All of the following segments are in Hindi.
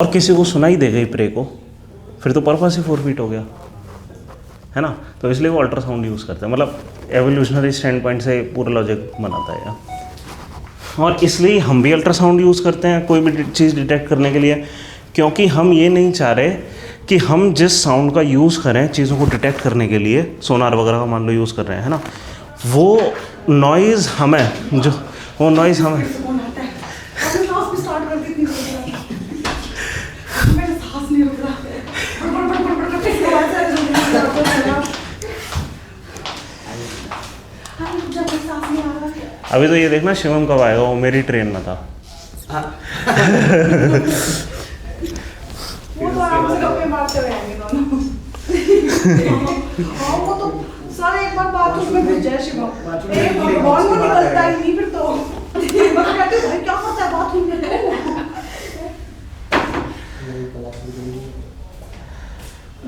और किसी को सुनाई देगा ही प्रे को, फिर तो पर्पस ही फॉरफिट हो गया, है ना। तो इसलिए वो अल्ट्रासाउंड यूज़ करते हैं, मतलब एवोल्यूशनरी स्टैंड पॉइंट से पूरा लॉजिक बनाता है। और इसलिए हम भी अल्ट्रासाउंड यूज़ करते हैं कोई भी चीज़ डिटेक्ट करने के लिए, क्योंकि हम ये नहीं चाह रहे कि हम जिस साउंड का यूज़ करें चीज़ों को डिटेक्ट करने के लिए, सोनार वगैरह का मान लो यूज़ कर रहे हैं, है ना, वो नॉइज़ हमें, जो वो नॉइज़ हमें अभी तो ये देखना शिवम कब आएगा, वो मेरी ट्रेन में था। वो तो आराम से गप्पे मारते रहेंगे दोनों। हाँ वो तो सारे एक बार बाथरूम में भेजा है शिवम, एक भगवान को निकलता ही नहीं फिर तो बस कहते भाई क्या होता है बाथरूम में।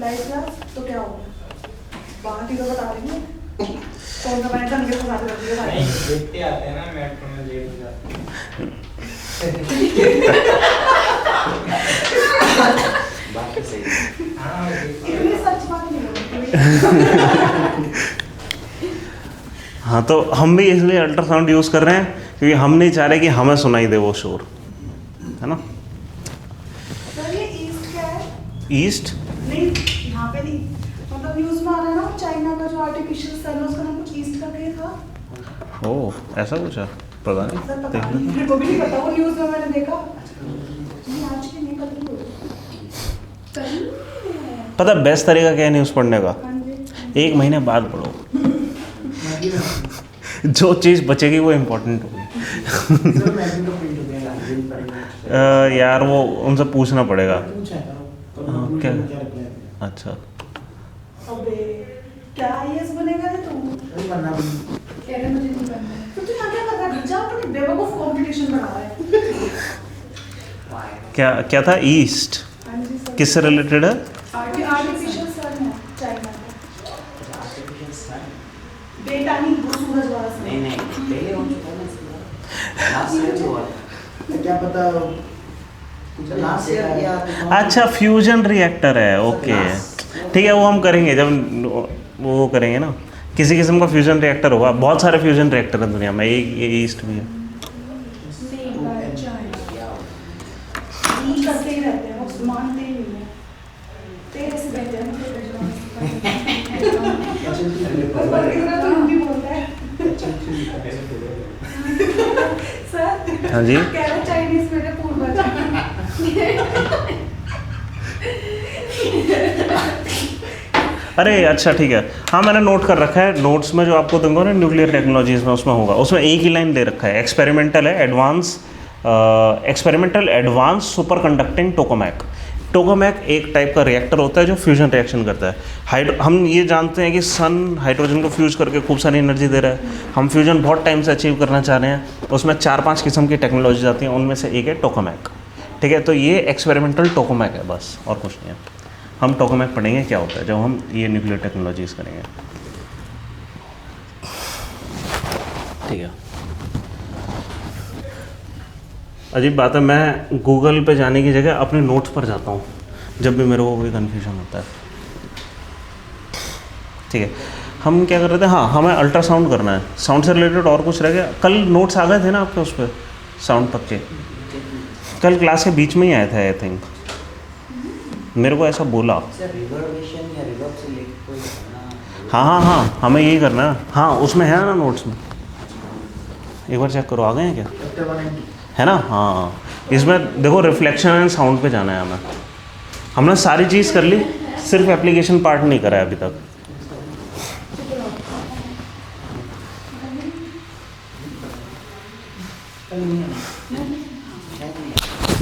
लाइट तो क्या होगा, बाहर की तो बता रही है कौन सा मैंने ढंग के साथ कर दिया भाई। देखते आते हैं ना मेट्रो में लेट हो जाते हैं। बात तो सही है। हाँ ये सच बात नहीं है। हाँ, तो हम भी इसलिए अल्ट्रासाउंड यूज़ कर रहे हैं क्योंकि हम नहीं चाह रहे कि हमें सुनाई दे वो शोर, है ना। सर ये ईस्ट क्या है? ईस्ट नहीं यहाँ पे नहीं, मतलब न्यूज़ में आ रहा है ना चाइना का जो आर्टिफिशियल सन है उसका नाम कुछ ईस्ट करके था। ओह, ऐसा कुछ है, पता सर पता नहीं। नहीं, मेरे को भी नहीं पता, वो न्यूज़ में मैंने देखा। ये आज की नहीं कल की हुई। कल है। पता बेस्ट तरीका क्या है न्यूज़ पढ़ने का, हाँ जी। 1 महीने बाद पढ़ो। जो चीज़ बचेगी वो इम्पोर्टेंट होगी। यार वो उनसे पूछना पड़ेगा। हाँ, क्या? अच्छा, अबे क्या आईएएस बनेगा रे तू? कह रहे मुझे नहीं बनना है। तो तू यहाँ क्या कर रहा है? घर जा, अपनी बेवकूफ कंपटीशन बना रहा है। क्या क्या था ईस्ट, हाँ जी सर। किससे रिलेटेड है? आर्टिफिशियल सन है चाइना का। बेटा नहीं, वो सूरज वाला सन। नहीं नहीं पहले हो चुका ना इसका लास्ट ईयर हुआ क्या पता लास्ट ईयर या अच्छा, फ्यूजन रिएक्टर है, ओके ठीक है, वो हम करेंगे जब वो करेंगे ना, किसी किस्म का फ्यूजन रिएक्टर होगा। बहुत सारे फ्यूजन रिएक्टर हैं दुनिया में, ये ईस्ट भी है। नहीं, चाइना। ये करते ही रहते हैं, वो मानते ही नहीं है। तेरे से बेहतर है, तेरे जवान पर कितना तो हिंदी बोलता है। सर हाँ जी। कह रहा चाइनीज मेरे पूर्वज। अरे अच्छा ठीक है, हाँ मैंने नोट कर रखा है, नोट्स में जो आपको दूंगा ना न्यूक्लियर टेक्नोलॉजीज में, उसमें होगा, उसमें एक ही लाइन दे रखा है, एक्सपेरिमेंटल है experimental advance super conducting tokamak. Tokamak एक टाइप का रिएक्टर होता है जो फ्यूजन रिएक्शन करता है। हम ये जानते हैं कि सन हाइड्रोजन को फ्यूज करके खूब सारी एनर्जी दे रहा है, हम फ्यूजन बहुत टाइम से अचीव करना चाह रहे हैं, उसमें 4-5 किस्म की टेक्नोलॉजीज आती हैं, उनमें से एक है टोकामैक, ठीक है। तो ये एक्सपेरिमेंटल टोकामैक है, बस और कुछ नहीं है। हम टोकामैक पढ़ेंगे क्या होता है जब हम ये न्यूक्लियर टेक्नोलॉजीज करेंगे, ठीक है। अजीब बात है, मैं गूगल पे जाने की जगह अपने नोट्स पर जाता हूँ जब भी मेरे को कोई कन्फ्यूजन होता है, ठीक है। हम क्या कर रहे थे, हाँ हमें अल्ट्रासाउंड करना है, साउंड से रिलेटेड और कुछ रह गया? कल नोट्स आ गए थे ना आपके उस पर साउंड तक के, कल क्लास के बीच में ही आया था आई थिंक, मेरे को ऐसा बोला। रिवर्बेशन या रिवर्ब से लेके कोई करना। हाँ हाँ हाँ, हमें यही करना है, हाँ उसमें है ना नोट्स में, एक बार चेक करो, आ गए हैं क्या, है ना। हाँ इसमें देखो रिफ्लेक्शन एंड साउंड पे जाना है हमें, हमने सारी चीज़ कर ली, सिर्फ एप्लीकेशन पार्ट नहीं करा है अभी तक।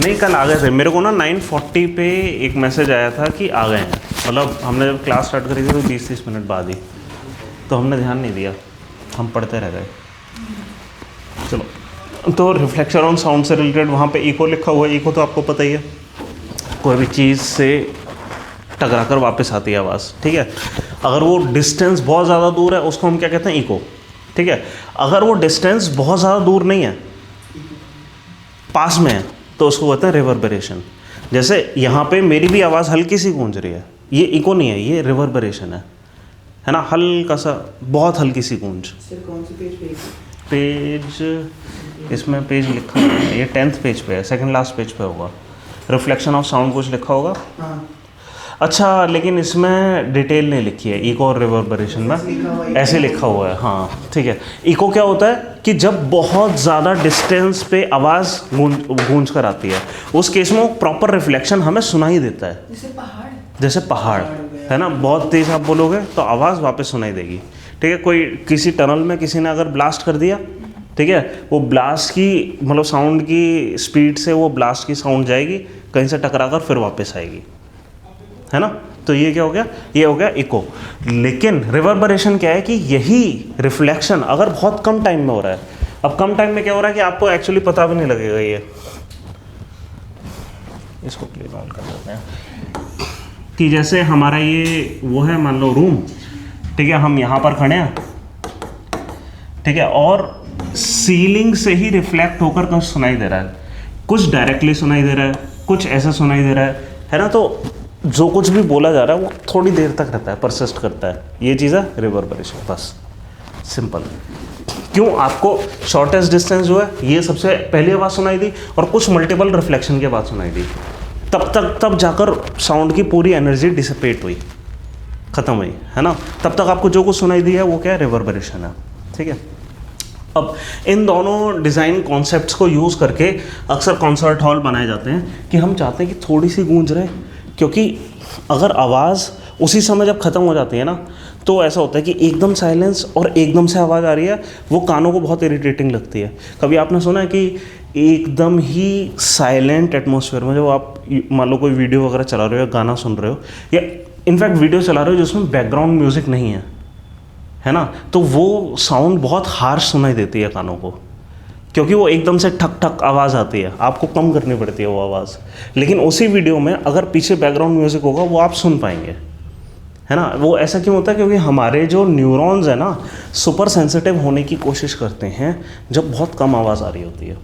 नहीं कल आ गए थे, मेरे को ना 9:40 पे एक मैसेज आया था कि आ गए हैं, मतलब हमने जब क्लास स्टार्ट करी थी तो 20-30 मिनट बाद ही, तो हमने ध्यान नहीं दिया, हम पढ़ते रह गए। चलो, तो रिफ्लेक्शन ऑन साउंड से रिलेटेड वहाँ पे इको लिखा हुआ है। इको तो आपको पता ही है, कोई भी चीज़ से टकरा कर वापस आती है आवाज़, ठीक है। अगर वो डिस्टेंस बहुत ज़्यादा दूर है उसको हम क्या कहते हैं, इको, ठीक है। अगर वो डिस्टेंस बहुत ज़्यादा दूर नहीं है, पास में है, तो उसको कहते हैं रिवर्बरेशन। जैसे यहाँ पे मेरी भी आवाज़ हल्की सी गूंज रही है, ये इको नहीं है, ये रिवर्बरेशन है ना, हल्का सा, बहुत हल्की सी गूंज। सर कौन सी पेज पे? पेज, इसमें पेज लिखा है, ये 10th पेज पे है, सेकंड लास्ट पेज पे होगा, रिफ्लेक्शन ऑफ साउंड कुछ लिखा होगा। हाँ अच्छा, लेकिन इसमें डिटेल नहीं लिखी है इको और रिवर्बरेशन में, ऐसे लिखा हुआ है। हाँ ठीक है। इको क्या होता है कि जब बहुत ज़्यादा डिस्टेंस पे आवाज़ गूंज कर आती है, उस केस में वो प्रॉपर रिफ्लेक्शन हमें सुनाई देता है, जैसे पहाड़ है ना, बहुत तेज़ आप बोलोगे तो आवाज़ वापस सुनाई देगी। ठीक है, कोई किसी टनल में किसी ने अगर ब्लास्ट कर दिया, ठीक है, वो ब्लास्ट की मतलब साउंड की स्पीड से वो ब्लास्ट की साउंड जाएगी, कहीं से टकरा कर फिर वापस आएगी, है ना। तो ये क्या हो गया, ये हो गया इको। लेकिन रिवर्बरेशन क्या है कि यही रिफ्लेक्शन अगर बहुत कम टाइम में हो रहा है, अब कम टाइम में क्या हो रहा है कि आपको एक्चुअली पता भी नहीं लगेगा। ये इसको क्लियर ऑन कर देते हैं कि जैसे हमारा ये वो है, मान लो रूम, ठीक है, हम यहाँ पर खड़े हैं, ठीक है, और सीलिंग से ही रिफ्लेक्ट होकर कुछ सुनाई दे रहा है, कुछ डायरेक्टली सुनाई दे रहा है, कुछ ऐसा सुनाई दे रहा है ना। तो जो कुछ भी बोला जा रहा है वो थोड़ी देर तक रहता है, परसिस्ट करता है, ये चीज़ है रिवर्बरेशन, बस सिंपल। क्यों, आपको शॉर्टेस्ट डिस्टेंस जो है ये सबसे पहली आवाज़ सुनाई दी और कुछ मल्टीपल रिफ्लेक्शन के बाद सुनाई दी, तब जाकर साउंड की पूरी एनर्जी डिसिपेट हुई, ख़त्म हुई, है ना। तब तक आपको जो कुछ सुनाई दी है वो क्या है, रिवर्बरेशन है। ठीक है, अब इन दोनों डिज़ाइन कॉन्सेप्ट्स को यूज़ करके अक्सर कॉन्सर्ट हॉल बनाए जाते हैं कि हम चाहते हैं कि थोड़ी सी गूंज रहे, क्योंकि अगर आवाज़ उसी समय जब ख़त्म हो जाती है ना, तो ऐसा होता है कि एकदम साइलेंस और एकदम से आवाज़ आ रही है, वो कानों को बहुत इरिटेटिंग लगती है। कभी आपने सुना है कि एकदम ही साइलेंट एटमॉस्फेयर में जब आप मान लो कोई वीडियो वगैरह चला रहे हो या गाना सुन रहे हो या इनफैक्ट वीडियो चला रहे हो जिसमें बैकग्राउंड म्यूज़िक नहीं है ना, तो वो साउंड बहुत हार्श सुनाई देती है कानों को, क्योंकि वो एकदम से ठक ठक आवाज़ आती है, आपको कम करनी पड़ती है वो आवाज़। लेकिन उसी वीडियो में अगर पीछे बैकग्राउंड म्यूज़िक होगा वो आप सुन पाएंगे, है ना। वो ऐसा क्यों होता है, क्योंकि हमारे जो न्यूरॉन्स है ना, सुपर सेंसिटिव होने की कोशिश करते हैं जब बहुत कम आवाज़ आ रही होती है।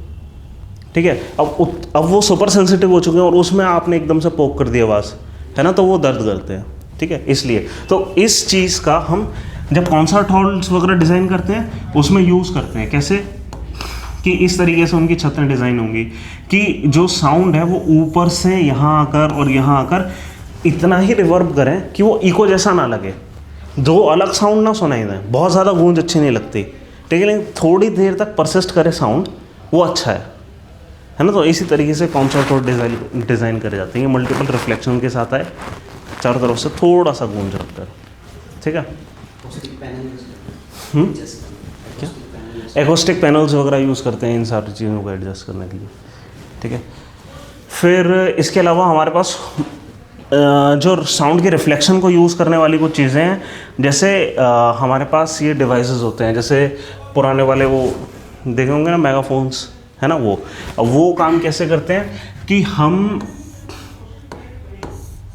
ठीक है, अब वो सुपर सेंसिटिव हो चुके हैं और उसमें आपने एकदम से पोक कर दी आवाज़, है ना, तो वो दर्द करते हैं। ठीक है, इसलिए तो इस चीज़ का हम जब कॉन्सर्ट हॉल्स वगैरह डिज़ाइन करते हैं उसमें यूज़ करते हैं। कैसे कि इस तरीके से उनकी छतें डिज़ाइन होंगी कि जो साउंड है वो ऊपर से यहाँ आकर और यहाँ आकर इतना ही रिवर्ब करें कि वो इको जैसा ना लगे, दो अलग साउंड ना सुनाई दें, बहुत ज़्यादा गूंज अच्छी नहीं लगती, ठीक है, लेकिन थोड़ी देर तक परसिस्ट करे साउंड, वो अच्छा है ना। तो इसी तरीके से कॉन्सर्ट हॉल डिज़ाइन करे जाते हैं, मल्टीपल रिफ्लेक्शन के साथ आए, चारों तरफ से थोड़ा सा गूंज रखकर। ठीक है, क्या एकोस्टिक पैनल्स वगैरह यूज़ करते हैं इन सारी चीज़ों को एडजस्ट करने के लिए। ठीक है, फिर इसके अलावा हमारे पास जो साउंड के रिफ्लेक्शन को यूज़ करने वाली कुछ चीज़ें हैं, जैसे हमारे पास ये डिवाइसेस होते हैं, जैसे पुराने वाले वो देखे होंगे ना मेगाफोन्स, है ना, वो काम कैसे करते हैं कि हम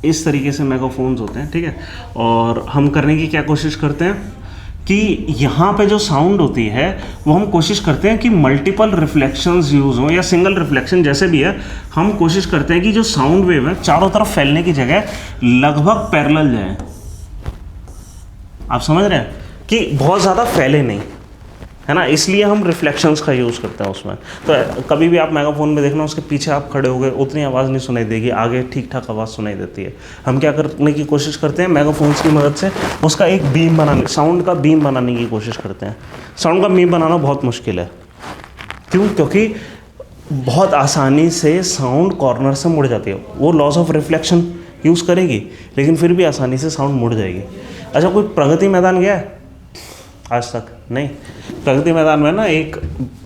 इस तरीके से मेगाफोन्स होते हैं, ठीक है, और हम करने की क्या कोशिश करते हैं कि यहाँ पे जो साउंड होती है वो हम कोशिश करते हैं कि मल्टीपल रिफ्लेक्शंस यूज़ हों या सिंगल रिफ्लेक्शन जैसे भी है, हम कोशिश करते हैं कि जो साउंड वेव है चारों तरफ फैलने की जगह लगभग पैरेलल जाए। आप समझ रहे हैं कि बहुत ज़्यादा फैले नहीं, है ना, इसलिए हम रिफ्लेक्शंस का यूज़ करते हैं उसमें। तो कभी भी आप मेगाफोन में देखना, उसके पीछे आप खड़े हो गए, उतनी आवाज़ नहीं सुनाई देगी, आगे ठीक ठाक आवाज़ सुनाई देती है। हम क्या करने की कोशिश करते हैं, मेगाफोन्स की मदद से उसका एक बीम बनाने, साउंड का बीम बनाने की कोशिश करते हैं। साउंड का बीम बनाना बहुत मुश्किल है, क्यों, क्योंकि बहुत आसानी से साउंड कॉर्नर से मुड़ जाती है, वो लॉस ऑफ रिफ्लेक्शन यूज़ करेगी लेकिन फिर भी आसानी से साउंड मुड़ जाएगी। अच्छा, कोई प्रगति मैदान गया है आज तक? नहीं। प्रगति मैदान में ना एक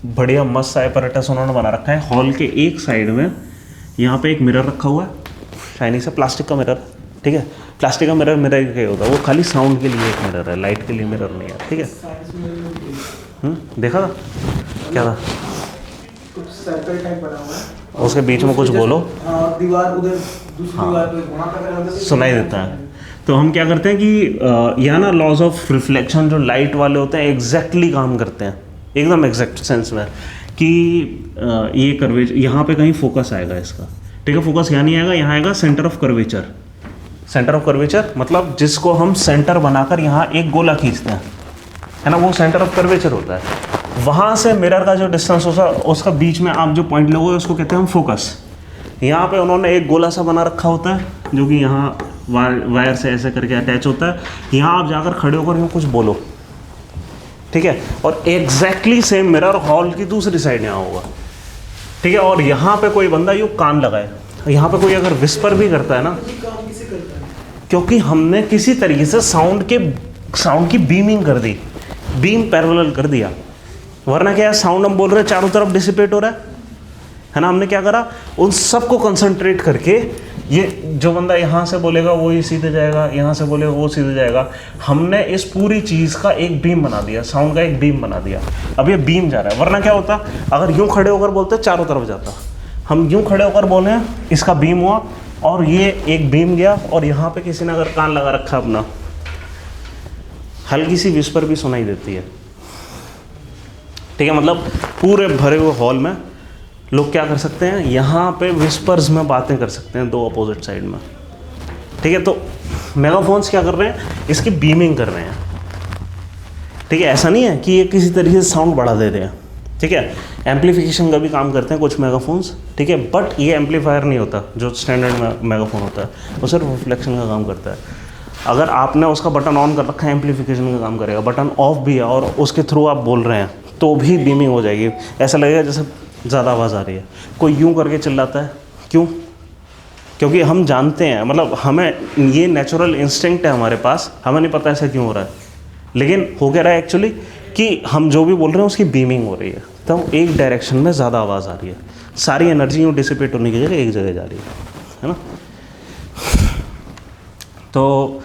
बढ़िया मस्त सा apparatus उन्होंने बना रखा है, हॉल के एक साइड में यहाँ पे एक मिरर रखा हुआ है, शाइनी सा प्लास्टिक का मिरर, ठीक है, प्लास्टिक का मिरर क्या होता है, वो खाली साउंड के लिए एक मिरर है, लाइट के लिए मिरर नहीं है। ठीक है, देखा था क्या था, कुछ सर्कल टाइप बना हुआ है, उसके बीच में कुछ बोलो, दीवार उधर दूसरी दीवार पे घुमा कर सुनाई देता है। तो हम क्या करते हैं कि यहाँ ना लॉज ऑफ रिफ्लेक्शन जो लाइट वाले होते हैं एग्जैक्टली काम करते हैं, एकदम एग्जैक्ट सेंस में, कि ये कर्वेज यहाँ पे कहीं फोकस आएगा इसका, ठीक है, फोकस यहाँ नहीं आएगा, यहाँ आएगा centre of curvature. Centre of curvature मतलब जिसको हम सेंटर बनाकर यहाँ एक गोला खींचते हैं, है ना, वो सेंटर ऑफ कर्वेचर होता है। वहाँ से मिरर का जो डिस्टेंस होता है उसका बीच में आप जो पॉइंट लोगे उसको कहते हैं हम फोकस। यहाँ पे उन्होंने एक गोला सा बना रखा होता है जो कि यहाँ वायर से ऐसे करके अटैच होता है। यहाँ आप जाकर खड़े होकर यूँ कुछ बोलो, ठीक है, और एग्जैक्टली सेम मिरर हॉल की दूसरी साइड यहाँ होगा, ठीक है। और यहाँ पे कोई बंदा यूँ कान लगाए, यहाँ पे कोई अगर विस्पर भी करता है ना, काम किसे करता है? क्योंकि हमने किसी तरीके से साउंड की बीमिंग कर दी, बीम पैरेलल कर दिया। वरना क्या है, साउंड हम बोल रहे हैं चारों तरफ डिसिपेट हो रहा है ना, हमने क्या करा, उन सबको कंसंट्रेट करके ये जो बंदा यहाँ से बोलेगा वो ही सीधे जाएगा, यहाँ से बोलेगा वो सीधे जाएगा। हमने इस पूरी चीज़ का एक बीम बना दिया, साउंड का एक बीम बना दिया। अब ये बीम जा रहा है, वरना क्या होता, अगर यूँ खड़े होकर बोलते चारों तरफ जाता। हम यूँ खड़े होकर बोले हैं, इसका बीम हुआ और ये एक बीम गया, और यहाँ पे किसी ने अगर कान लगा रखा अपना, हल्की सी विस्पर भी सुनाई देती है, ठीक है। मतलब पूरे भरे हुए हॉल में लोग क्या कर सकते हैं, यहाँ पे विस्पर्स में बातें कर सकते हैं दो अपोजिट साइड में, ठीक है। तो मेगाफोन्स क्या कर रहे हैं, इसकी बीमिंग कर रहे हैं, ठीक है। ऐसा नहीं है कि ये किसी तरीके से साउंड बढ़ा दे रहे हैं, ठीक है। एम्पलीफिकेशन का भी काम करते हैं कुछ मेगाफोन्स, ठीक है, बट ये एम्पलीफायर नहीं होता जो स्टैंडर्ड मेगाफोन होता है, वो सिर्फ रिफ्लेक्शन का काम करता है। अगर आपने उसका बटन ऑन कर रखा है, एम्पलीफिकेशन का काम करेगा, बटन ऑफ भी है और उसके थ्रू आप बोल रहे हैं तो भी बीमिंग हो जाएगी। ऐसा लगेगा जैसे ज़्यादा आवाज़ आ रही है। कोई यूँ करके चिल्लाता है, क्यों? क्योंकि हम जानते हैं, मतलब हमें ये नेचुरल इंस्टिंक्ट है हमारे पास, हमें नहीं पता ऐसा क्यों हो रहा है, लेकिन हो क्या रहा है एक्चुअली कि हम जो भी बोल रहे हैं उसकी बीमिंग हो रही है, तो एक डायरेक्शन में ज़्यादा आवाज़ आ रही है, सारी एनर्जी यूँ डिसिपेट होने की जगह एक जगह जा रही है ना। तो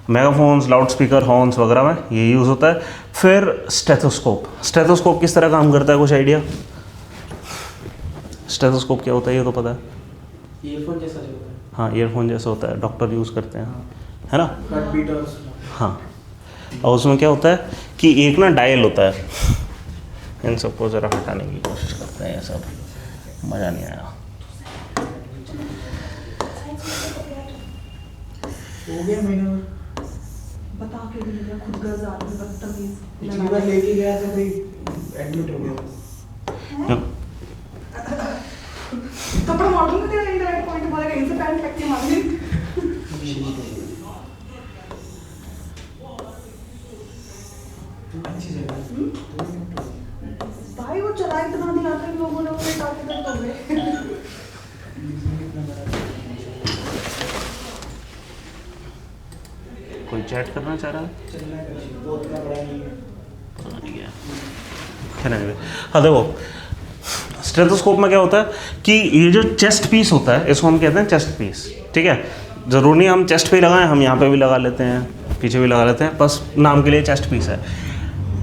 मेगाफोन्स, लाउड स्पीकर, हॉर्न्स वगैरह में ये यूज़ होता है। फिर स्टेथोस्कोप। स्टेथोस्कोप किस तरह काम करता है, कुछ आइडिया? स्टेथोस्कोप क्या होता है ये तो पता है? ईयरफोन जैसा जो होता है। हाँ, ईयरफोन जैसा होता है, डॉक्टर यूज़ करते हैं, है ना। हार्ट बीट और हाँ, और उसमें क्या होता है कि एक ना डायल होता है, इन सबको ज़रा हटाने की कोशिश करते हैं, ये सब मज़ा नहीं आया। हो गया महीना भर। बता के भी नहीं दिया, खुद घर जा रहे बदतमीज। पिछली बार लेके गया था कोई एडमिट हो गया। कपड़ा मार दूंगा तेरा इंटरनेट पॉइंट बोलेगा इनसे पैंट फेंक के मार दूंगी। अच्छी जगह। भाई वो चला इतना नहीं आता कि लोगों ने उसे काफी दर्द हो गए। कोई चैट करना चाह रहा है? चलना है, बहुत इतना बड़ा नहीं है। पता नहीं क्या है। हाँ देखो, स्टेथोस्कोप में क्या होता है कि ये जो चेस्ट पीस होता है इसको हम कहते हैं चेस्ट पीस, ठीक है। ज़रूरी नहीं हम चेस्ट पे ही लगाएं, हम यहाँ पे भी लगा लेते हैं, पीछे भी लगा लेते हैं, बस नाम के लिए चेस्ट पीस है।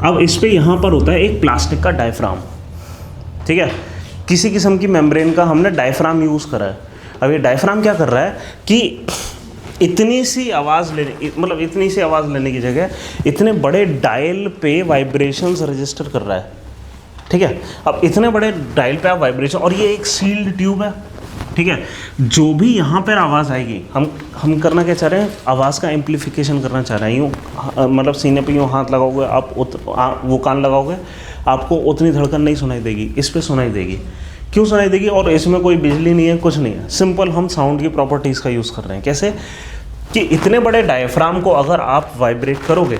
अब इस पे यहाँ पर होता है एक प्लास्टिक का डायफ्राम, ठीक है। किसी किस्म की मेम्ब्रेन का हमने डायफ्राम यूज़ करा है। अब ये डायफ्राम क्या कर रहा है कि इतनी सी आवाज़ लेने की जगह इतने बड़े डायल पे वाइब्रेशंस रजिस्टर कर रहा है, ठीक है। अब इतने बड़े डायल पे आप वाइब्रेशन, और ये एक सील्ड ट्यूब है, ठीक है। जो भी यहाँ पर आवाज़ आएगी, हम करना क्या चाह रहे हैं, आवाज़ का एम्पलीफिकेशन करना चाह रहे हैं। यूँ मतलब सीने पे यूँ हाथ लगाओगे आप, वो कान लगाओगे, आपको उतनी धड़कन नहीं सुनाई देगी, इस पर सुनाई देगी। क्यों सुनाई देगी? और इसमें कोई बिजली नहीं है, कुछ नहीं है, सिंपल हम साउंड की प्रॉपर्टीज़ का यूज़ कर रहे हैं। कैसे कि इतने बड़े डायफ्राम को अगर आप वाइब्रेट करोगे,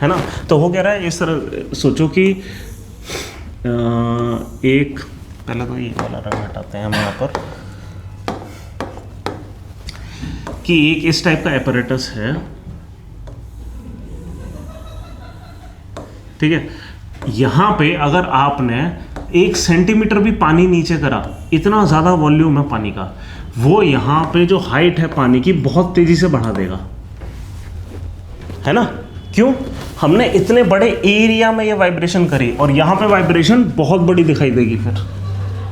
है ना, तो हो क्या रहा है, इस तरह सोचो कि एक, पहले तो ये वाला रंग हटाते हैं हम यहाँ पर, कि एक इस टाइप का एपरेटस है, ठीक है। यहाँ पे अगर आपने 1 सेंटीमीटर भी पानी नीचे करा, इतना ज़्यादा वॉल्यूम है पानी का, वो यहाँ पे जो हाइट है पानी की बहुत तेज़ी से बढ़ा देगा, है ना। क्यों? हमने इतने बड़े एरिया में ये वाइब्रेशन करी, और यहाँ पे वाइब्रेशन बहुत बड़ी दिखाई देगी फिर।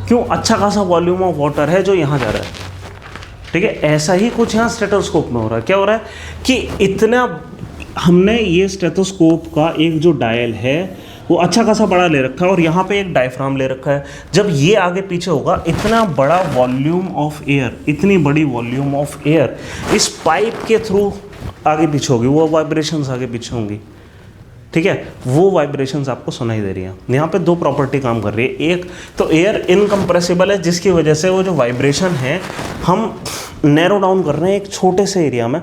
क्यों? अच्छा खासा वॉल्यूम ऑफ वाटर है जो यहाँ जा रहा है, ठीक है। ऐसा ही कुछ यहाँ स्टेथोस्कोप में हो रहा है। क्या हो रहा है कि इतना हमने ये स्टेथोस्कोप का एक जो डायल है वो अच्छा खासा बड़ा ले रखा है और यहाँ पे एक डायफ्राम ले रखा है। जब ये आगे पीछे होगा, इतना बड़ा वॉल्यूम ऑफ एयर, इतनी बड़ी वॉल्यूम ऑफ एयर इस पाइप के थ्रू आगे पीछे होगी, वो वाइब्रेशंस आगे पीछे होंगी, ठीक है। वो वाइब्रेशंस आपको सुनाई दे रही हैं। यहाँ पे दो प्रॉपर्टी काम कर रही है। एक तो एयर इनकम्प्रेसिबल है, जिसकी वजह से वो जो वाइब्रेशन है हम नैरो डाउन कर रहे हैं एक छोटे से एरिया में,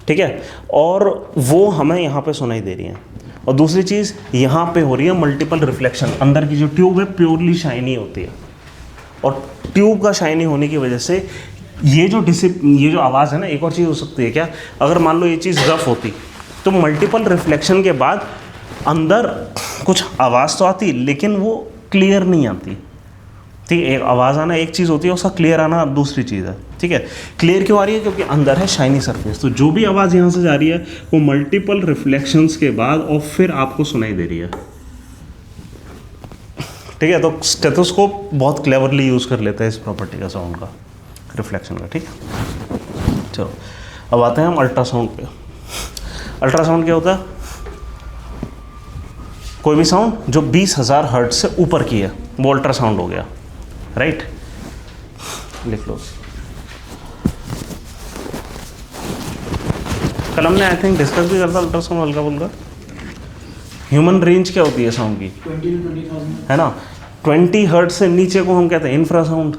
ठीक है, और वो हमें यहाँ पे सुनाई दे रही है। और दूसरी चीज़ यहाँ पे हो रही है मल्टीपल रिफ्लेक्शन। अंदर की जो ट्यूब है प्योरली शाइनी होती है, और ट्यूब का शाइनी होने की वजह से ये जो आवाज़ है ना, एक और चीज़ हो सकती है क्या, अगर मान लो ये चीज़ रफ होती तो मल्टीपल रिफ्लेक्शन के बाद अंदर कुछ आवाज़ तो आती लेकिन वो क्लियर नहीं आती, ठीक है। एक आवाज़ आना एक चीज़ होती है, उसका क्लियर आना दूसरी चीज़ है, ठीक है। क्लियर क्यों आ रही है? क्योंकि अंदर है शाइनी सरफेस। तो जो भी आवाज़ यहाँ से जा रही है वो मल्टीपल रिफ्लेक्शंस के बाद और फिर आपको सुनाई दे रही है, ठीक है। तो स्टेथोस्कोप बहुत क्लेवरली यूज़ कर लेता है इस प्रॉपर्टी का, साउंड का, रिफ्लेक्शन का, ठीक है। चलो अब आते हैं हम अल्ट्रासाउंड पे। अल्ट्रासाउंड क्या होता है? कोई भी साउंड जो 20,000 हर्ट्ज से ऊपर की है वो अल्ट्रासाउंड हो गया, राइट। लिख लो। कल हमने आई थिंक डिस्कस भी करता अल्ट्रासाउंड हल्का फुल्का। ह्यूमन रेंज क्या होती है साउंड की? 20 to 20,000 है ना। 20 हर्ट्ज से नीचे को हम कहते हैं इंफ्रासाउंड,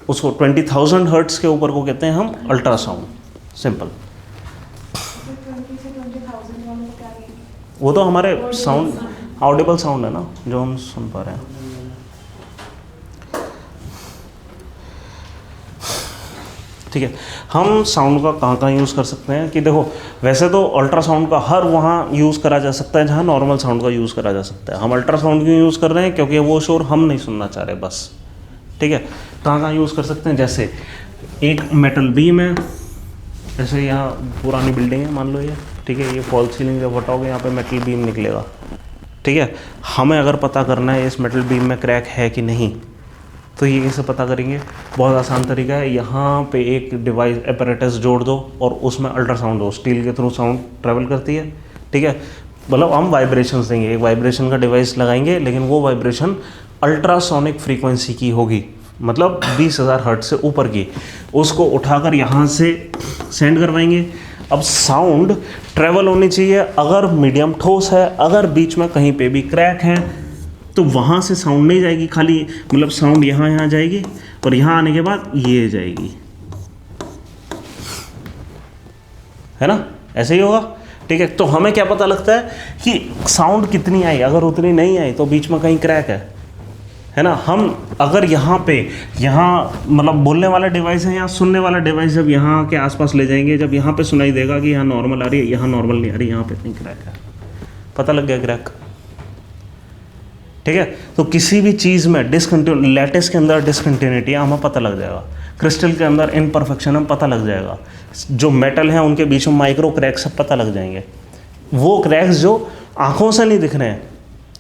उसको 20,000 हर्ट्ज के ऊपर को कहते हैं हम अल्ट्रासाउंड। सिंपल। वो तो हमारे साउंड, ऑडिबल साउंड है ना जो हम सुन पा रहे हैं। ठीक है, हम साउंड का कहाँ यूज़ कर सकते हैं कि देखो, वैसे तो अल्ट्रासाउंड का हर वहाँ यूज़ करा जा सकता है जहाँ नॉर्मल साउंड का यूज़ करा जा सकता है। हम अल्ट्रासाउंड क्यों यूज़ कर रहे हैं? क्योंकि वो शोर हम नहीं सुनना चाह रहे बस, ठीक है। कहाँ यूज़ कर सकते हैं? जैसे एक मेटल बीम है, जैसे यहाँ पुरानी बिल्डिंग है मान लो ये, ठीक है, ये फॉल सीलिंग जब हटाओगे यहाँ पे मेटल बीम निकलेगा, ठीक है। हमें अगर पता करना है इस मेटल बीम में क्रैक है कि नहीं, तो ये कैसे पता करेंगे? बहुत आसान तरीका है, यहाँ पे एक डिवाइस एपरेटस जोड़ दो और उसमें अल्ट्रासाउंड दो, स्टील के थ्रू साउंड ट्रैवल करती है, ठीक है। मतलब हम वाइब्रेशंस देंगे, एक वाइब्रेशन का डिवाइस लगाएंगे, लेकिन वो वाइब्रेशन अल्ट्रासोनिक फ्रीक्वेंसी की होगी, मतलब 20,000 हर्ट्ज से ऊपर की। उसको उठाकर यहाँ से सेंड करवाएंगे। अब साउंड ट्रैवल होनी चाहिए, अगर मीडियम ठोस है, अगर बीच में कहीं पे भी क्रैक है तो वहाँ से साउंड नहीं जाएगी, खाली मतलब साउंड यहाँ जाएगी और यहाँ आने के बाद ये जाएगी, है ना, ऐसे ही होगा, ठीक है। तो हमें क्या पता लगता है कि साउंड कितनी आई, अगर उतनी नहीं आई तो बीच में कहीं क्रैक है ना। हम अगर यहाँ मतलब बोलने वाला डिवाइस है, यहाँ सुनने वाला डिवाइस जब यहाँ के आसपास ले जाएंगे, जब यहाँ पे सुनाई देगा कि यहाँ नॉर्मल आ रही है, यहाँ नॉर्मल नहीं आ रही, यहाँ पे कहीं क्रैक है, पता लग गया क्रैक, ठीक है। तो किसी भी चीज़ में लैटिस के अंदर डिसकंटिन्यूटी हमें पता लग जाएगा, क्रिस्टल के अंदर इनपरफेक्शन हमें पता लग जाएगा, जो मेटल है उनके बीच में माइक्रो क्रैक्स सब पता लग जाएंगे। वो क्रैक्स जो आँखों से नहीं दिख रहे हैं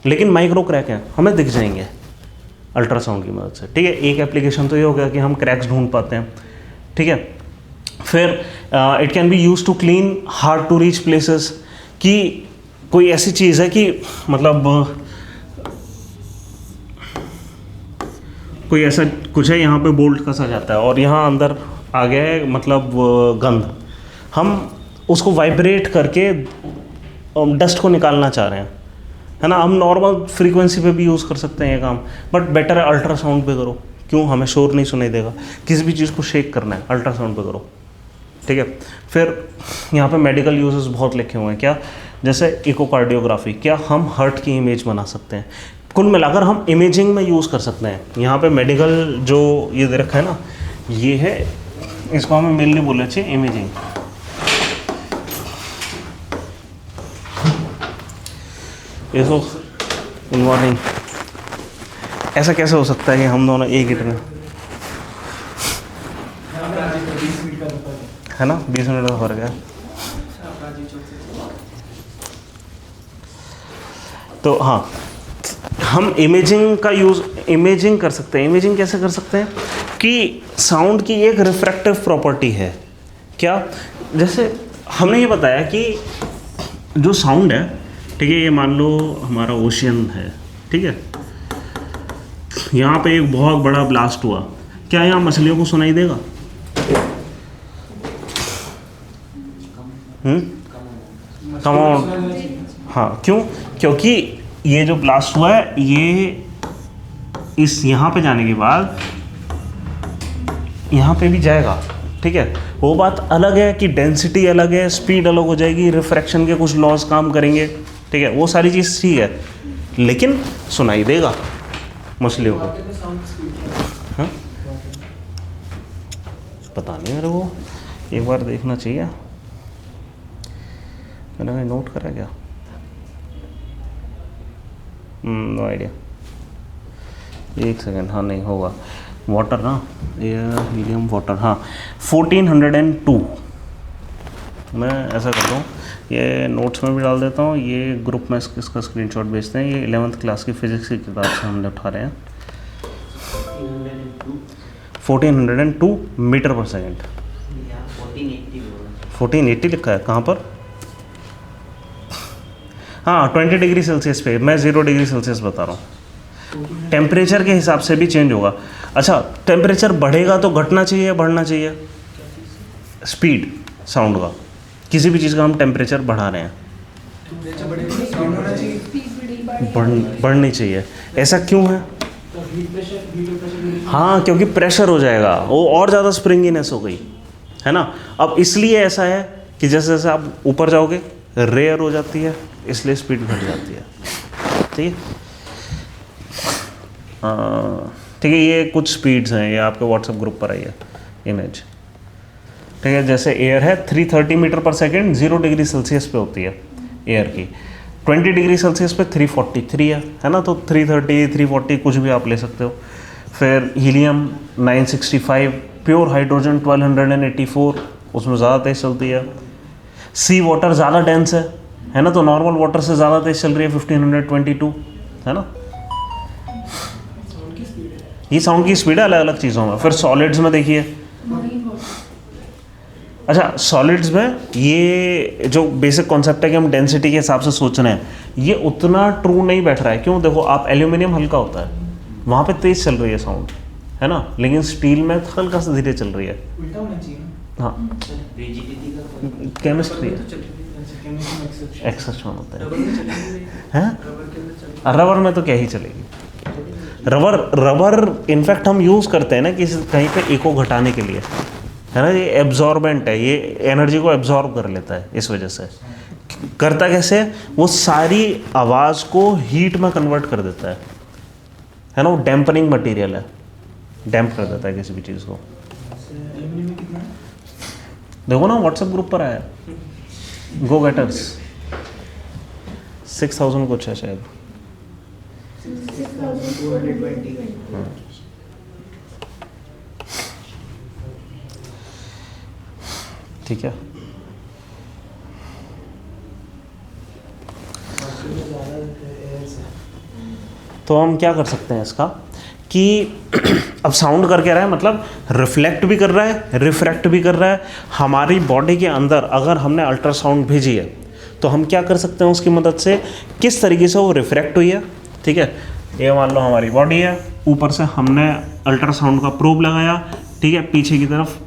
लेकिन माइक्रो क्रैक हैं, हमें दिख जाएंगे अल्ट्रासाउंड की मदद से, ठीक है। एक एप्लीकेशन तो ये हो गया कि हम क्रैक्स ढूंढ पाते हैं, ठीक है। फिर it can be use to clean hard to reach places, कि कोई ऐसी चीज़ है कि मतलब कोई ऐसा कुछ है, यहाँ पे बोल्ट कसा जाता है और यहाँ अंदर आ गया है मतलब गंध, हम उसको वाइब्रेट करके डस्ट को निकालना चाह रहे हैं, है ना। हम नॉर्मल फ्रीक्वेंसी पे भी यूज़ कर सकते हैं ये काम, बट बेटर है अल्ट्रासाउंड पे करो। क्यों? हमें शोर नहीं सुनाई देगा। किसी भी चीज़ को शेक करना है अल्ट्रासाउंड पे करो, ठीक है। फिर यहाँ पे मेडिकल यूजेस बहुत लिखे हुए हैं, क्या? जैसे इकोकार्डियोग्राफी, क्या हम हार्ट की इमेज बना सकते हैं। कुल मिलाकर हम इमेजिंग में यूज़ कर सकते हैं। यहाँ पे मेडिकल जो ये दे रखा है ना, ये है, इसको हमें मेनली बोलना चाहिए इमेजिंग। इसको गुड मॉर्निंग, ऐसा कैसे हो सकता है कि हम दोनों एक गिट में, है ना, 20 मिनट का फर्क है। तो हाँ, हम इमेजिंग का यूज़ इमेजिंग कर सकते हैं। इमेजिंग कैसे कर सकते हैं कि साउंड की एक रिफ्रैक्टिव प्रॉपर्टी है। क्या? जैसे हमने ये बताया कि जो साउंड है, ठीक है, ये मान लो हमारा ओशियन है, ठीक है, यहाँ पे एक बहुत बड़ा ब्लास्ट हुआ, क्या यहाँ मछलियों को सुनाई देगा? Come on. हाँ, क्यों? क्योंकि ये जो ब्लास्ट हुआ है ये इस यहाँ पे जाने के बाद यहाँ पे भी जाएगा, ठीक है। वो बात अलग है कि डेंसिटी अलग है, स्पीड अलग हो जाएगी, रिफ्रैक्शन के कुछ लॉज काम करेंगे, ठीक है, वो सारी चीज़ ठीक है, लेकिन सुनाई देगा मछलियों को। हाँ, पता नहीं मेरे को, एक बार देखना चाहिए, मैंने नोट करा क्या? नो आइडिया, एक सेकेंड। हाँ नहीं होगा, वाटर ना, एयर हीलियम वाटर, हाँ 1402। मैं ऐसा करता हूँ, ये नोट्स में भी डाल देता हूँ, ये ग्रुप में इसका स्क्रीनशॉट भेजते हैं। ये 11th क्लास की फिजिक्स की किताब से हमने उठा रहे हैं। 1402 मीटर पर सेकेंड। 1480 लिखा है कहाँ पर? हाँ 20 डिग्री सेल्सियस पे, मैं 0 डिग्री सेल्सियस बता रहा हूँ। टेम्परेचर के हिसाब से भी चेंज होगा। अच्छा, टेम्परेचर बढ़ेगा तो घटना चाहिए या बढ़ना चाहिए? स्पीड साउंड का, किसी भी चीज़ का हम टेम्परेचर बढ़ा रहे हैं, बढ़नी चाहिए। ऐसा क्यों है? हाँ, क्योंकि प्रेशर हो जाएगा, वो और ज़्यादा स्प्रिंगीनेस हो गई है ना। अब इसलिए ऐसा है कि जैसे जैसे आप ऊपर जाओगे रेयर हो जाती है, इसलिए स्पीड घट जाती है, ठीक है। ठीक है, ये कुछ स्पीड्स हैं, ये आपके व्हाट्सएप ग्रुप पर आई है इमेज, ठीक है। जैसे एयर है 330 मीटर पर सेकेंड 0 डिग्री सेल्सियस पे होती है एयर की, 20 डिग्री सेल्सियस पे 343 है ना, तो 330 340 कुछ भी आप ले सकते हो। फिर हीलियम 965, प्योर हाइड्रोजन 1284, उसमें ज़्यादा तेज़ चलती है। सी वाटर ज़्यादा डेंस है ना, तो नॉर्मल वाटर से ज़्यादा तेज़ चल रही है 1522, है ना। ये साउंड की स्पीड है अलग अलग चीज़ों में। फिर सॉलिड्स में देखिए, अच्छा सॉलिड्स में ये जो बेसिक कॉन्सेप्ट है कि हम डेंसिटी के हिसाब से सोच रहे हैं, ये उतना ट्रू नहीं बैठ रहा है। क्यों? देखो आप, एल्यूमिनियम हल्का होता है, वहाँ पे तेज़ चल रही है साउंड, है ना, लेकिन स्टील में हल्का सा धीरे चल रही है। उल्टा होना चाहिए। हाँ, केमिस्ट्री एक्सेप्शन होता है, रबर में तो क्या ही चलेगी। रबर इनफैक्ट हम यूज़ करते हैं ना कि कहीं पे इको घटाने के लिए, है ना, ये एब्जॉर्बेंट है, ये एनर्जी को एब्जॉर्ब कर लेता है। इस वजह से करता कैसे, वो सारी आवाज़ को हीट में कन्वर्ट कर देता है ना, वो डैम्पनिंग मटेरियल है, डैम्प कर देता है किसी भी चीज़ को। देखो ना व्हाट्सएप ग्रुप पर आया, गो गेटर्स 6000 कुछ है शायद। ठीक है, तो हम क्या कर सकते हैं इसका कि अब साउंड कर क्या रहा है, मतलब रिफ्लेक्ट भी कर रहा है, रिफ्रैक्ट भी कर रहा है। हमारी बॉडी के अंदर अगर हमने अल्ट्रासाउंड भेजी है तो हम क्या कर सकते हैं उसकी मदद से, किस तरीके से वो रिफ्रैक्ट हुई है। ठीक है, ये मान लो हमारी बॉडी है, ऊपर से हमने अल्ट्रासाउंड का प्रोब लगाया, ठीक है, पीछे की तरफ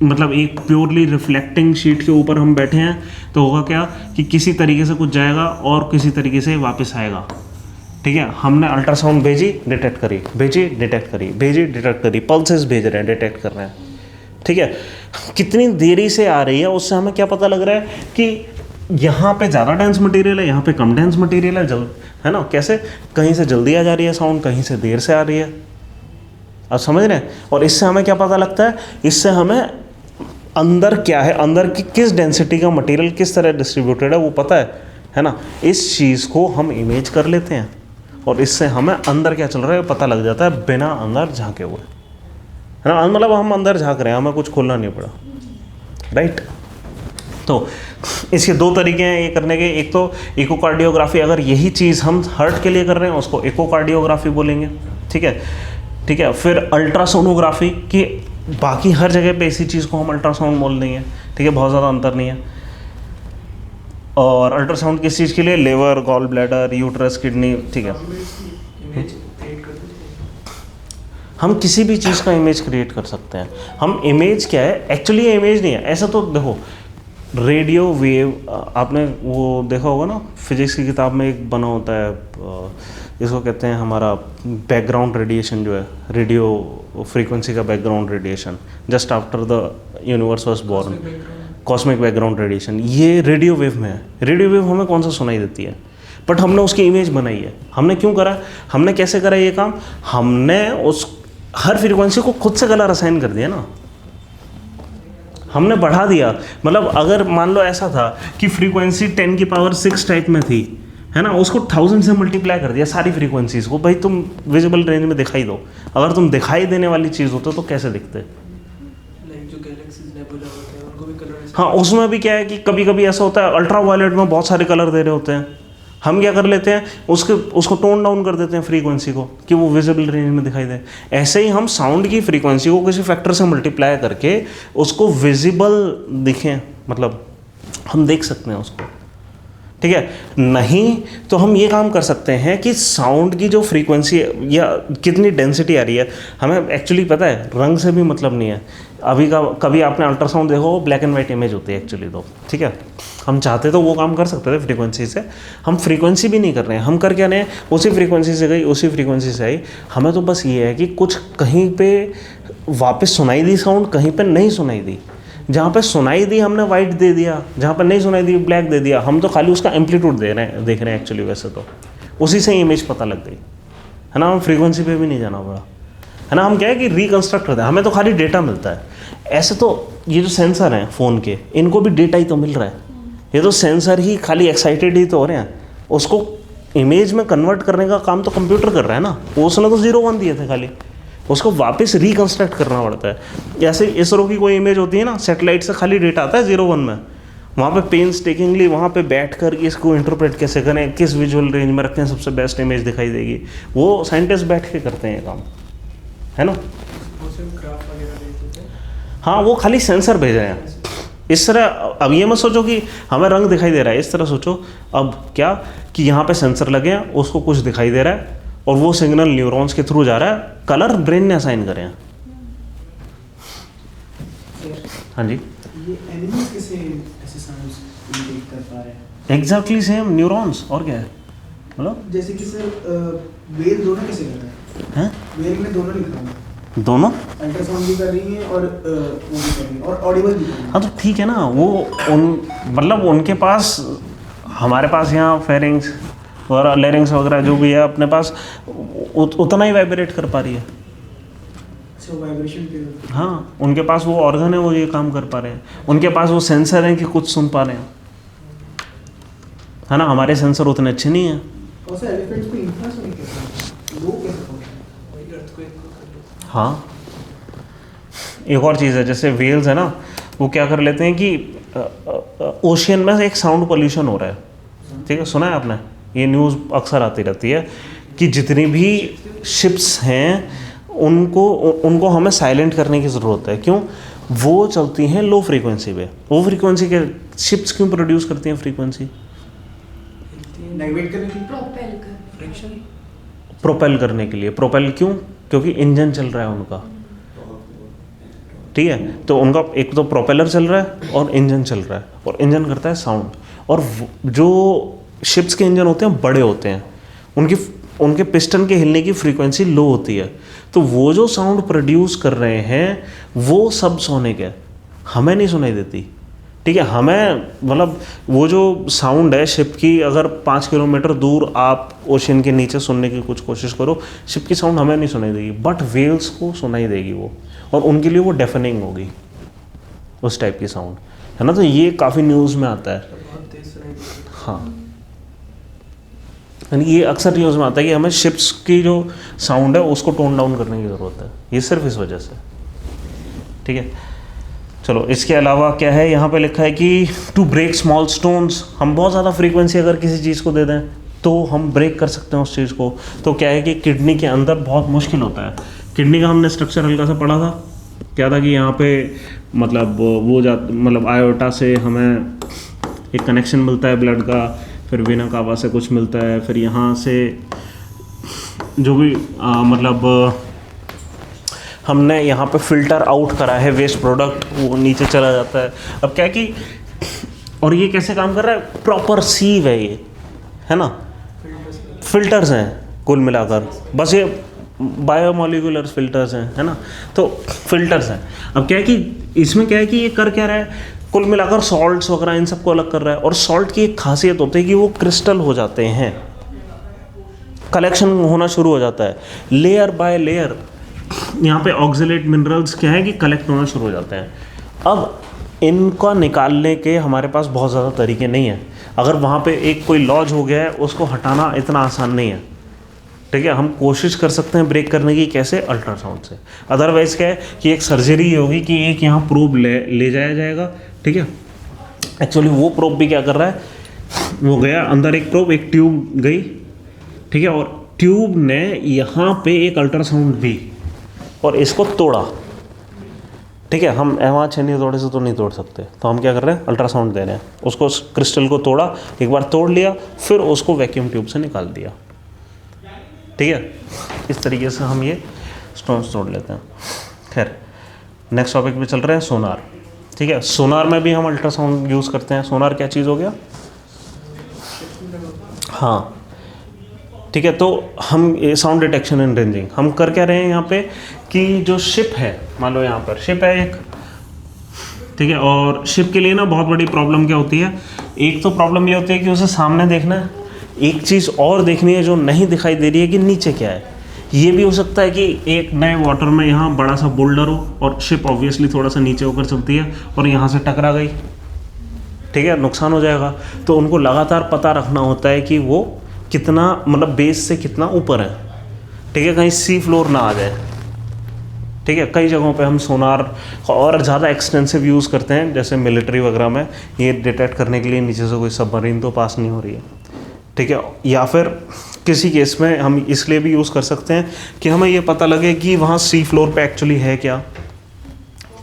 मतलब एक प्योरली रिफ्लेक्टिंग शीट के ऊपर हम बैठे हैं, तो होगा क्या कि किसी तरीके से कुछ जाएगा और किसी तरीके से वापस आएगा। ठीक है, हमने अल्ट्रासाउंड भेजी, डिटेक्ट करी, भेजी, डिटेक्ट करी, भेजी, डिटेक्ट करी, पल्सेस भेज रहे हैं, डिटेक्ट कर रहे हैं। ठीक है, कितनी देरी से आ रही है उससे हमें क्या पता लग रहा है कि यहाँ पे ज़्यादा डेंस मटेरियल है, यहाँ पे कम डेंस मटेरियल है ना। कैसे, कहीं से जल्दी आ जा रही है साउंड, कहीं से देर से आ रही है। आप समझ रहे हैं। और इससे हमें क्या पता लगता है, इससे हमें अंदर क्या है, अंदर की किस डेंसिटी का मटेरियल किस तरह डिस्ट्रीब्यूटेड है वो पता है ना। इस चीज़ को हम इमेज कर लेते हैं और इससे हमें अंदर क्या चल रहा है पता लग जाता है बिना अंदर झांके हुए, है ना। मतलब हम अंदर झांक रहे हैं, हमें कुछ खोलना नहीं पड़ा, राइट। तो इसके दो तरीके हैं ये करने के। एक तो इकोकार्डियोग्राफी, अगर यही चीज़ हम हार्ट के लिए कर रहे हैं उसको इकोकार्डियोग्राफी बोलेंगे। ठीक है, ठीक है। फिर अल्ट्रासोनोग्राफी की, बाकी हर जगह पे इसी चीज़ को हम अल्ट्रासाउंड बोल देंगे। ठीक है, बहुत ज़्यादा अंतर नहीं है। और अल्ट्रासाउंड किस चीज़ के लिए? लेवर, गॉल ब्लैडर, यूट्रस, किडनी, ठीक है। इमेज क्रिएट कर देते हम किसी भी चीज़ का इमेज क्रिएट कर सकते हैं। हम इमेज क्या है, एक्चुअली ये इमेज नहीं है। ऐसा तो देखो, रेडियो वेव, आपने वो देखा होगा ना, फिजिक्स की किताब में एक बना होता है, इसको कहते हैं हमारा बैकग्राउंड रेडिएशन, जो है रेडियो फ्रीक्वेंसी का background radiation, just after the universe was born, cosmic background radiation. ये रेडियो वेव में है। रेडियो वेव हमें कौन सा सुनाई देती है, बट हमने उसकी इमेज बनाई है। हमने क्यों करा, हमने कैसे करा ये काम? हमने उस हर फ्रीक्वेंसी को खुद से कलर असाइन कर दिया ना, हमने बढ़ा दिया। मतलब अगर मान लो ऐसा था कि फ्रीक्वेंसी 10 की पावर 6 टाइप में थी, है ना, उसको 1000 से मल्टीप्लाई कर दिया सारी फ्रीक्वेंसीज को। भाई तुम विजिबल रेंज में दिखाई दो। अगर तुम दिखाई देने वाली चीज़ होते तो कैसे दिखते? लाइक जो गैलेक्सीज नेबुला होते हैं उनको भी कलर। हाँ, उसमें भी क्या है कि कभी कभी ऐसा होता है, अल्ट्रा वायलेट में बहुत सारे कलर दे रहे होते हैं। हम क्या कर लेते हैं, उसको टोन डाउन कर देते हैं फ्रीक्वेंसी को, कि वो विजिबल रेंज में दिखाई दे। ऐसे ही हम साउंड की फ्रीक्वेंसी को किसी फैक्टर से मल्टीप्लाई करके उसको विजिबल दिखें, मतलब हम देख सकते हैं उसको, ठीक है। नहीं तो हम ये काम कर सकते हैं कि साउंड की जो फ्रीक्वेंसी या कितनी डेंसिटी आ रही है, हमें एक्चुअली पता है, रंग से भी मतलब नहीं है। अभी का कभी आपने अल्ट्रासाउंड देखो, ब्लैक एंड वाइट इमेज होती है एक्चुअली, तो ठीक है। हम चाहते तो वो काम कर सकते थे फ्रीक्वेंसी से, हम फ्रीक्वेंसी भी नहीं कर रहे हैं। हम कर क्या रहे हैं, उसी फ्रीक्वेंसी से गई, उसी फ्रीक्वेंसी से आई। हमें तो बस ये है कि कुछ कहीं पे वापस सुनाई दी साउंड, कहीं पे नहीं सुनाई दी। जहाँ पे सुनाई दी हमने वाइट दे दिया, जहाँ पे नहीं सुनाई दी ब्लैक दे दिया। हम तो खाली उसका एम्पलीट्यूड देख रहे हैं एक्चुअली। वैसे तो उसी से इमेज पता लग गई, है ना, हम फ्रीक्वेंसी पे भी नहीं जाना पड़ा, है ना। हम क्या है कि रिकन्स्ट्रक्ट करते हैं, हमें तो खाली डेटा मिलता है। ऐसे तो ये जो सेंसर हैं फ़ोन के, इनको भी डेटा ही तो मिल रहा है। ये तो सेंसर ही खाली एक्साइटेड ही तो हो रहे हैं, उसको इमेज में कन्वर्ट करने का काम तो कंप्यूटर कर रहा है ना। उसने तो 0-1 दिए थे खाली, उसको वापस रिकन्स्ट्रक्ट करना पड़ता है। जैसे इसरो की कोई इमेज होती है ना, सैटेलाइट से खाली डेटा आता है 0-1 में, वहाँ पे पेन्स टेकिंगली वहाँ पे बैठकर इसको इंटरप्रेट कैसे करें, किस विजुअल रेंज में रखें, सबसे बेस्ट इमेज दिखाई देगी, वो साइंटिस्ट बैठ के करते हैं काम, है ना। हाँ, वो खाली सेंसर भेज रहे हैं इस तरह। अब ये मत सोचो कि हमें रंग दिखाई दे रहा है, इस तरह सोचो अब क्या कि यहाँ पे सेंसर लगे हैं, उसको कुछ दिखाई दे रहा है और वो सिग्नल न्यूरॉन्स के थ्रू जा रहा है, कलर ब्रेन ने असाइन करे हैं। हाँ जी, ये एनिमल्स कैसे ऐसे साउंड्स इमिटेट कर पा रहे हैं? Exactly same, neurons. और क्या है, मतलब जैसे कि सर वेल दोनों कैसे कर रहे हैं? वेल में दोनों लिखा हुआ है, दोनों अल्ट्रासाउंड भी कर रही हैं और वो भी कर रही हैं और ऑडिबल भी कर रही हैं। हाँ तो ठीक है ना, वो मतलब उनके पास, हमारे पास यहाँ फेरिंग्स और लेरिंग्स वगैरह जो भी है अपने पास, उतना ही वाइब्रेट कर पा रही है। वाइब्रेशन पे, हाँ, उनके पास वो ऑर्गन है, वो ये काम कर पा रहे हैं। उनके पास वो सेंसर हैं कि कुछ सुन पा रहे हैं, है ना। हमारे सेंसर उतने अच्छे नहीं हैं। और सर एलिफेंट्स को इंफ्रासोनिक कैसे, लो कैसे पहुंचते हैं? हाँ, एक और चीज़ है, जैसे वेल्स है ना, वो क्या कर लेते हैं कि ओशियन में एक साउंड पोल्यूशन हो रहा है, ठीक है, सुना है आपने, ये न्यूज़ अक्सर आती रहती है कि जितनी भी शिप्स हैं उनको हमें साइलेंट करने की ज़रूरत है। क्यों? वो चलती हैं लो फ्रीक्वेंसी पे। वो फ्रीक्वेंसी के शिप्स क्यों प्रोड्यूस करती हैं फ्रीक्वेंसी? नेविगेट करने के लिए, प्रोपेल कर, फ्रिक्शन, प्रोपेल करने के लिए। प्रोपेल क्यों? क्योंकि इंजन चल रहा है उनका, ठीक है। तो उनका एक तो प्रोपेलर चल रहा है और इंजन चल रहा है, और इंजन करता है साउंड। और जो शिप्स के इंजन होते हैं बड़े होते हैं, उनके पिस्टन के हिलने की फ्रीक्वेंसी लो होती है, तो वो जो साउंड प्रोड्यूस कर रहे हैं वो सब सोनिक है, हमें नहीं सुनाई देती, ठीक है। हमें मतलब वो जो साउंड है शिप की, अगर 5 किलोमीटर दूर आप ओशन के नीचे सुनने की कुछ कोशिश करो, शिप की साउंड हमें नहीं सुनाई देगी, बट वेल्स को सुनाई देगी वो, और उनके लिए वो डेफनिंग होगी उस टाइप की साउंड, है ना। तो ये काफ़ी न्यूज़ में आता है। बहुत तेज सुनाई देती है। हाँ, यानी ये अक्सर न्यूज़ में आता है कि हमें शिप्स की जो साउंड है उसको टोन डाउन करने की ज़रूरत है, ये सिर्फ इस वजह से, ठीक है। चलो, इसके अलावा क्या है, यहाँ पे लिखा है कि टू ब्रेक स्मॉल स्टोन्स। हम बहुत ज़्यादा फ्रीक्वेंसी अगर किसी चीज़ को दे दें तो हम ब्रेक कर सकते हैं उस चीज़ को। तो क्या है कि किडनी के अंदर बहुत मुश्किल होता है। किडनी का हमने स्ट्रक्चर हल्का सा पढ़ा था, क्या था कि यहाँ पे मतलब वो मतलब आयोटा से हमें एक कनेक्शन मिलता है ब्लड का, फिर वेना कावा से कुछ मिलता है, फिर यहाँ से जो भी मतलब हमने यहाँ पे फ़िल्टर आउट करा है वेस्ट प्रोडक्ट, वो नीचे चला जाता है। अब क्या है कि और ये कैसे काम कर रहा है, प्रॉपर सीव है ये, है ना, फिल्टर्स हैं कुल मिलाकर, बस ये बायोमोलिकुलर फिल्टर्स हैं, है ना, तो फिल्टर्स हैं। अब क्या है कि इसमें क्या है कि ये कर क्या रहा है, कुल मिलाकर सॉल्ट्स वगैरह इन सबको अलग कर रहा है। और सॉल्ट की एक खासियत होती है कि वो क्रिस्टल हो जाते हैं, कलेक्शन होना शुरू हो जाता है, लेयर बाय लेयर यहाँ पे ऑक्सलेट मिनरल्स क्या है कि कलेक्ट होना शुरू हो जाते हैं। अब इनका निकालने के हमारे पास बहुत ज़्यादा तरीके नहीं हैं। अगर वहाँ पे एक कोई लॉज हो गया है, उसको हटाना इतना आसान नहीं है, ठीक है। हम कोशिश कर सकते हैं ब्रेक करने की, कैसे, अल्ट्रासाउंड से। अदरवाइज़ क्या है कि एक सर्जरी होगी कि एक यहाँ प्रोब ले जाया जाएगा, ठीक है। एक्चुअली वो प्रोब भी क्या कर रहा है, वो गया अंदर एक प्रोब, एक ट्यूब गई, ठीक है, और ट्यूब ने यहाँ पे एक अल्ट्रासाउंड दी और इसको तोड़ा, ठीक है। हम वहाँ छेनी तोड़े से तो नहीं तोड़ सकते, तो हम क्या कर रहे हैं, अल्ट्रासाउंड दे रहे हैं। उसको क्रिस्टल को तोड़ा, एक बार तोड़ लिया, फिर उसको वैक्यूम ट्यूब से निकाल दिया, ठीक है। इस तरीके से हम ये स्टोन्स तोड़ लेते हैं। खैर, नेक्स्ट टॉपिक पे चल रहे हैं, सोनार, ठीक है। सोनार में भी हम अल्ट्रासाउंड यूज़ करते हैं। सोनार क्या चीज़ हो गया, हाँ, ठीक है। तो हम साउंड डिटेक्शन एंड रेंजिंग हम कर क्या रहे हैं यहाँ पे कि जो शिप है, मान लो यहाँ पर शिप है एक, ठीक है, और शिप के लिए ना बहुत बड़ी प्रॉब्लम क्या होती है, एक तो प्रॉब्लम ये होती है कि उसे सामने देखना है, एक चीज़ और देखनी है जो नहीं दिखाई दे रही है कि नीचे क्या है। ये भी हो सकता है कि एक नए वाटर में यहाँ बड़ा सा बोल्डर हो और शिप ऑब्वियसली थोड़ा सा नीचे होकर चलती है और यहाँ से टकरा गई, ठीक है, नुकसान हो जाएगा। तो उनको लगातार पता रखना होता है कि वो कितना, मतलब बेस से कितना ऊपर है, ठीक है, कहीं सी फ्लोर ना आ जाए, ठीक है। कई जगहों पे हम सोनार और ज़्यादा एक्सटेंसिव यूज़ करते हैं, जैसे मिलिट्री वगैरह में, ये डिटेक्ट करने के लिए नीचे से कोई सबमरीन तो पास नहीं हो रही है, ठीक है। या फिर किसी केस में हम इसलिए भी यूज़ कर सकते हैं कि हमें ये पता लगे कि वहाँ सी फ्लोर पे एक्चुअली है क्या,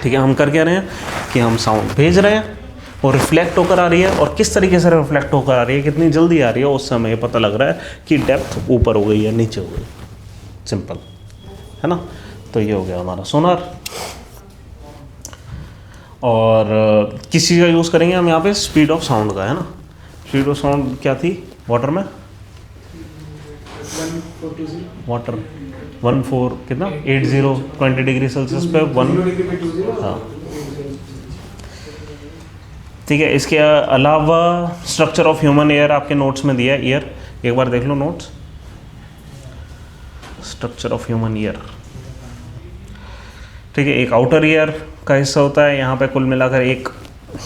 ठीक है। हम कर क्या रहे हैं कि हम साउंड भेज रहे हैं और रिफ्लेक्ट होकर आ रही है, और किस तरीके से रिफ्लेक्ट होकर आ रही है, कितनी जल्दी आ रही है, उस समय ये पता लग रहा है कि डेप्थ ऊपर हो गई है नीचे हो गई, सिंपल, है ना। तो ये हो गया हमारा सोनार। और किस चीज़ का यूज़ करेंगे हम यहाँ पे, स्पीड ऑफ साउंड का, है ना। स्पीड ऑफ साउंड क्या थी वाटर में, 1420 वाटर 14 कितना 80 20 डिग्री सेल्सियस पे 1, हाँ, ठीक है। इसके अलावा स्ट्रक्चर ऑफ ह्यूमन ईयर आपके नोट्स में दिया है, ईयर एक बार देख लो notes, structure of human ear, ठीक है। एक आउटर ईयर का हिस्सा होता है, यहाँ पे कुल मिलाकर एक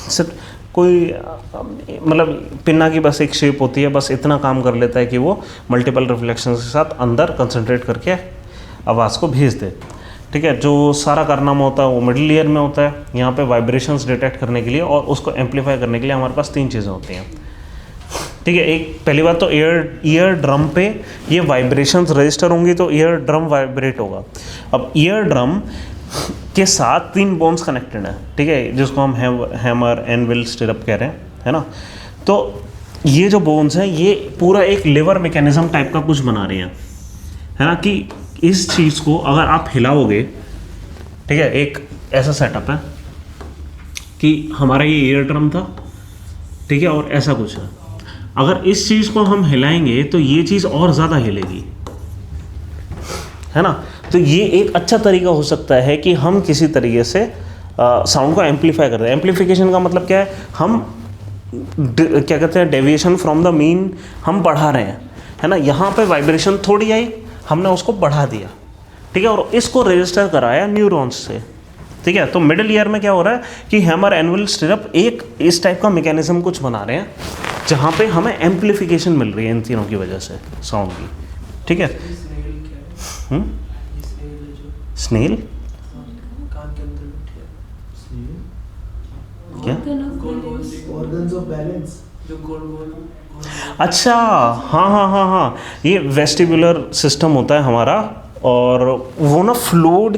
सिर्फ कोई मतलब पिन्ना की बस एक शेप होती है, बस इतना काम कर लेता है कि वो मल्टीपल रिफ्लेक्शंस के साथ अंदर कंसंट्रेट करके आवाज़ को भेज दे, ठीक है। जो सारा कारनामा होता है वो मिडिल ईयर में होता है, यहाँ पे वाइब्रेशंस डिटेक्ट करने के लिए और उसको एम्पलीफाई करने के लिए हमारे पास 3 चीज़ें होती हैं, ठीक है। एक पहली बात तो ईयर ड्रम पे ये वाइब्रेशंस रजिस्टर होंगी, तो ईयर ड्रम वाइब्रेट होगा। अब ईयर ड्रम के साथ 3 बोन्स कनेक्टेड हैं, ठीक है, जिसको हम हैमर एनविल स्टिरअप कह रहे हैं, है ना। तो ये जो बोन्स हैं ये पूरा एक लीवर मैकेनिज्म टाइप का कुछ बना रहे हैं, है ना, कि इस चीज़ को अगर आप हिलाओगे, ठीक है, एक ऐसा सेटअप है कि हमारा ये ईयर ड्रम था, ठीक है, और ऐसा कुछ है। अगर इस चीज़ को हम हिलाएंगे तो ये चीज़ और ज़्यादा हिलेगी, है ना। तो ये एक अच्छा तरीका हो सकता है कि हम किसी तरीके से साउंड को एम्पलीफाई कर दें। एम्पलीफिकेशन का मतलब क्या है, हम क्या कहते हैं, डेविएशन फ्रॉम द मीन हम बढ़ा रहे हैं, है ना। यहाँ पे वाइब्रेशन थोड़ी आई, हमने उसको बढ़ा दिया, ठीक है, और इसको रजिस्टर कराया न्यूरॉन्स से, ठीक है। तो मिडिल ईयर में क्या हो रहा है कि हैमर एनविल स्टिरअप एक इस टाइप का मैकेनिज्म कुछ बना रहे हैं जहाँ पे हमें एम्पलीफिकेशन मिल रही है इन तीनों की वजह से साउंड की, ठीक है। स्नेल क्या, ऑर्गन्स ऑफ बैलेंस, जो गोल गोल, अच्छा, हाँ हाँ हाँ हाँ, ये वेस्टिबुलर सिस्टम होता है हमारा और वो ना फ्लूइड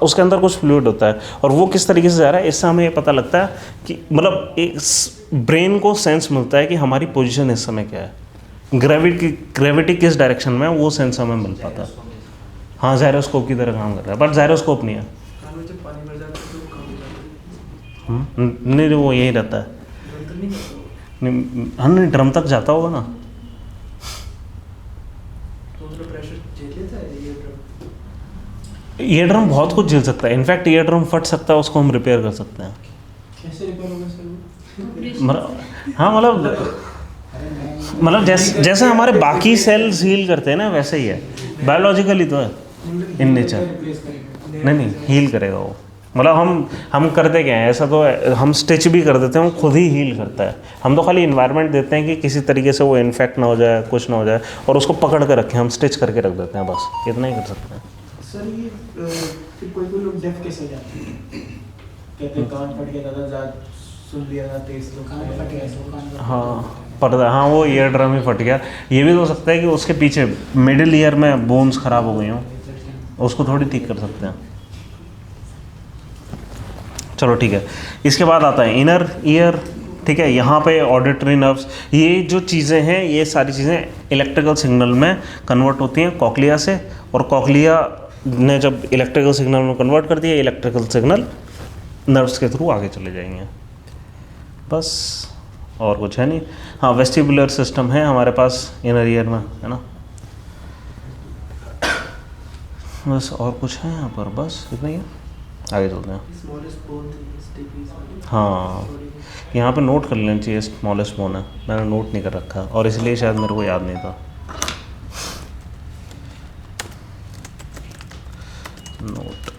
उसके अंदर कुछ फ्लूइड होता है और वो किस तरीके से जा रहा है, इससे हमें ये पता लगता है कि मतलब एक ब्रेन को सेंस मिलता है कि हमारी पोजीशन इस समय क्या है, ग्रेविटी किस डायरेक्शन में है, वो सेंस हमें मिल पाता है। हाँ, जायरोस्कोप की तरह काम कर रहा है, बट जायरोस्कोप नहीं है। नहीं, वो यही रहता है। नहीं, ड्रम तक जाता होगा ना। ये ड्रम बहुत कुछ झेल सकता है, इनफैक्ट ये ड्रम फट सकता है, उसको हम रिपेयर कर सकते हैं। कैसे रिपेयर होगा सर? हाँ, मतलब जैसे हमारे बाकी सेल्स हील करते हैं ना, वैसे ही है, बायोलॉजिकली तो है इन नेचर। नहीं, हील करेगा वो। मतलब हम करते क्या है, ऐसा तो हम स्टिच भी कर देते हैं, वो खुद ही हील करता है। हम तो खाली इन्वायरमेंट देते हैं कि किसी तरीके से वो इन्फेक्ट ना हो जाए, कुछ ना हो जाए, और उसको पकड़ कर रखें, हम स्टिच करके रख देते हैं, बस इतना ही कर सकते हैं। सर ये फिर कोई लोग डेफ कैसे हो जाते हैं? कहते हैं कान फट गया, ज़्यादा सुन लिया था, तेज तो कान फट गया। हाँ, पर्दा, हाँ, वो ईयर ड्रम ही फट गया। ये भी तो हो सकता है कि उसके पीछे मिडिल ईयर में बोन्स खराब हो गई हों, उसको थोड़ी ठीक कर सकते हैं। चलो ठीक है, इसके बाद आता है इनर ईयर। ठीक है, यहाँ पे ऑडिटरी नर्व्स, ये जो चीज़ें हैं, ये सारी चीज़ें इलेक्ट्रिकल सिग्नल में कन्वर्ट होती हैं कॉक्लिया से, और कॉक्लिया ने जब इलेक्ट्रिकल सिग्नल में कन्वर्ट कर दिया, इलेक्ट्रिकल सिग्नल नर्व्स के थ्रू आगे चले जाएंगे, बस और कुछ है नहीं। हाँ, वेस्टिबुलर सिस्टम है हमारे पास इनर ईयर में, है ना, बस और कुछ है यहाँ पर, बस इतना ही है। आगे चलते हैं। हाँ, यहाँ पे नोट कर लेना चाहिए, स्मॉलेस्ट बोन है, मैंने नोट नहीं कर रखा और इसलिए शायद मेरे को याद नहीं था। नोट,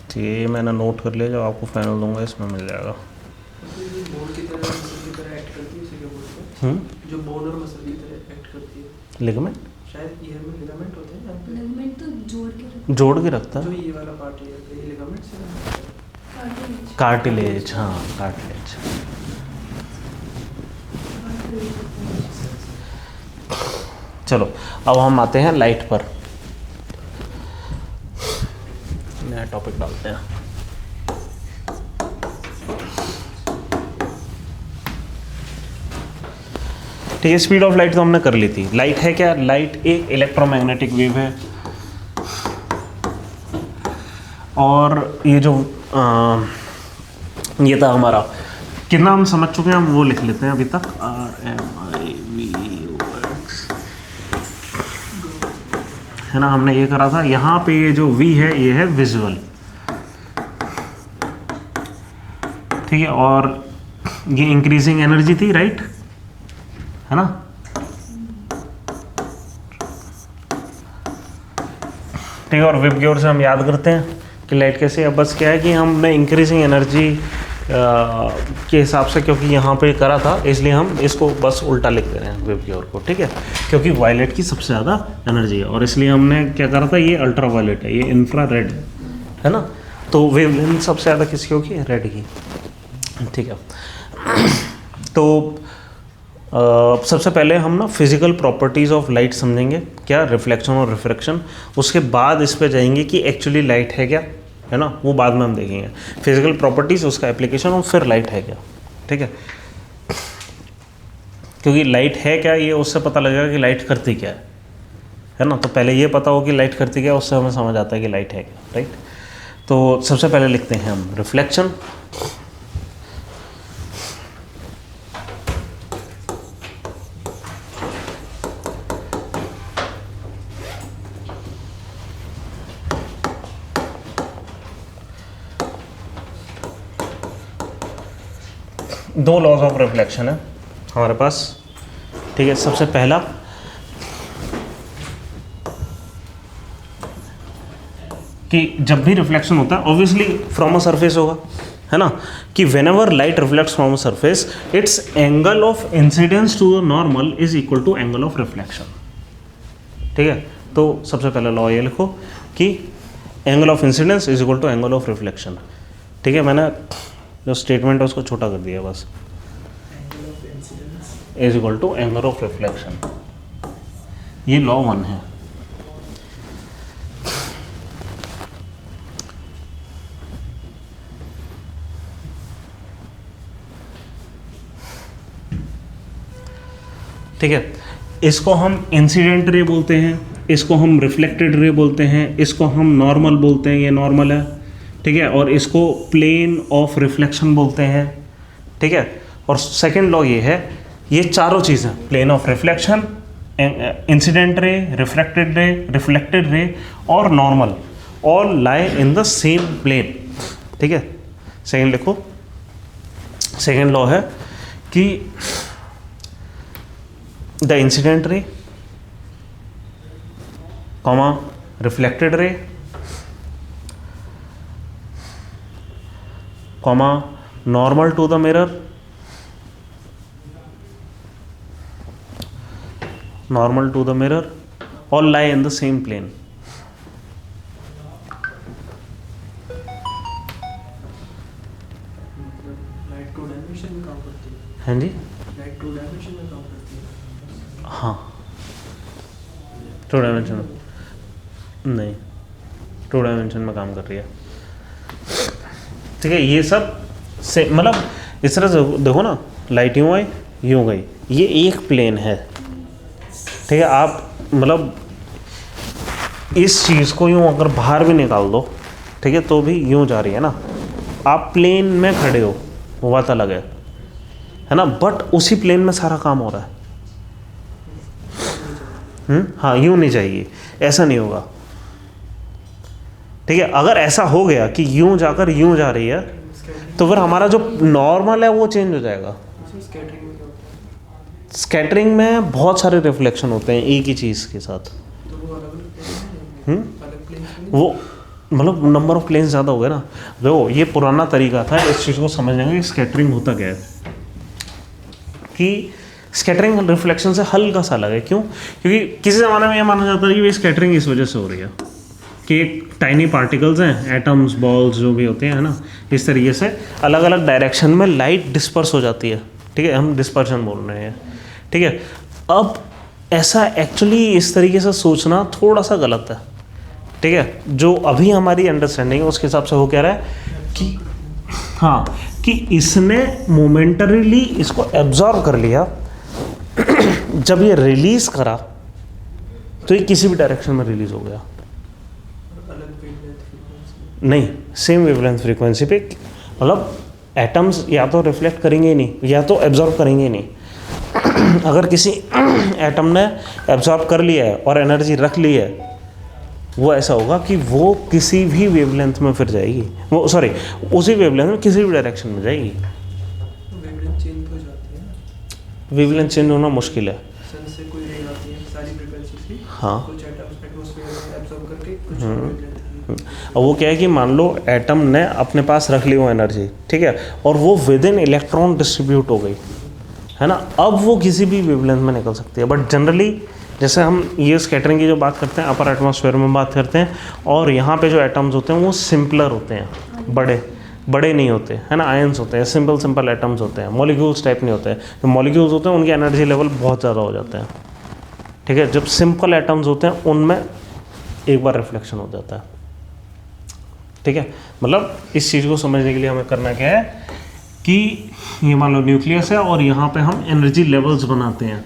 ठीक है, ये मैंने नोट कर लिया, जब आपको फाइनल दूंगा इसमें मिल जाएगा। जो बोन और मसल की तरह एक्ट करती है। लिगामेंट, शायद ईयर में लिगामेंट होते हैं, लिगामेंट तो जोड़ के रखता है। जो ये वाला पार्ट है, ये लिगामेंट से कार्टिलेज, हाँ, कार्टिलेज। चलो, अब हम आते हैं लाइट पर, नया टॉपिक डालते हैं। ठीक है, स्पीड ऑफ लाइट तो हमने कर ली थी। लाइट है क्या? लाइट एक इलेक्ट्रोमैग्नेटिक वेव है, और ये जो ये था हमारा, कितना हम समझ चुके हैं, हम वो लिख लेते हैं अभी तक, RMIVOX, है ना, हमने ये करा था। यहाँ पे ये जो V है, ये है विजुअल, ठीक है, और ये इंक्रीजिंग एनर्जी थी, राइट, है ना। ठीक है, और वेब की ओर से हम याद करते हैं कि लाइट कैसे है। बस क्या है कि हमने इंक्रीजिंग एनर्जी के हिसाब से, क्योंकि यहाँ पे करा था, इसलिए हम इसको बस उल्टा लिख दे रहे हैं वेब की ओर को, ठीक है, क्योंकि वायलेट की सबसे ज़्यादा एनर्जी है, और इसलिए हमने क्या करा था, ये अल्ट्रा वायलेट है, ये इंफ्रा रेड है ना, तो वेवलेंथ सबसे ज़्यादा किसकी होगी? रेड की, ठीक है। तो सबसे पहले हम ना फिजिकल प्रॉपर्टीज़ ऑफ लाइट समझेंगे, क्या, रिफ्लेक्शन और रिफ्रैक्शन। उसके बाद इस पे जाएंगे कि एक्चुअली लाइट है क्या, है ना, वो बाद में हम देखेंगे। फिजिकल प्रॉपर्टीज़, उसका एप्लीकेशन, और फिर लाइट है क्या, ठीक है, क्योंकि लाइट है क्या ये उससे पता लगेगा कि लाइट करती क्या है ना। तो पहले ये पता हो कि लाइट करती क्या, उससे हमें समझ आता है कि लाइट है क्या, राइट। तो सबसे पहले लिखते हैं हम रिफ्लेक्शन। दो लॉज ऑफ रिफ्लेक्शन है हमारे पास, ठीक है। सबसे पहला कि जब भी रिफ्लेक्शन होता है, ऑब्वियसली फ्रॉम अ सरफेस होगा, है ना, कि whenever light reflects from a surface, its angle of incidence to the normal is equal to angle of reflection, ठीक है। तो सबसे पहला लॉ ये लिखो कि angle of incidence is equal to angle of reflection. ठीक है, मैंने जो स्टेटमेंट है उसको छोटा कर दिया बस। Angle of incidence is equal to angle of reflection, ये लॉ 1 है। ठीक है, इसको हम इंसिडेंट रे बोलते हैं, इसको हम रिफ्लेक्टेड रे बोलते हैं, इसको हम नॉर्मल बोलते हैं, ये नॉर्मल है। ठीक है, और इसको प्लेन ऑफ रिफ्लेक्शन बोलते हैं। ठीक है, और सेकंड लॉ ये है, ये चारों चीज़ें plane of reflection, incident ray, reflected ray और normal all lie in the same plane. ठीक है, सेकंड लिखो, सेकंड लॉ है कि the incident ray comma reflected ray comma normal to the mirror all lie in the same plane। Light 2 dimension में काम करती है। हैं जी, लाइट 2 डायमेंशन में काम करती है। हाँ 2 डायमेंशन नहीं, 2 डायमेंशन में काम कर रही है। ठीक है, ये सब से मतलब इस तरह से देखो ना, लाइट यूँ आई यूँ गई, ये एक प्लेन है। ठीक है, आप मतलब इस चीज़ को यूँ अगर बाहर भी निकाल दो, ठीक है, तो भी यूँ जा रही है ना। आप प्लेन में खड़े हो, वो बात अलग है ना, बट उसी प्लेन में सारा काम हो रहा है। हाँ, यूँ नहीं चाहिए, ऐसा नहीं होगा। ठीक है, अगर ऐसा हो गया कि यूँ जाकर यूँ जा रही है, तो फिर हमारा जो नॉर्मल है वो चेंज हो जाएगा। स्कैटरिंग में क्या होता है? स्कैटरिंग में बहुत सारे रिफ्लेक्शन होते हैं एक ही चीज़ के साथ। तो वो अलग अलग प्लेन है, अलग प्लेन में नहीं? वो मतलब नंबर ऑफ प्लेन्स ज़्यादा हो गए ना। देखो, ये पुराना तरीका था इस चीज़ को समझने का कि स्कैटरिंग होता क्या है, कि स्कैटरिंग रिफ्लेक्शन से हल्का सा अलग है। क्यों? क्योंकि किसी ज़माने में ये माना जाता है कि ये स्कैटरिंग इस वजह से हो रही है कि एक टाइनी पार्टिकल्स हैं, एटम्स, बॉल्स जो भी होते हैं ना, इस तरीके से अलग अलग डायरेक्शन में लाइट डिस्पर्स हो जाती है। ठीक है, हम डिस्पर्शन बोल रहे हैं। ठीक है, अब ऐसा एक्चुअली इस तरीके से सोचना थोड़ा सा गलत है। ठीक है, जो अभी हमारी अंडरस्टैंडिंग है उसके हिसाब से हो क्या रहा है कि हाँ, कि इसने मोमेंटरीली इसको एब्जॉर्ब कर लिया, जब ये रिलीज करा तो ये किसी भी डायरेक्शन में रिलीज हो गया। अलग वेवलेंथ फ्रीक्वेंसी नहीं, सेम वेवलेंथ फ्रीक्वेंसी पे, मतलब एटम्स या तो रिफ्लेक्ट करेंगे ही नहीं, या तो एब्जॉर्ब करेंगे ही नहीं। अगर किसी एटम ने एब्जॉर्ब कर लिया है और एनर्जी रख ली है, वो ऐसा होगा कि वो किसी भी वेवलेंथ में फिर जाएगी, वो सॉरी उसी वेवलेंथ में किसी भी डायरेक्शन में जाएगी। वेवलेंथ चेंज हो जाती है ना। वेवलेंथ चेंज होना मुश्किल है। सन से कोई रे आती है सारी फ्रीक्वेंसीज की, हाँ। कुछ एटम्स एटमॉस्फेयर में एब्जॉर्ब करके कुछ वेवलेंथ की। अब वो क्या है कि मान लो एटम ने अपने पास रख ली वो एनर्जी, ठीक है, और वो विद इन इलेक्ट्रॉन डिस्ट्रीब्यूट हो गई, है ना, अब वो किसी भी वेवलेंथ में निकल सकती है। बट जनरली जैसे हम ये स्कैटरिंग की जो बात करते हैं, अपर एटमॉस्फेयर में बात करते हैं, और यहाँ पे जो एटम्स होते हैं वो सिंपलर होते हैं, बड़े नहीं होते, है ना, आयंस होते हैं, सिंपल एटम्स होते हैं, मॉलिक्यूल्स टाइप नहीं होते हैं। जो मॉलिक्यूल्स होते हैं उनकी एनर्जी लेवल बहुत ज़्यादा हो जाते हैं। ठीक है, जब सिंपल एटम्स होते हैं उनमें एक बार रिफ्लेक्शन हो जाता है। ठीक है, मतलब इस चीज़ को समझने के लिए हमें करना क्या है कि ये मान लो न्यूक्लियस है और यहाँ पे हम एनर्जी लेवल्स बनाते हैं,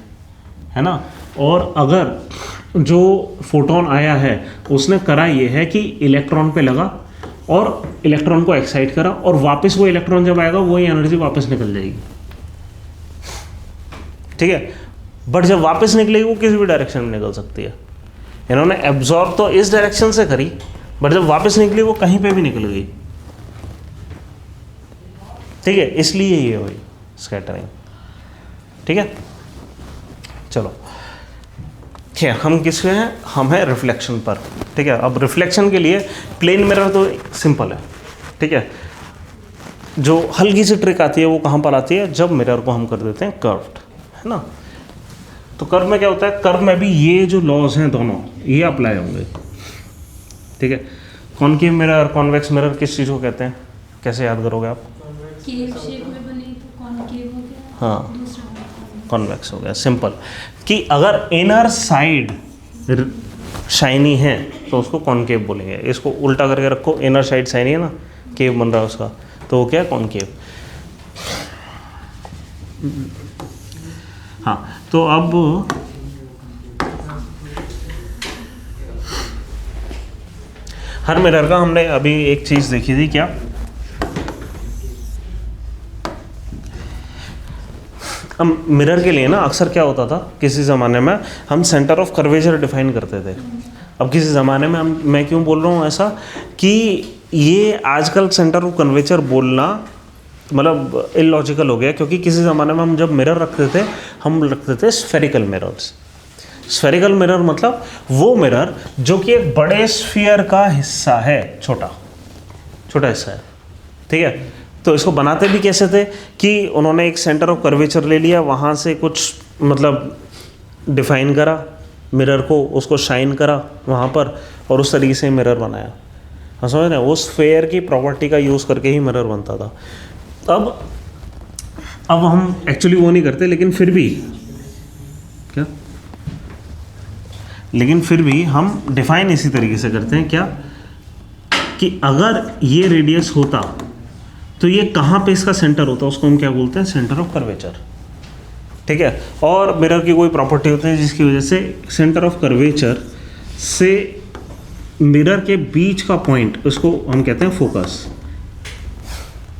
है ना, और अगर जो फोटोन आया है उसने करा ये है कि इलेक्ट्रॉन पे लगा और इलेक्ट्रॉन को एक्साइट करा, और वापस वो इलेक्ट्रॉन जब आएगा वही एनर्जी वापस निकल जाएगी। ठीक है, बट जब वापस निकलेगी वो किसी भी डायरेक्शन में निकल सकती है। इन्होंने एब्जॉर्ब तो इस डायरेक्शन से करी, बट जब वापस निकली वो कहीं पे भी निकल गई। ठीक है, इसलिए ये हुई स्कैटरिंग। ठीक है, चलो ठीक है, हम किस पे हैं, हम हैं रिफ्लेक्शन पर। ठीक है, अब रिफ्लेक्शन के लिए प्लेन मिरर तो सिंपल है। ठीक है, जो हल्की सी ट्रिक आती है वो कहाँ पर आती है, जब मिरर को हम कर देते हैं कर्व्ड, है ना। तो कर्व में क्या होता है, कर्व में भी ये जो लॉज हैं दोनों ये अप्लाई होंगे। ठीक है, कॉनकेव मिरर, कॉन्वेक्स मिरर किस चीज़ को कहते हैं, कैसे याद करोगे आप? केव शेप में बने तो कॉनकेव हो गया। हाँ, दूसरा कॉन्वेक्स हो गया। सिंपल कि अगर इनर साइड शाइनी है तो उसको कॉनकेव बोलेंगे। इसको उल्टा करके रखो, इनर साइड शाइनी है ना, केव बन रहा है उसका, तो वो क्या है? कॉनकेव। हाँ, तो अब हर मिरर का हमने अभी एक चीज़ देखी थी, क्या? हम मिरर के लिए ना अक्सर क्या होता था, किसी ज़माने में हम सेंटर ऑफ कर्वेचर डिफाइन करते थे। अब किसी ज़माने में मैं क्यों बोल रहा हूँ ऐसा कि ये आजकल सेंटर ऑफ कर्वेचर बोलना मतलब इलॉजिकल हो गया, क्योंकि किसी ज़माने में हम जब मिरर रखते थे हम रखते थे स्फेरिकल मिरर्स। स्फेरिकल मिरर मतलब वो मिरर जो कि एक बड़े स्फीयर का हिस्सा है, छोटा हिस्सा है, ठीक है। तो इसको बनाते भी कैसे थे कि उन्होंने एक सेंटर ऑफ कर्वेचर ले लिया, वहाँ से कुछ मतलब डिफाइन करा मिरर को, उसको शाइन करा वहाँ पर, और उस तरीके से मिरर बनाया। हाँ, समझ रहे हैं? वो स्फेयर की प्रॉपर्टी का यूज़ करके ही मिरर बनता था। अब हम एक्चुअली वो नहीं करते, लेकिन फिर भी हम डिफाइन इसी तरीके से करते हैं, क्या कि अगर ये रेडियस होता तो ये कहाँ पे इसका सेंटर होता, उसको हम क्या बोलते हैं? सेंटर ऑफ कर्वेचर, ठीक है। और मिरर की कोई प्रॉपर्टी होती है जिसकी वजह से सेंटर ऑफ कर्वेचर से मिरर के बीच का पॉइंट, उसको हम कहते हैं फोकस,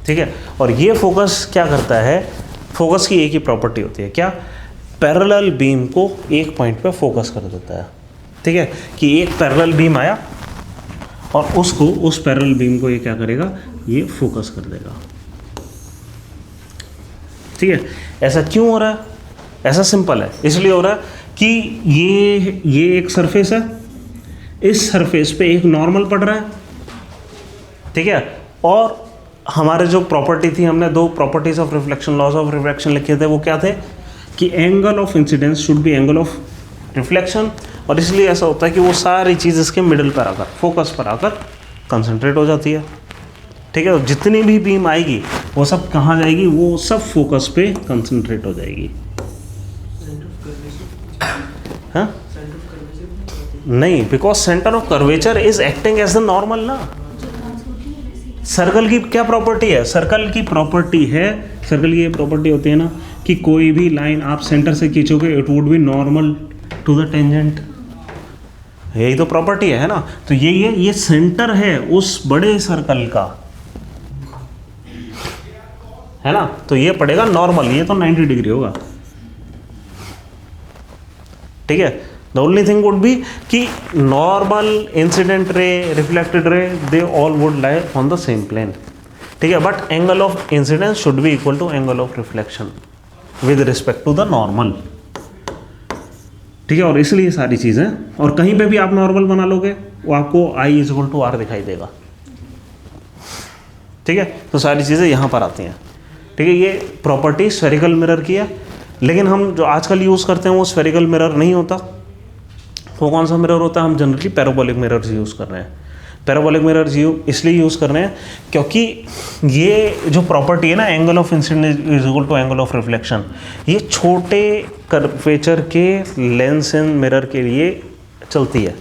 ठीक है। और ये फोकस क्या करता है? फोकस की एक ही प्रॉपर्टी होती है, क्या? पैरेलल बीम को एक पॉइंट पे फोकस कर देता है, ठीक है। कि एक पैरेलल बीम आया और उसको, उस पैरेलल बीम को ये क्या करेगा? ये फोकस कर देगा, ठीक है। ऐसा क्यों हो रहा है? ऐसा सिंपल है, इसलिए हो रहा है कि ये एक सरफेस है, इस सरफेस पे एक नॉर्मल पड़ रहा है, ठीक है। और हमारे जो प्रॉपर्टी थी, हमने दो properties of reflection, laws of reflection लिखे थे, वो क्या थे कि angle of incidence should be angle of reflection. और इसलिए ऐसा होता है कि वो सारी चीज़ इसके मिडिल पर आकर, फोकस पर आकर कंसंट्रेट हो जाती है, ठीक है। और जितनी भी बीम आएगी वो सब कहाँ जाएगी? वो सब फोकस पे कंसंट्रेट हो जाएगी। हाँ, नहीं, because centre of curvature is acting as the normal ना। सर्कल की क्या प्रॉपर्टी है? सर्कल की प्रॉपर्टी की ये प्रॉपर्टी होती है ना कि कोई भी लाइन आप सेंटर से खींचोगे, it would be normal to the tangent. यही तो प्रॉपर्टी है ना। तो ये सेंटर है उस बड़े सर्कल का, है ना। तो ये पड़ेगा नॉर्मल, ये तो 90 डिग्री होगा, ठीक है। The only thing would be कि normal, incident ray, reflected ray, they all would lie on the same plane, ठीक है। But angle of incidence should be equal to angle of reflection with respect to the normal, ठीक है। और इसलिए सारी चीज़ें, और कहीं पे भी आप नॉर्मल बना लोगे वो आपको आई इज इक्वल टू आर दिखाई देगा, ठीक है। तो सारी चीज़ें यहाँ पर आती हैं, ठीक है। ये प्रॉपर्टी स्फेरिकल मिरर की है, लेकिन हम जो आजकल यूज़ करते हैं वो स्फेरिकल मिरर नहीं होता। वो कौन सा मिरर होता है? हम जनरली पैराबोलिक मिरर्स यूज़ कर रहे हैं। पैराबोलिक मिरर्स इसलिए यूज़ कर रहे हैं क्योंकि ये जो प्रॉपर्टी है ना, angle of incidence is equal to angle of reflection, ये छोटे कर्वेचर के लेंस एंड मिरर के लिए चलती है।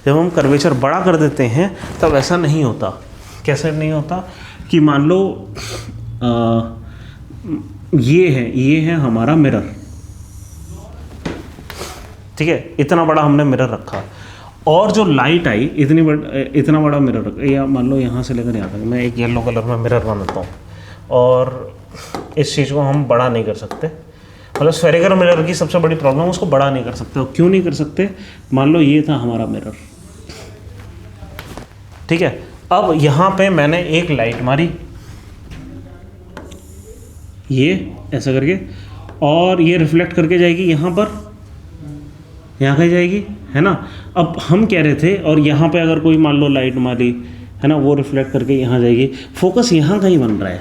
जब हम कर्वेचर बड़ा कर देते हैं तब ऐसा नहीं होता। कैसे नहीं होता? कि मान लो ये है हमारा मिरर, ठीक है। इतना बड़ा हमने मिरर रखा और जो लाइट आई इतना बड़ा मिरर रखा, या मान लो यहाँ से लेकर यहाँ तक मैं एक येलो कलर में मिरर बनाता हूँ, और इस चीज़ को हम बड़ा नहीं कर सकते। मतलब स्फेरिकल मिरर की सबसे बड़ी प्रॉब्लम, उसको बड़ा नहीं कर सकते। और क्यों नहीं कर सकते? मान लो ये था हमारा मिरर, ठीक है। अब यहाँ पे मैंने एक लाइट मारी, ये ऐसा करके, और ये रिफ्लेक्ट करके जाएगी यहाँ पर, यहाँ कहीं जाएगी, है ना। अब हम कह रहे थे, और यहाँ पे अगर कोई मान लो लाइट मारी, है ना, वो रिफ्लेक्ट करके यहाँ जाएगी। फोकस यहाँ कहीं बन रहा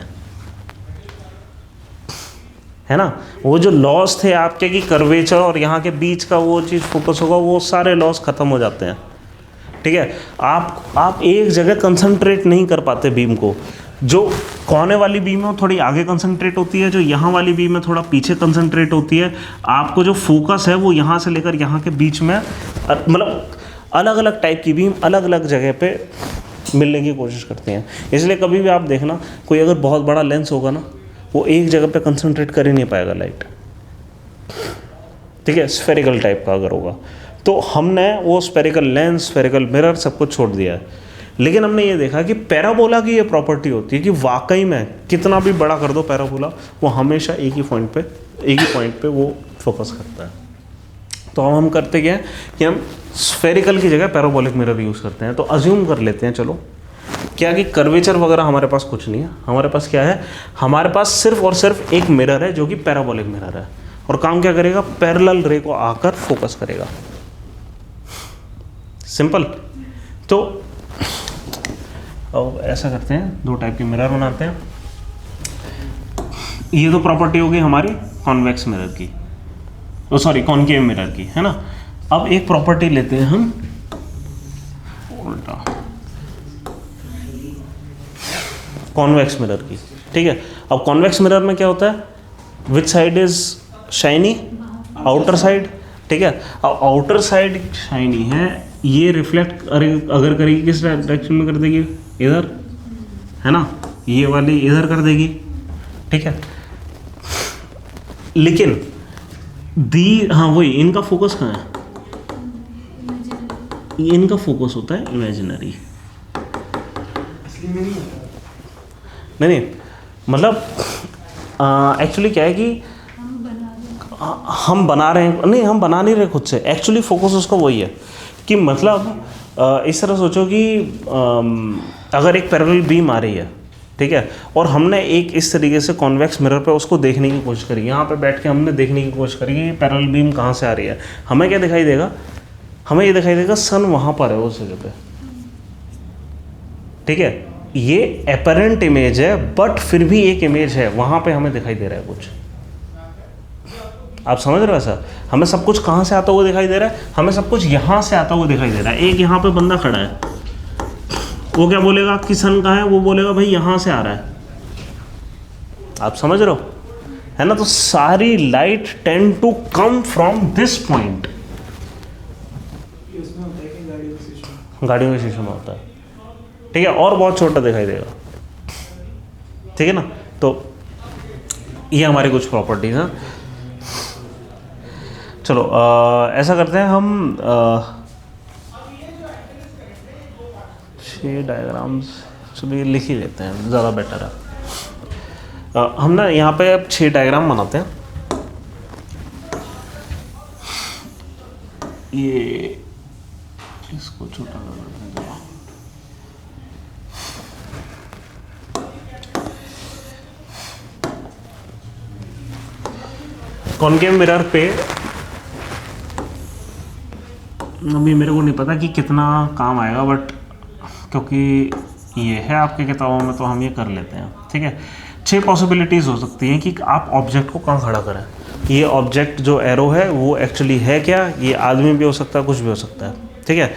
है ना। वो जो लॉस थे आपके कि कर्वेचर और यहाँ के बीच का वो चीज़ फोकस होगा, वो सारे लॉस ख़त्म हो जाते हैं, ठीक है। आप एक जगह कंसंट्रेट नहीं कर पाते बीम को। जो कोने वाली बीम है वो थोड़ी आगे कंसंट्रेट होती है, जो यहाँ वाली बीम है थोड़ा पीछे कंसंट्रेट होती है। आपको जो फोकस है वो यहाँ से लेकर यहाँ के बीच में, मतलब अलग अलग टाइप की बीम अलग अलग जगह पे मिलने की कोशिश करती हैं। इसलिए कभी भी आप देखना, कोई अगर बहुत बड़ा लेंस होगा ना, वो एक जगह पे कंसंट्रेट कर ही नहीं पाएगा लाइट, ठीक है, स्फेरिकल टाइप का अगर होगा। तो हमने वो स्फेरिकल लेंस, स्फेरिकल मिरर सब कुछ छोड़ दिया है। लेकिन हमने ये देखा कि पैराबोला की ये प्रॉपर्टी होती है कि वाकई में कितना भी बड़ा कर दो पैराबोला, वो हमेशा एक ही पॉइंट पे वो फोकस करता है। तो हम करते क्या है कि हम स्फेरिकल की जगह पैराबोलिक मिरर यूज़ करते हैं। तो अज्यूम कर लेते हैं चलो क्या कि कर्वेचर वगैरह हमारे पास कुछ नहीं है। हमारे पास क्या है, हमारे पास सिर्फ और सिर्फ एक मिरर है जो कि पैराबोलिक मिरर है, और काम क्या करेगा, पैरेलल रे को आकर फोकस करेगा। सिंपल। तो अब ऐसा करते हैं, दो टाइप के मिरर बनाते हैं। ये तो प्रॉपर्टी होगी हमारी कॉन्वेक्स मिरर की, सॉरी कॉनकेव मिरर की, है ना। अब एक प्रॉपर्टी लेते हैं हम उल्टा, कॉन्वेक्स मिरर की, ठीक है। अब कॉन्वेक्स मिरर में क्या होता है, which side is shiny, outer side, ठीक है। अब आउटर साइड शाइनी है, ये रिफ्लेक्ट अगर करेगी किस डायरेक्शन में कर देगी, इधर, है ना, ये वाली इधर कर देगी, ठीक है। लेकिन हाँ वही, इनका फोकस कहाँ है, इनका फोकस होता है इमेजिनरी। असली में नहीं होता। नहीं मतलब एक्चुअली क्या है कि हम बना रहे हैं, नहीं हम बना नहीं रहे खुद से, एक्चुअली फोकस उसका वही है कि मतलब इस तरह सोचो कि अगर एक पैरेलल बीम आ रही है, ठीक है, और हमने एक इस तरीके से कॉन्वेक्स मिरर पे उसको देखने की कोशिश करी, यहाँ पे बैठ के हमने देखने की कोशिश करी कि पैरेलल बीम कहाँ से आ रही है। हमें क्या दिखाई देगा, हमें ये दिखाई देगा सन वहाँ पर है उस जगह पे, ठीक है। ये एपरेंट इमेज है बट फिर भी एक इमेज है, वहाँ पे हमें दिखाई दे रहा है कुछ। आप समझ रहे हो ऐसा, हमें सब कुछ कहाँ से आता हुआ दिखाई दे रहा है, हमें सब कुछ यहाँ से आता हुआ दिखाई दे रहा है। एक यहाँ पे बंदा खड़ा है, वो क्या बोलेगा कि सन कहाँ है, वो बोलेगा भाई यहाँ से आ रहा है। आप समझ रहे हो, है ना। तो सारी light tend to come from this point. उसमें होता है कि गाड़ियों के शीशे में होता है, ठीक है, और बहुत छोटा दिखाई देगा, ठीक है ना। तो ये हमारी कुछ प्रॉपर्टीज हैं। चलो ऐसा करते हैं हम 6 डायग्राम्स चलिए लिख ही लेते हैं, ज़्यादा बेटर है। हम ना यहाँ पे अब 6 डायग्राम बनाते हैं। ये इसको छोटा कर देते हैं। कॉनकेव मिरर पे अभी मेरे को नहीं पता कि कितना काम आएगा, बट क्योंकि ये है आपकी किताबों में तो हम ये कर लेते हैं, ठीक है। 6 पॉसिबिलिटीज़ हो सकती हैं कि आप ऑब्जेक्ट को कहाँ खड़ा करें। ये ऑब्जेक्ट जो एरो है वो एक्चुअली है क्या, ये आदमी भी हो सकता है, कुछ भी हो सकता है, ठीक है।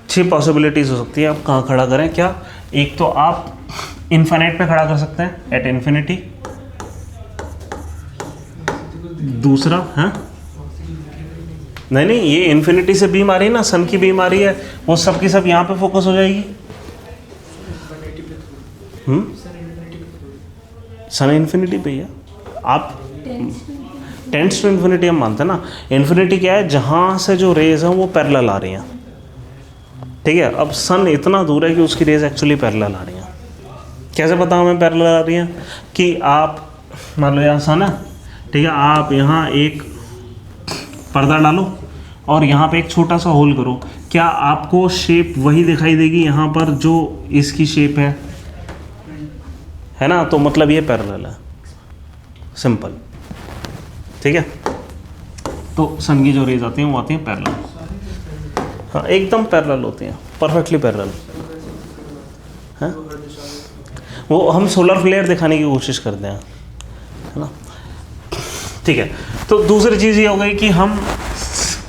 6 पॉसिबिलिटीज़ हो सकती है आप कहाँ खड़ा करें। क्या, एक तो आप इन्फिनिट पे खड़ा कर सकते हैं, एट इन्फिनिटी। दूसरा है नहीं, ये इन्फिनिटी से बीम आ रही है ना, सन की बीम आ रही है, वो सब की सब यहाँ पे फोकस हो जाएगी। सन इन्फिनिटी पे है, आप टेंड्स टू इन्फिनिटी हम मानते हैं ना। इन्फिनिटी क्या है, जहाँ से जो रेज हैं वो पैरेलल आ रही हैं, ठीक है। अब सन इतना दूर है कि उसकी रेज एक्चुअली पैरेलल आ रही हैं। कैसे पता हमें पैरेलल आ रही हैं, कि आप मान लो यहाँ सन है, ठीक है, आप यहाँ एक पर्दा डालो और यहाँ पे एक छोटा सा होल करो, क्या आपको शेप वही दिखाई देगी यहाँ पर जो इसकी शेप है ना। तो मतलब ये पैरेलल है, सिंपल, ठीक है। तो सन की जो रेज आती हैं वो आती हैं पैरेलल, हाँ एकदम पैरेलल होती हैं, परफेक्टली पैरेलल है। वो हम सोलर फ्लेयर दिखाने की कोशिश करते हैं, है ना, ठीक है। तो दूसरी चीज़ ये हो गई कि हम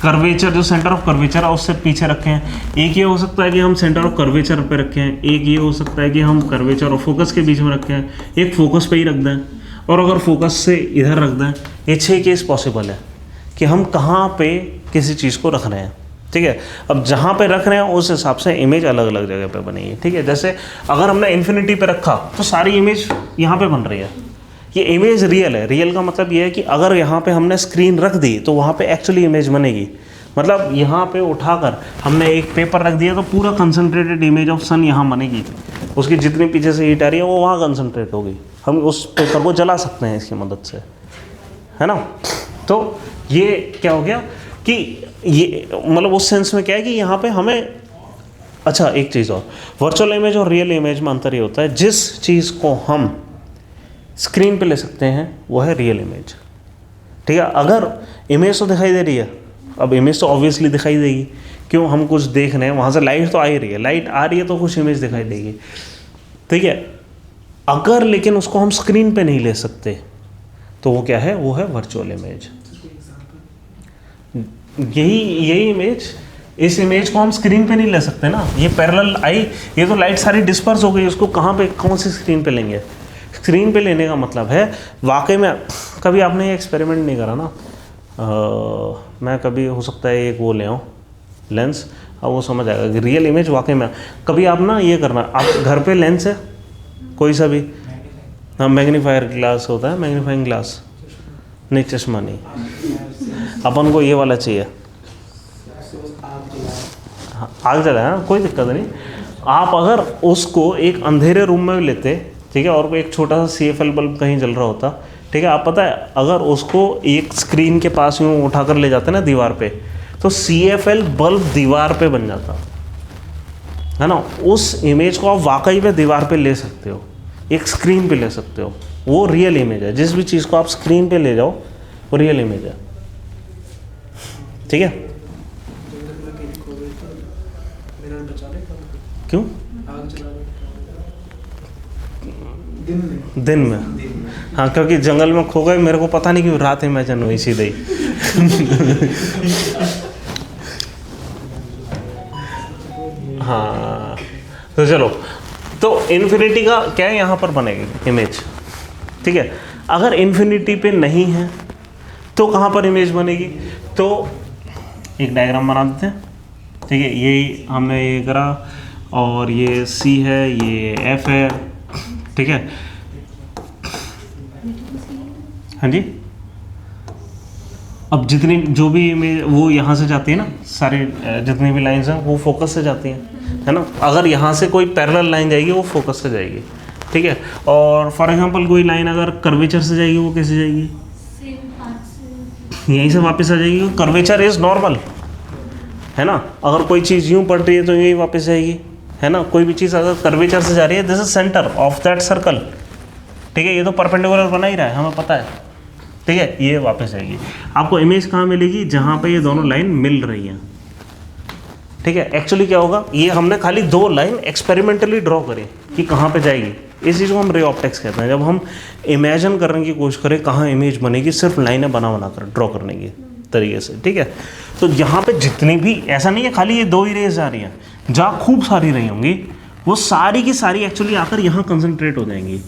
कर्वेचर, जो सेंटर ऑफ कर्वेचर है उससे पीछे रखे हैं। एक ये हो सकता है कि हम सेंटर ऑफ कर्वेचर पे रखे हैं, एक ये हो सकता है कि हम कर्वेचर और फोकस के बीच में रखे हैं, एक फोकस पे ही रख दें, और अगर फोकस से इधर रख दें। ये 6 केस पॉसिबल है कि हम कहाँ पे किसी चीज़ को रख रहे हैं। ठीक है, अब जहाँ पे रख रहे हैं उस हिसाब से इमेज अलग अलग जगह पे बनेगी। ठीक है, जैसे अगर हमने इन्फिनिटी पे रखा तो सारी इमेज यहाँ पे बन रही है। ये इमेज रियल है। रियल का मतलब ये है कि अगर यहाँ पे हमने स्क्रीन रख दी तो वहाँ पे एक्चुअली इमेज बनेगी। मतलब यहाँ पे उठाकर हमने एक पेपर रख दिया तो पूरा कंसनट्रेटेड इमेज ऑफ सन यहाँ बनेगी। उसकी जितनी पीछे से हीट आ रही है वो वहाँ कंसनट्रेट होगी। हम उस पेपर को जला सकते हैं इसकी मदद से, है ना। तो ये क्या हो गया कि ये मतलब उस सेंस में क्या है कि यहाँ पे हमें, अच्छा एक चीज़ और, वर्चुअल इमेज और रियल इमेज में अंतर ये होता है, जिस चीज़ को हम स्क्रीन पे ले सकते हैं वो है रियल इमेज। ठीक है, अगर इमेज तो दिखाई दे रही है, अब इमेज तो ऑब्वियसली दिखाई देगी, क्यों, हम कुछ देख रहे हैं, वहाँ से लाइट तो आ ही रही है, लाइट आ रही है तो कुछ इमेज दिखाई देगी। ठीक है, अगर लेकिन उसको हम स्क्रीन पे नहीं ले सकते तो वो क्या है, वो है वर्चुअल इमेज। यही इमेज, इस इमेज को हम स्क्रीन पे नहीं ले सकते ना, ये पैरेलल आई, ये तो लाइट सारी डिस्पर्स हो गई, उसको कहाँ पे, कौन सी स्क्रीन पे लेंगे। स्क्रीन पे लेने का मतलब है, वाकई में कभी आपने ये एक्सपेरिमेंट नहीं करा ना, मैं कभी हो सकता है एक वो ले आऊँ लेंस, अब वो समझ आएगा कि रियल इमेज वाकई में। कभी आप ना ये करना, आप घर पे लेंस है कोई सा भी, हाँ मैग्नीफायर ग्लास होता है, मैग्नीफाइंग ग्लास नहीं, चश्मा नहीं, अपन को ये वाला चाहिए। हाँ, आग जला है, कोई दिक्कत नहीं। आप अगर उसको एक अंधेरे रूम में लेते, ठीक है, और एक छोटा सा CFL बल्ब कहीं जल रहा होता, ठीक है, आप पता है अगर उसको एक स्क्रीन के पास यूँ उठाकर ले जाते ना दीवार पे, तो CFL बल्ब दीवार पे बन जाता है ना। उस इमेज को आप वाकई में दीवार पे ले सकते हो, एक स्क्रीन पे ले सकते हो, वो रियल इमेज है। जिस भी चीज़ को आप स्क्रीन पे ले जाओ वो रियल इमेज है। ठीक है, क्यों, दिन में, हाँ क्योंकि जंगल में खो गए, मेरे को पता नहीं क्यों रात इमेजिन हुई सीधे ही। हाँ तो चलो, तो इन्फिनिटी का क्या है, यहाँ पर बनेगी इमेज। ठीक है, अगर इन्फिनिटी पे नहीं है तो कहाँ पर इमेज बनेगी, तो एक डायग्राम बना देते हैं। ठीक है, यही हमने ये करा, और ये C है, ये F है। ठीक है, हाँ जी, अब जितनी जो भी इमेज वो यहाँ से जाती है ना, सारे जितनी भी लाइंस हैं वो फोकस से जाती हैं, है ना। अगर यहाँ से कोई पैरेलल लाइन जाएगी वो फोकस से जाएगी। ठीक है, और फॉर एग्जांपल कोई लाइन अगर कर्वेचर से जाएगी वो कैसे जाएगी, यहीं से वापस आ जाएगी। कर्वेचर इज नॉर्मल, है ना। अगर कोई चीज़ यूँ पड़ रही है तो यही वापस जाएगी, है ना। कोई भी चीज़ अगर कर्वेचर से जा रही है, this is centre of that circle. ठीक है, ये तो परपेंडिकुलर बना ही रहा है, हमें पता है। ठीक है, ये वापस आएगी। आपको इमेज कहाँ मिलेगी, जहाँ पे ये दोनों लाइन मिल रही हैं। ठीक है, एक्चुअली क्या होगा, ये हमने खाली 2 लाइन एक्सपेरिमेंटली ड्रॉ करी कि कहाँ पे जाएगी। इस चीज़ को हम रे ऑप्टिक्स कहते हैं। जब हम इमेजिन करने की कोशिश करें कहाँ इमेज बनेगी, सिर्फ लाइनें बना कर ड्रॉ करने की तरीके से। ठीक है, तो यहाँ पे जितनी भी, ऐसा नहीं है खाली ये 2 ही रेज जा रही हैं, जहाँ खूब सारी रही होंगी वो सारी की सारी एक्चुअली आकर यहाँ कंसंट्रेट हो जाएंगी।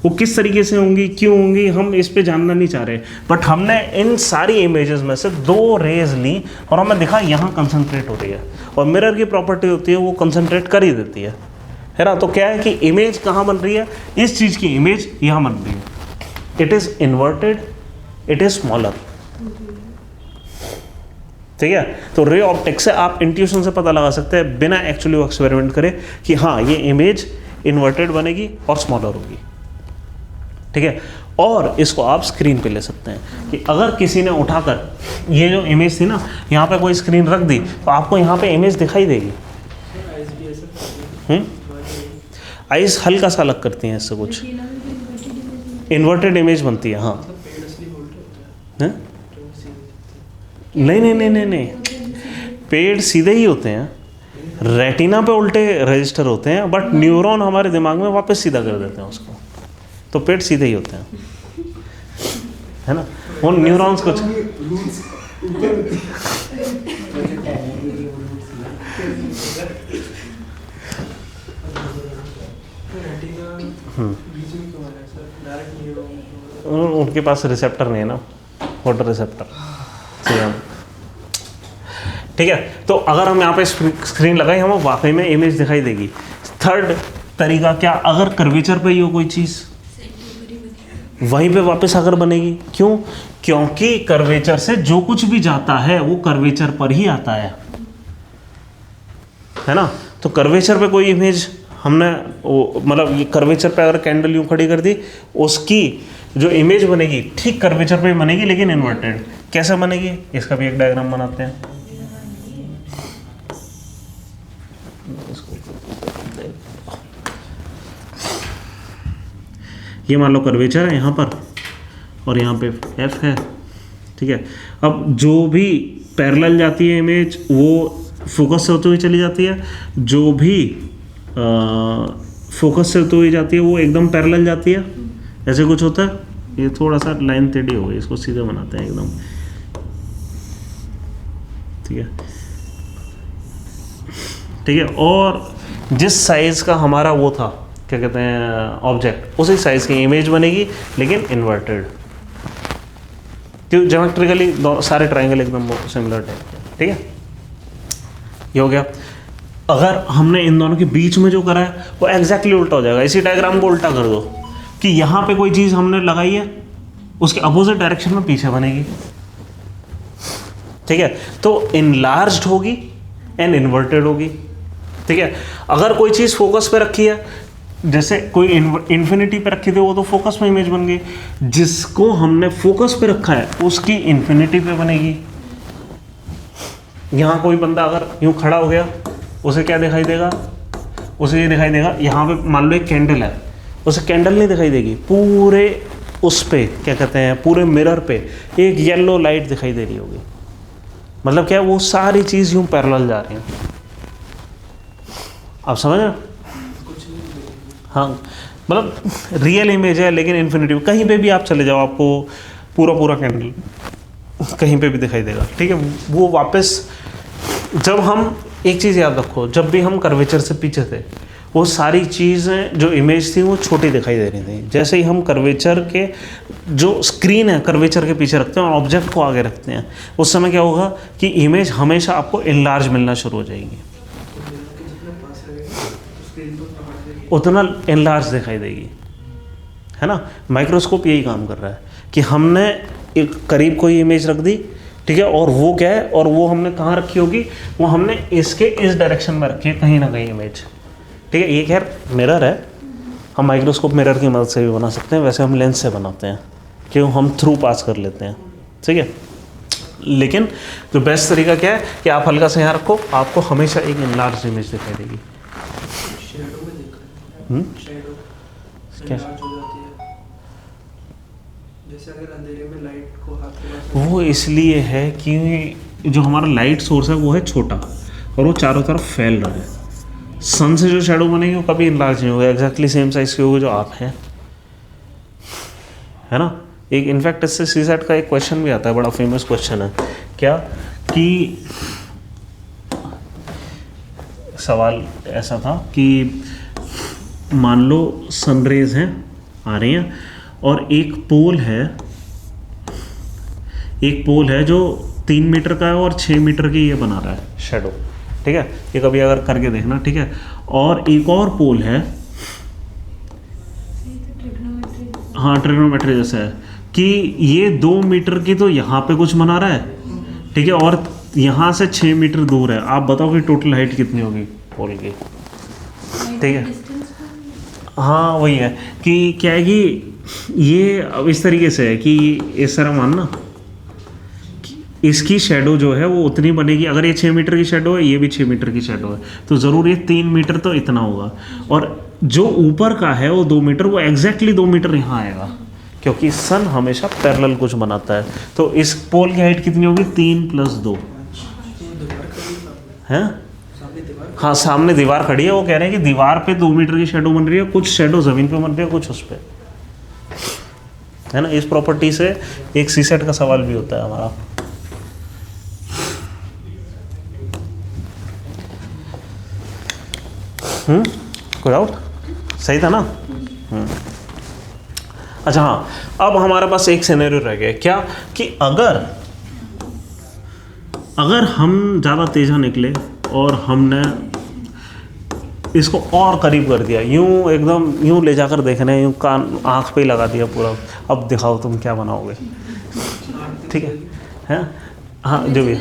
वो किस तरीके से होंगी, क्यों होंगी, हम इस पे जानना नहीं चाह रहे, बट हमने इन सारी इमेजेस में से 2 रेज ली और हमें दिखा यहाँ कंसंट्रेट हो रही है। और मिरर की प्रॉपर्टी होती है वो कंसंट्रेट कर ही देती है ना। तो क्या है कि इमेज कहाँ बन रही है, इस चीज़ की इमेज यहाँ बन रही है। It is inverted, it is smaller. ठीक है, तो रे ऑप्टिक्स से आप इंट्यूशन से पता लगा सकते हैं बिना एक्चुअली एक्सपेरिमेंट करे कि हाँ ये इमेज इन्वर्टेड बनेगी और स्मॉलर होगी। ठीक है, और इसको आप स्क्रीन पे ले सकते हैं कि अगर किसी ने उठाकर ये जो इमेज थी ना, यहाँ पे कोई स्क्रीन रख दी तो आपको यहाँ पे इमेज दिखाई देगी। आइज हल्का सा अलग करती हैं इससे, कुछ इन्वर्टेड इमेज बनती है। हाँ नहीं, पेड़ सीधे ही होते हैं, रेटिना पे उल्टे रजिस्टर होते हैं, बट न्यूरॉन हमारे दिमाग में वापस सीधा कर देते हैं उसको, तो पेड़ सीधे ही होते हैं, है ना। वो न्यूरॉन्स कुछ के पास रिसेप्टर नहीं है ना, फोटो रिसेप्टर सेम। ठीक है, तो अगर हम यहाँ पे स्क्रीन लगाए हमें वाकई में इमेज दिखाई देगी। थर्ड तरीका क्या, अगर कर्वेचर पे ही हो कोई चीज़ वहीं पे वापस अगर बनेगी। क्यों? क्योंकि कर्वेचर से जो कुछ भी जाता है वो कर्वेचर पर ही आता है ना। तो कर्वेचर पे कोई इमेज हमने मतलब ये कर्वेचर पे अगर कैंडल यूँ खड़ी कर दी, उसकी जो इमेज बनेगी ठीक कर्वेचर पे बनेगी, लेकिन इन्वर्टेड। कैसे बनेगी इसका भी एक डायग्राम बनाते हैं। ये मान लो कर्वेचर है यहाँ पर और यहाँ पे एफ है। ठीक है, अब जो भी पैरेलल जाती है इमेज वो फोकस से होते हुए चली जाती है, जो भी फोकस से होते हुए जाती है वो एकदम पैरेलल जाती है। ऐसे कुछ होता है, ये थोड़ा सा लाइन टेढ़ी हो गई, इसको सीधे बनाते हैं एकदम। ठीक है, ठीक है, और जिस साइज का हमारा वो था क्या कहते हैं ऑब्जेक्ट, उसी साइज की इमेज बनेगी लेकिन इन्वर्टेड। क्यों? ज्योमेट्रिकली सारे ट्रायंगल एकदम सिमिलर टाइप के। ठीक है, ये हो गया। अगर हमने इन दोनों के बीच में जो करा है वो एग्जैक्टली उल्टा हो जाएगा। इसी डायग्राम को उल्टा कर दो कि यहाँ पे कोई चीज़ हमने लगाई है, उसके अपोजिट डायरेक्शन में पीछे बनेगी। ठीक है, तो इनलार्ज्ड होगी एंड इन्वर्टेड होगी। ठीक है, अगर कोई चीज़ फोकस पे रखी है, जैसे कोई इन्फिनिटी पे रखी थी वो तो फोकस में इमेज बन गई, जिसको हमने फोकस पे रखा है उसकी इन्फिनिटी पे बनेगी। यहाँ कोई बंदा अगर यूँ खड़ा हो गया, उसे क्या दिखाई देगा? उसे ये दिखाई देगा, यहाँ पे मान लो एक कैंडल है, उसे कैंडल नहीं दिखाई देगी, पूरे उस पे क्या कहते हैं पूरे मिरर पे एक येलो लाइट दिखाई दे रही होगी। मतलब क्या है, वो सारी चीज़ यूँ पैरेलल जा रही हैं। आप समझ रहे? हाँ, मतलब रियल इमेज है लेकिन इन्फिनिटी। कहीं पे भी आप चले जाओ आपको पूरा कैंडल कहीं पे भी दिखाई देगा। ठीक है, वो वापस जब हम एक चीज़ याद रखो, जब भी हम कर्वेचर से पीछे थे वो सारी चीज़ें जो इमेज थी वो छोटी दिखाई दे रही थी। जैसे ही हम कर्वेचर के जो स्क्रीन है कर्वेचर के पीछे रखते हैं और ऑब्जेक्ट को आगे रखते हैं, उस समय क्या होगा कि इमेज हमेशा आपको इनलार्ज मिलना शुरू हो जाएगी, उतना इनलार्ज दिखाई देगी, है ना। माइक्रोस्कोप यही काम कर रहा है कि हमने एक करीब कोई इमेज रख दी, ठीक है, और वो क्या है, और वो हमने कहाँ रखी होगी, वो हमने इसके इस डायरेक्शन में रखी है कहीं ना कहीं इमेज। ठीक है, ये खैर मिरर है, हम माइक्रोस्कोप मिरर की मदद से भी बना सकते हैं, वैसे हम लेंस से बनाते हैं क्यों, हम थ्रू पास कर लेते हैं। ठीक है, लेकिन जो बेस्ट तरीका क्या है कि आप हल्का से यहाँ रखो, आपको हमेशा एक इनलार्ज इमेज दिखाई देगी। क्या? जैसे अगर अंधेरे में लाइट को हाथ के पास, वो इसलिए है कि जो हमारा लाइट सोर्स है वो है छोटा और वो चारों तरफ फैल रहा है। सन से जो शैडो बनेगी वो कभी इनलार्ज नहीं होगा, एग्जैक्टली सेम साइज की होगी जो आप हैं, है ना। एक इनफैक्ट इससे सीसेट का एक क्वेश्चन भी आता है, बड़ा फेमस क्वेश्चन है। क्या कि सवाल ऐसा था कि मान लो सनरेज हैं आ रही हैं और एक पोल है जो 3 मीटर का है और 6 मीटर की ये बना रहा है शेडो। ठीक है, ये कभी अगर करके देखना। ठीक है, और एक और पोल है, हाँ ट्रिग्नोमेट्री जैसा है, कि ये 2 मीटर की तो यहाँ पे कुछ बना रहा है, ठीक है, और यहाँ से 6 मीटर दूर है। आप बताओ कि टोटल हाइट कितनी होगी पोल की। ठीक है, हाँ वही है कि क्या है कि ये अब इस तरीके से है कि इस तरह मानना इसकी शेडो जो है वो उतनी बनेगी। अगर ये 6 मीटर की शेडो है, ये भी 6 मीटर की शेडो है, तो ज़रूर ये 3 मीटर तो इतना होगा, और जो ऊपर का है वो 2 मीटर, वो एग्जैक्टली 2 मीटर यहाँ आएगा, क्योंकि सन हमेशा पैरेलल कुछ बनाता है। तो इस पोल की हाइट कितनी होगी? 3 + 2 है। हाँ, सामने दीवार खड़ी है, वो कह रहे हैं कि दीवार पे 2 मीटर की शेडो बन रही है, कुछ शेडो ज़मीन पे बन रही है, कुछ उस पर, है ना। इस प्रॉपर्टी से एक सीसेट का सवाल भी होता है हमारा। कोई डाउट? सही था ना? अच्छा हाँ, अब हमारे पास एक सिनेरियो रह गया क्या कि अगर हम ज़्यादा तेज़ा निकले और हमने इसको और करीब कर दिया, यूं एकदम यूं ले जाकर देख रहे हैं, यूं कान आँख पे ही लगा दिया पूरा, अब दिखाओ तुम क्या बनाओगे, ठीक है हैं, हाँ जो भी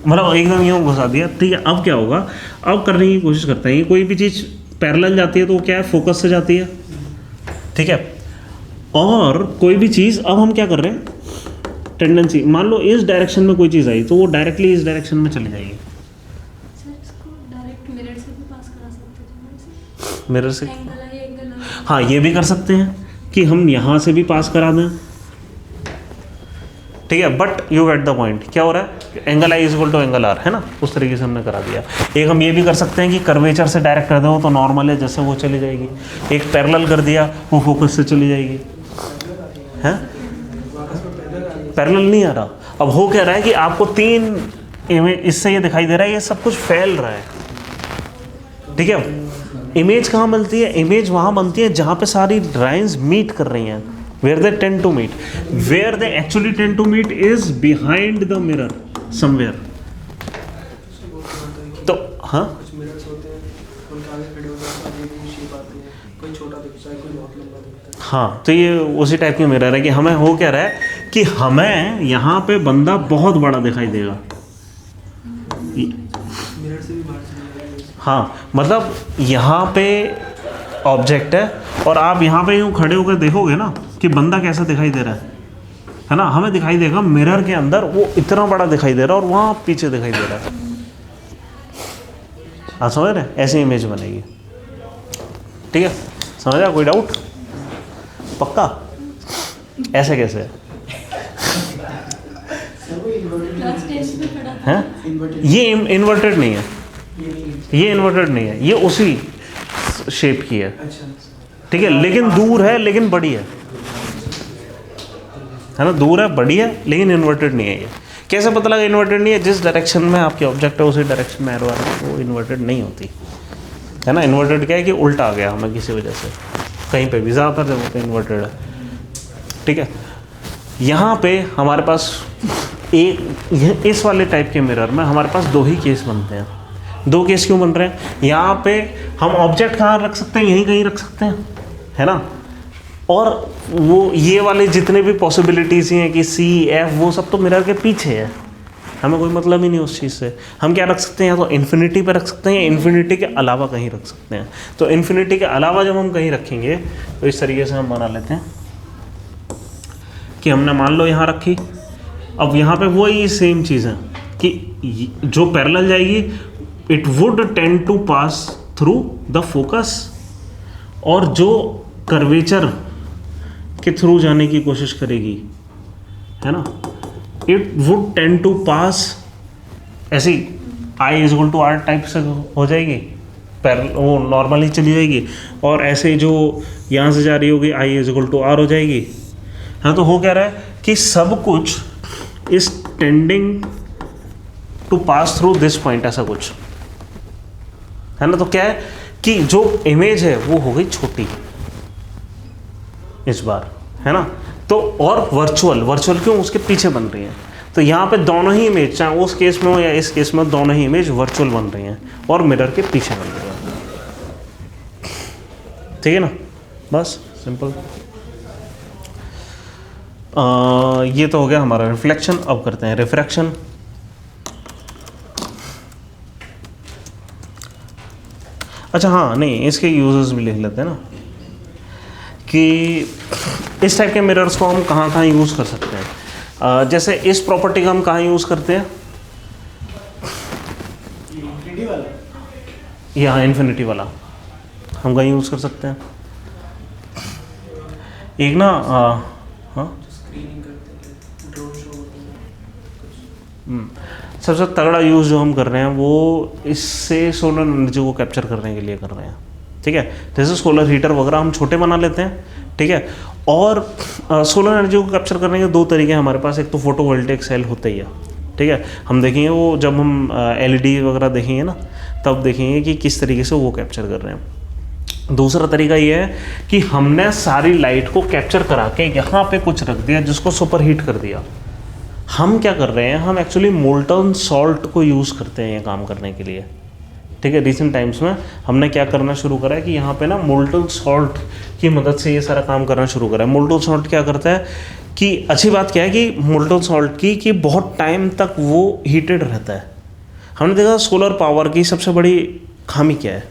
मतलब एकदम यूं घुसा दिया, ठीक है। अब क्या होगा, अब करने की कोशिश करते हैं, कोई भी चीज़ पैरेलल जाती है तो वो क्या है, फोकस से जाती है, ठीक है। और कोई भी चीज़, अब हम क्या कर रहे हैं, टेंडेंसी, मान लो इस डायरेक्शन में कोई चीज़ आई तो वो डायरेक्टली इस डायरेक्शन में चली जाएगी। सर इसको डायरेक्ट मिरर से भी पास करा सकते हैं, मिरर से, एंगल है एंगल है। हाँ ये भी कर सकते हैं कि हम यहाँ से भी पास करा दें, ठीक है। But you get the point, क्या हो रहा है, angle I is equal to angle R, है ना, उस तरीके से हमने करा दिया। एक हम ये भी कर सकते हैं कि कर्वेचर से डायरेक्ट कर दो तो नॉर्मल है जैसे वो चली जाएगी, एक पैरेलल कर दिया वो फोकस से चली जाएगी, हैं, पैरेलल नहीं आ रहा। अब हो क्या रहा है कि आपको 3 इमेज, इससे ये दिखाई दे रहा है ये सब कुछ फैल रहा है, ठीक है। इमेज कहाँ बनती है, इमेज वहाँ बनती है जहाँ पे सारी लाइन्स मीट कर रही हैं, where they tend to meet, where they actually tend to meet is behind the mirror somewhere। तो हाँ, कुछ मिरर्स होते हैं, उनके आगे खड़े हो जाते हैं, आगे भी शेप आती है, कोई छोटा दिखता है, कोई बहुत लंबा दिखता है। हाँ तो ये उसी टाइप के मिरर है कि हमें हो क्या रहा है कि हमें यहाँ पे बंदा बहुत बड़ा दिखाई देगा, मिरर से भी बाहर चले जाएंगे। हाँ मतलब यहाँ पे ऑब्जेक्ट है और आप यहाँ पे यूँ खड़े होकर देखोगे ना कि बंदा कैसा दिखाई दे रहा है ना, हमें दिखाई देगा मिरर के अंदर वो इतना बड़ा दिखाई दे रहा है और वहाँ पीछे दिखाई दे रहा है। आप समझ रहे हैं, ऐसी इमेज बनेगी, ठीक है, समझा, कोई डाउट, पक्का, ऐसे कैसे है क्लास टेस्ट में पढ़ा था। हैं, ये इन्वर्टेड नहीं है, ये इन्वर्टेड नहीं है, ये उसी शेप की है, अच्छा, ठीक है, लेकिन दूर है, लेकिन बड़ी है ना, दूर है बड़ी है लेकिन इन्वर्टेड नहीं है। ये कैसे पता लगा इन्वर्टेड नहीं है, जिस डायरेक्शन में आपके ऑब्जेक्ट है उसी डायरेक्शन में एरो आ रहा है, वो इन्वर्टेड नहीं होती है ना। इन्वर्टेड क्या है कि उल्टा आ गया हमें किसी वजह से, कहीं पे भी, ज़्यादातर जगह पे इन्वर्टेड है, ठीक है। यहाँ पे हमारे पास एक इस वाले टाइप के मिरर में हमारे पास 2 ही केस बनते हैं। 2 केस क्यों बन रहे हैं, यहाँ पे हम ऑब्जेक्ट कहाँ रख सकते हैं, यहीं कहीं रख सकते हैं, है ना, और वो ये वाले जितने भी पॉसिबिलिटीज़ हैं कि C, F, वो सब तो मिरर के पीछे है, हमें कोई मतलब ही नहीं उस चीज़ से। हम क्या रख सकते हैं, या तो इन्फिनिटी पे रख सकते हैं या इन्फिनिटी के अलावा कहीं रख सकते हैं। तो इन्फिनिटी के अलावा जब हम कहीं रखेंगे तो इस तरीके से हम बना लेते हैं कि हमने मान लो यहाँ रखी, अब यहाँ पे वही सेम चीज़ है कि जो पैरेलल जाएगी it would tend to pass through the focus, और जो कर्वेचर के थ्रू जाने की कोशिश करेगी, है ना, it would tend to pass, ऐसी I is equal to R type से हो जाएगी, वो नॉर्मली चली जाएगी, और ऐसे जो यहाँ से जा रही होगी आई इज इक्वल टू आर हो जाएगी। हाँ तो हो क्या रहा है कि सब कुछ is tending to pass through this point, ऐसा कुछ है ना। तो क्या है कि जो इमेज है वो हो गई छोटी इस बार, है ना। तो और वर्चुअल क्यों, उसके पीछे बन रही है, तो यहाँ पे दोनों ही इमेज, चाहे उस केस में हो या इस केस में, दोनों ही इमेज वर्चुअल बन रही हैं और मिरर के पीछे बन रही है, ठीक है ना, बस सिंपल। ये तो हो गया हमारा रिफ्लेक्शन। अब करते हैं रिफ्रैक्शन। अच्छा हाँ, नहीं इसके यूजेस भी लिख लेते हैं ना कि इस टाइप के मिरर्स को हम कहाँ कहाँ यूज़ कर सकते हैं। जैसे इस प्रॉपर्टी का हम कहाँ यूज़ करते हैं, इन्फिनिटी वाला, यहाँ इन्फिनिटी वाला हम कहीं यूज़ कर सकते हैं। एक ना हाँ स्क्रीनिंग करते हैं, ड्रोन शो होते हैं, सबसे तगड़ा यूज़ जो हम कर रहे हैं वो इससे सोलर एनर्जी को कैप्चर करने के लिए कर रहे हैं, ठीक है। जैसे सोलर हीटर वगैरह हम छोटे बना लेते हैं, ठीक है। और सोलर एनर्जी को कैप्चर करने के 2 तरीके हैं हमारे पास। एक तो फोटोवोल्टेइक सेल होता ही है, ठीक है। हम देखेंगे वो जब हम LED वगैरह देखेंगे ना, तब देखेंगे कि किस तरीके से वो कैप्चर कर रहे हैं। दूसरा तरीका ये है कि हमने सारी लाइट को कैप्चर करा के यहाँ पे कुछ रख दिया जिसको सुपर हीट कर दिया। हम क्या कर रहे हैं, हम एक्चुअली मोल्टन सॉल्ट को यूज़ करते हैं ये काम करने के लिए, ठीक है। रिसेंट टाइम्स में हमने क्या करना शुरू करा है कि यहाँ पे ना मोल्टन सॉल्ट की मदद से ये सारा काम करना शुरू करा है। मोल्टन सॉल्ट क्या करता है कि अच्छी बात क्या है कि मोल्टन सॉल्ट की कि बहुत टाइम तक वो हीटेड रहता है। हमने देखा सोलर पावर की सबसे बड़ी खामी क्या है,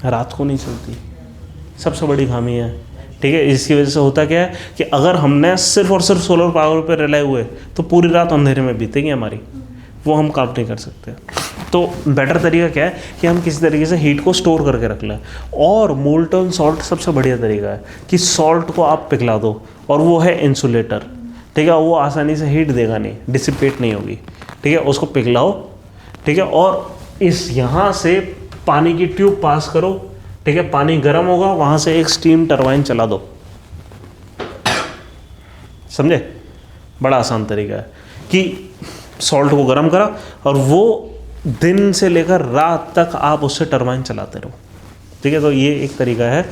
रात को नहीं चलती, सबसे बड़ी खामी है, ठीक है। इसकी वजह से होता क्या है कि अगर हमने सिर्फ और सिर्फ सोलर पावर पर रिलाई हुए तो पूरी रात अंधेरे में बीतेगी हमारी, वो हम काम नहीं कर सकते। तो बेटर तरीका क्या है कि हम किसी तरीके से हीट को स्टोर करके रख लें, और मोल्टन सॉल्ट सबसे बढ़िया तरीका है कि सॉल्ट को आप पिघला दो, और वो है इंसुलेटर, ठीक है। वो आसानी से हीट देगा नहीं, डिसिपेट नहीं होगी, ठीक है। उसको पिघलाओ, ठीक है, और इस यहाँ से पानी की ट्यूब पास करो, ठीक है। पानी गर्म होगा, वहाँ से एक स्टीम टरबाइन चला दो, समझे। बड़ा आसान तरीका है कि सॉल्ट को गर्म करा और वो दिन से लेकर रात तक आप उससे टरबाइन चलाते रहो, ठीक है। तो ये एक तरीका है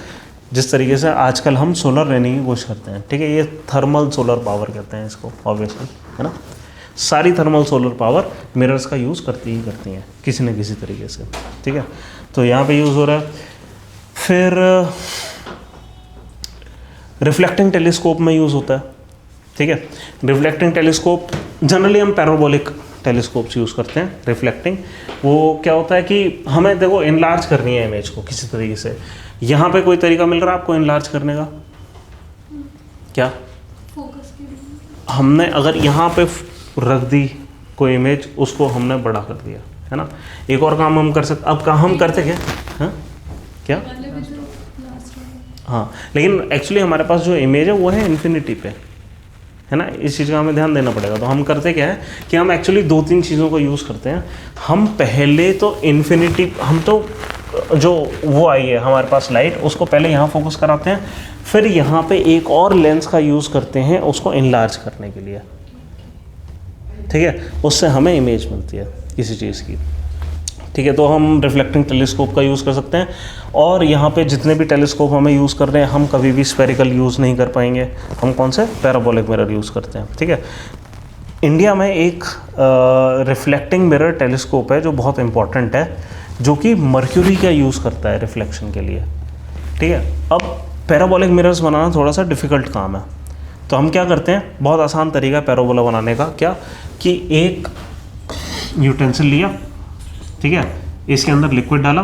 जिस तरीके से आजकल हम सोलर लेने की कोशिश करते हैं, ठीक है। ये थर्मल सोलर पावर कहते हैं इसको, ऑब्वियसली, है ना। सारी थर्मल सोलर पावर मिरर्स का यूज़ करती हैं किसी न किसी तरीके से, ठीक है। तो यहाँ पे यूज़ हो रहा है। फिर रिफ्लेक्टिंग टेलीस्कोप में यूज़ होता है, ठीक है। रिफ्लेक्टिंग टेलीस्कोप जनरली हम पैराबोलिक टेलीस्कोप्स यूज़ करते हैं। रिफ्लेक्टिंग वो क्या होता है कि हमें देखो इनलार्ज करनी है इमेज को किसी तरीके से। यहाँ पे कोई तरीका मिल रहा है आपको इनलार्ज करने का? क्या फोकस के लिए हमने अगर यहाँ पे रख दी कोई इमेज, उसको हमने बड़ा कर दिया, है ना। एक और काम हम कर सकते, अब काम हम करते क्या, हाँ क्या, वाले भी जो लास्ट वाला हाँ, लेकिन एक्चुअली हमारे पास जो इमेज है वो है इन्फिनिटी पे, है ना। इस चीज़ का हमें ध्यान देना पड़ेगा। तो हम करते क्या है कि हम एक्चुअली 2-3 चीज़ों को यूज़ करते हैं। हम पहले तो इन्फिनिटी, हम तो जो वो आई है हमारे पास लाइट, उसको पहले यहाँ फोकस कराते हैं, फिर यहाँ पे एक और लेंस का यूज़ करते हैं उसको इनलार्ज करने के लिए, ठीक है। उससे हमें इमेज मिलती है किसी चीज़ की, ठीक है। तो हम रिफ्लेक्टिंग टेलीस्कोप का यूज़ कर सकते हैं। और यहाँ पे जितने भी टेलीस्कोप हमें यूज़ कर रहे हैं, हम कभी भी स्फेरिकल यूज़ नहीं कर पाएंगे। हम कौन से, पैराबोलिक मिरर यूज़ करते हैं, ठीक है। इंडिया में एक रिफ्लेक्टिंग मिरर टेलीस्कोप है जो बहुत इंपॉर्टेंट है, जो कि मर्क्यूरी का यूज़ करता है रिफ्लेक्शन के लिए, ठीक है। अब पैराबोलिक मिरर्स बनाना थोड़ा सा डिफ़िकल्ट काम है, तो हम क्या करते हैं, बहुत आसान तरीका पैराबोला बनाने का, क्या कि एक यूटेंसिल लिया, ठीक है, इसके अंदर लिक्विड डाला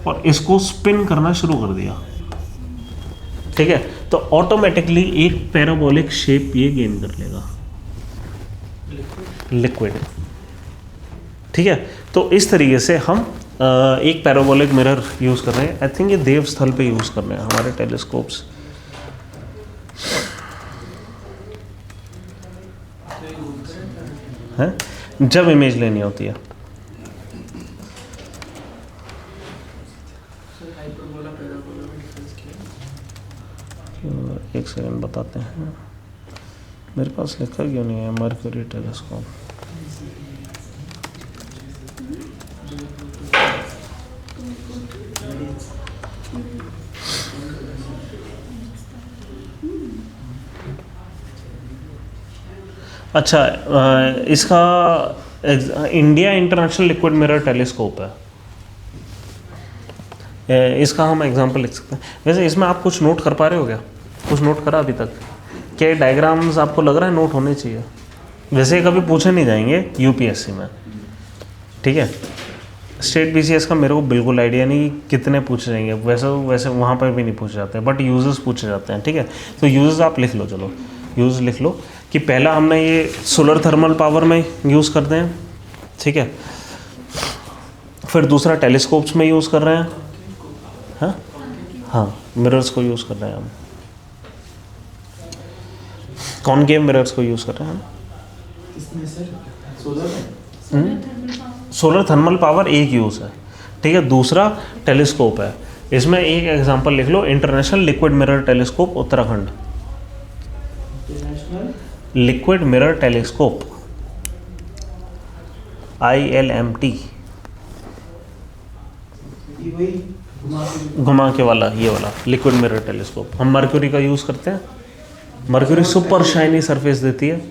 और इसको स्पिन करना शुरू कर दिया, ठीक है। तो ऑटोमेटिकली एक पैराबोलिक शेप ये गेन कर लेगा, लिक्विड, ठीक है। तो इस तरीके से हम एक पैराबोलिक मिरर यूज़ कर रहे हैं। आई थिंक ये देव स्थल पे यूज़ कर रहे हैं हमारे टेलीस्कोप्स, है जब इमेज लेनी होती है। एक सेकंड बताते हैं, मेरे पास लिखा क्यों नहीं है मर्क्यूरी टेलीस्कोप। अच्छा, इसका India international liquid mirror telescope है, इसका हम एग्जांपल लिख सकते हैं। वैसे इसमें आप कुछ नोट कर पा रहे हो क्या, कुछ नोट करा अभी तक? क्या डायग्राम्स आपको लग रहा है नोट होने चाहिए? वैसे कभी पूछे नहीं जाएंगे यूपीएससी में, ठीक है। स्टेट बीसीएस का मेरे को बिल्कुल आइडिया नहीं कितने पूछे जाएंगे, वैसे वहाँ पर भी नहीं पूछे जाते हैं, बट यूजर्स पूछे जाते हैं, ठीक है। तो यूजर्स आप लिख लो, चलो यूज लिख लो कि पहला हमने ये सोलर थर्मल पावर में यूज़ करते हैं, ठीक है। फिर दूसरा टेलीस्कोप्स में यूज़ कर रहे हैं, हाँ हाँ, मिरर्स को यूज़ कर रहे हैं हम, कॉनकेव मिरर्स को यूज़ कर रहे हैं हम। इसमें सर सोलर में सोलर थर्मल पावर एक यूज़ है, ठीक है। दूसरा टेलीस्कोप है, इसमें एक एग्जांपल लिख लो, international liquid mirror telescope Uttarakhand, international liquid mirror telescope ILMT, ये वही घुमा के वाला, ये वाला लिक्विड मिरर टेलीस्कोप हम मर्क्यूरी का यूज़ करते हैं। मर्क्यूरी सुपर शाइनी सरफेस देती है,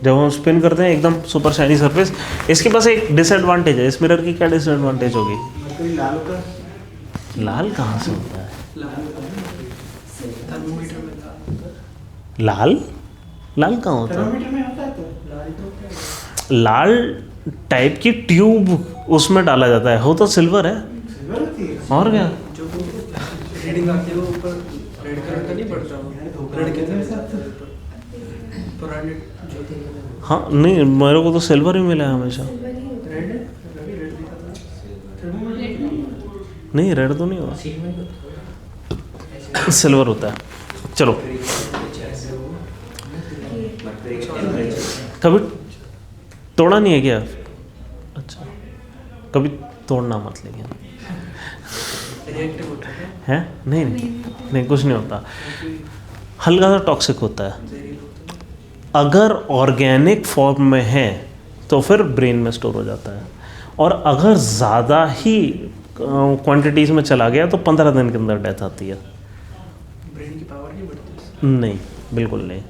जब हम स्पिन करते हैं एकदम सुपर शाइनी सरफेस। इसके पास एक डिसएडवांटेज है, इस मिरर की क्या डिसएडवांटेज होगी? मरकरी लाल होता है। लाल कहाँ से होता है? थर्मोमीटर में लाल लाल कहाँ होता है? थर्मोमीटर में होता है तो लाल तो होता है। लाल टाइप की ट्यूब उसमें डाला जाता है, हो तो सिल्वर है सिल्वर होती है। और क्या। जो रीडिंग आती है वो ऊपर रेड कलर का नहीं पड़ता, वो रेड के साथ पुराने जो थे। हाँ नहीं, मेरे को तो सिल्वर ही मिला है हमेशा। रेड रेड नहीं रेड तो नहीं हुआ, सिल्वर होता है। चलो कभी तोड़ा नहीं है क्या? अच्छा कभी तोड़ना मत लेकिन, रिएक्टिव होता है। नहीं नहीं नहीं कुछ नहीं होता, हल्का सा टॉक्सिक होता है। अगर ऑर्गेनिक फॉर्म में है तो फिर ब्रेन में स्टोर हो जाता है, और अगर ज़्यादा ही क्वांटिटीज़ में चला गया तो 15 दिन के अंदर डेथ आती है। ब्रेन की पावर नहीं बढ़ती। नहीं बिल्कुल नहीं,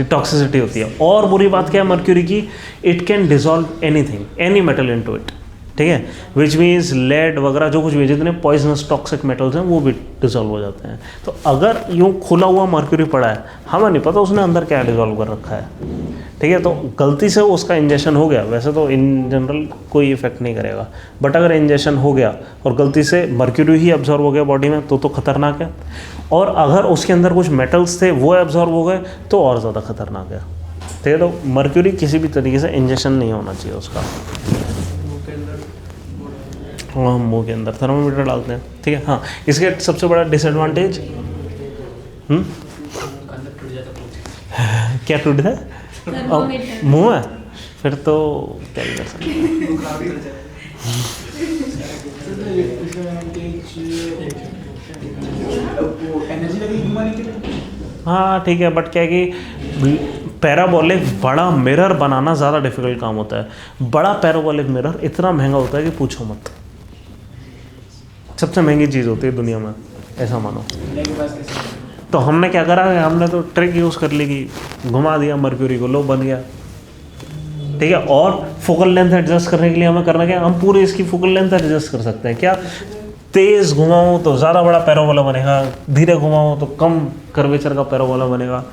टॉक्सिसिटी होती है। और बुरी बात क्या है मर्क्यूरी की, it can dissolve anything, any metal into it, ठीक है, विच मीन्स लेड वगैरह जो कुछ भी जितने पॉइजनस टॉक्सिक मेटल्स हैं वो भी डिजॉल्व हो जाते हैं। तो अगर यूँ खुला हुआ मर्क्यूरी पड़ा है, हमें नहीं पता उसने अंदर क्या डिजॉल्व कर रखा है, ठीक है, तो गलती से उसका इंजेक्शन हो गया, वैसे तो इन जनरल कोई इफेक्ट नहीं करेगा, बट अगर इंजेक्शन हो गया और गलती से मर्क्यूरी ही एब्जॉर्व हो गया बॉडी में तो खतरनाक है। और अगर उसके अंदर कुछ मेटल्स थे वो एब्जॉर्व हो गए तो और ज़्यादा खतरनाक है, ठीक है। तो मर्क्यूरी किसी भी तरीके से इंजेक्शन नहीं होना चाहिए उसका। हाँ मुँह के अंदर थर्मोमीटर डालते हैं, ठीक है। हाँ इसके सबसे बड़ा डिसएडवांटेज क्या टूट है? थर्मोमीटर। मुँह है, फिर तो क्या ही कर सकते हैं। एनर्जी लगेगी घुमाने के लिए। हाँ ठीक है, बट क्या है कि पैराबोलिक बड़ा मिरर बनाना ज़्यादा डिफिकल्ट काम होता है। बड़ा पैराबोलिक मिरर इतना महंगा होता है कि पूछो मत, सबसे महंगी चीज़ होती है दुनिया में, ऐसा मानो। लेके पास कैसे? तो हमने क्या करा है, हमने तो ट्रिक यूज़ कर ली कि घुमा दिया मर्क्यूरी को, लो बन गया, ठीक है। और फोकल लेंथ एडजस्ट करने के लिए हमें करना क्या, हम पूरे इसकी फोकल लेंथ एडजस्ट कर सकते हैं। क्या, तेज़ घुमाऊँ तो ज़्यादा बड़ा पैराबोला बनेगा, धीरे घुमाऊँ तो कम कर्वेचर का पैराबोला बनेगा।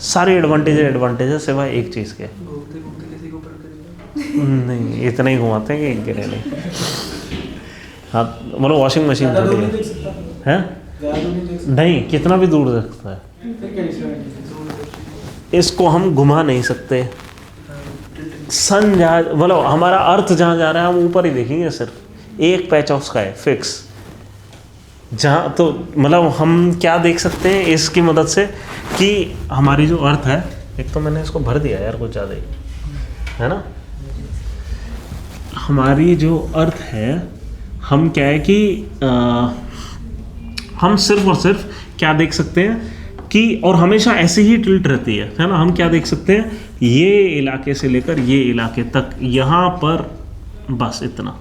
सारी एडवांटेज है सिवाय एक चीज़ के, घूमते घूमते किसी को ऊपर करेगा। नहीं इतना ही घुमाते हैं कि गिरे नहीं। हाँ मतलब वॉशिंग मशीन ज़्यादा दूर थोड़ी नहीं है, देख सकता। हैं? ज़्यादा दूर नहीं देख सकता। नहीं कितना भी दूर देख सकता है, फिर क्या डिसएडवांटेज है? इसको हम घुमा नहीं सकते। सन जहाँ मतलब हमारा अर्थ जहाँ जा रहा है हम ऊपर ही देखेंगे, सिर्फ एक पैच ऑफ स्काई फिक्स जहाँ। तो मतलब हम क्या देख सकते हैं इसकी मदद से कि हमारी जो अर्थ है, एक तो मैंने इसको भर दिया यार कुछ ज़्यादा ही, है ना। हमारी जो अर्थ है, हम क्या है कि हम सिर्फ और सिर्फ क्या देख सकते हैं कि, और हमेशा ऐसे ही टिल्ट रहती है ना। हम क्या देख सकते हैं, ये इलाके से लेकर ये इलाके तक, यहाँ पर बस इतना,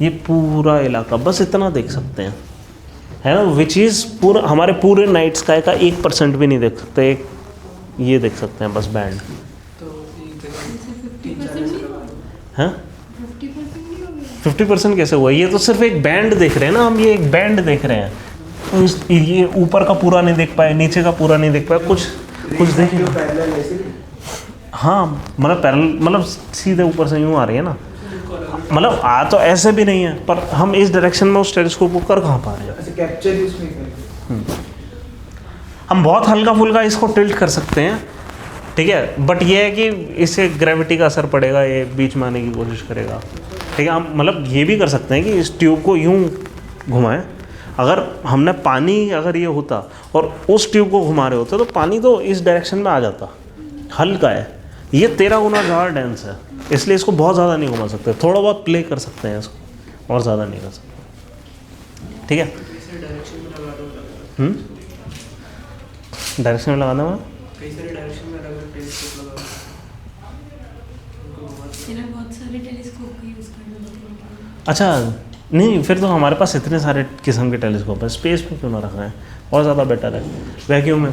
ये पूरा इलाका बस इतना देख सकते हैं, है ना। विच इज़ पूरा हमारे पूरे नाइट स्काई का 1% भी नहीं देख सकते, एक ये देख सकते हैं बस बैंड, तो एक जगह 50% हैं। 50% नहीं हो गया। 50% कैसे हुआ? ये तो सिर्फ एक बैंड देख रहे हैं ना हम, ये एक बैंड देख रहे हैं। तो ये ऊपर का पूरा नहीं देख पाए, नीचे का पूरा नहीं देख पाए, कुछ देखें। जो पैरेलल है इसीलिए। हाँ मतलब पैरेलल मतलब सीधे ऊपर से यूँ आ रही है ना, मतलब आ तो ऐसे भी नहीं है, पर हम इस डायरेक्शन में उस टेलीस्कोप को कर कहाँ पा रहे हैं। ऐसे कैप्चर यूज नहीं करेंगे। हम बहुत हल्का फुल्का इसको टिल्ट कर सकते हैं, ठीक है, बट ये है कि इससे ग्रेविटी का असर पड़ेगा, ये बीच में आने की कोशिश करेगा, ठीक है। हम मतलब ये भी कर सकते हैं कि इस ट्यूब को यूँ घुमाएं। अगर हमने पानी अगर ये होता और उस ट्यूब को घुमा रहे होते तो पानी तो इस डायरेक्शन में आ जाता। हल्का है, ये 13 गुना ज़्यादा डेंस है, इसलिए इसको बहुत ज़्यादा नहीं घुमा सकते, थोड़ा बहुत प्ले कर सकते हैं इसको, और ज़्यादा नहीं कर सकते, ठीक है। डायरेक्शन में लगा दो, डायरेक्शन में लगाना है, कई सारे डायरेक्शन में अलग अलग टेलीस्कोप लगा दो, उनको घुमा दो। इन्हें बहुत सारे टेलीस्कोप का यूज़ करना पड़ेगा। अच्छा नहीं, फिर तो हमारे पास इतने सारे किस्म के टेलीस्कोप है, स्पेस में क्यों ना रखा है, और ज़्यादा बेटर है। वैक्यूम में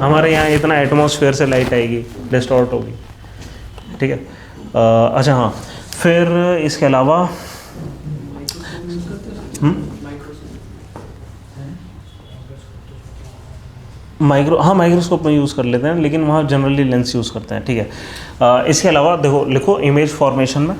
हमारे यहाँ इतना एटमॉस्फेयर से लाइट आएगी, डिस्टॉर्ट होगी, ठीक है। अच्छा हाँ, फिर इसके अलावा माइक्रोस्कोप में यूज़ कर लेते हैं, लेकिन वहाँ जनरली लेंस यूज़ करते हैं, ठीक है। इसके अलावा देखो, लिखो इमेज फॉर्मेशन में,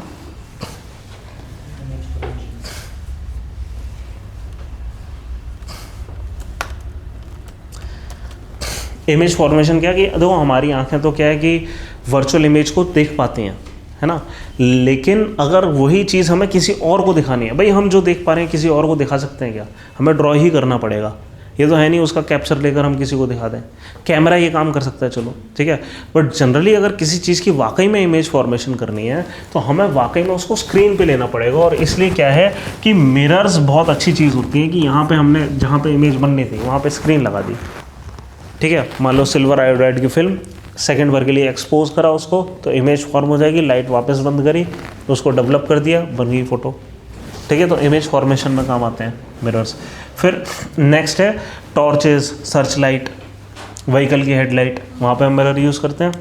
इमेज फॉर्मेशन क्या कि देखो हमारी आंखें तो क्या है कि वर्चुअल इमेज को देख पाती हैं, है ना, लेकिन अगर वही चीज़ हमें किसी और को दिखानी है, भाई हम जो देख पा रहे हैं किसी और को दिखा सकते हैं क्या? हमें ड्रॉ ही करना पड़ेगा, ये तो है नहीं उसका कैप्चर लेकर हम किसी को दिखा दें। कैमरा ये काम कर सकता है, चलो ठीक है, बट जनरली अगर किसी चीज़ की वाकई में इमेज फॉर्मेशन करनी है तो हमें वाकई में उसको स्क्रीन पे लेना पड़ेगा। और इसलिए क्या है कि मिरर्स बहुत अच्छी चीज़ होती है कि यहाँ पे हमने जहाँ पे इमेज बननी थी वहाँ पे स्क्रीन लगा दी, ठीक है। मान लो सिल्वर आयोडाइड की फिल्म सेकंड भर के लिए एक्सपोज करा उसको, तो इमेज फॉर्म हो जाएगी, लाइट वापस बंद करी, उसको डेवलप कर दिया, बन गई फ़ोटो, ठीक है। तो इमेज फॉर्मेशन में काम आते हैं मिरर्स। फिर नेक्स्ट है टॉर्चेज, सर्च लाइट, व्हीकल की हेडलाइट, वहाँ पे हम मिरर यूज़ करते हैं।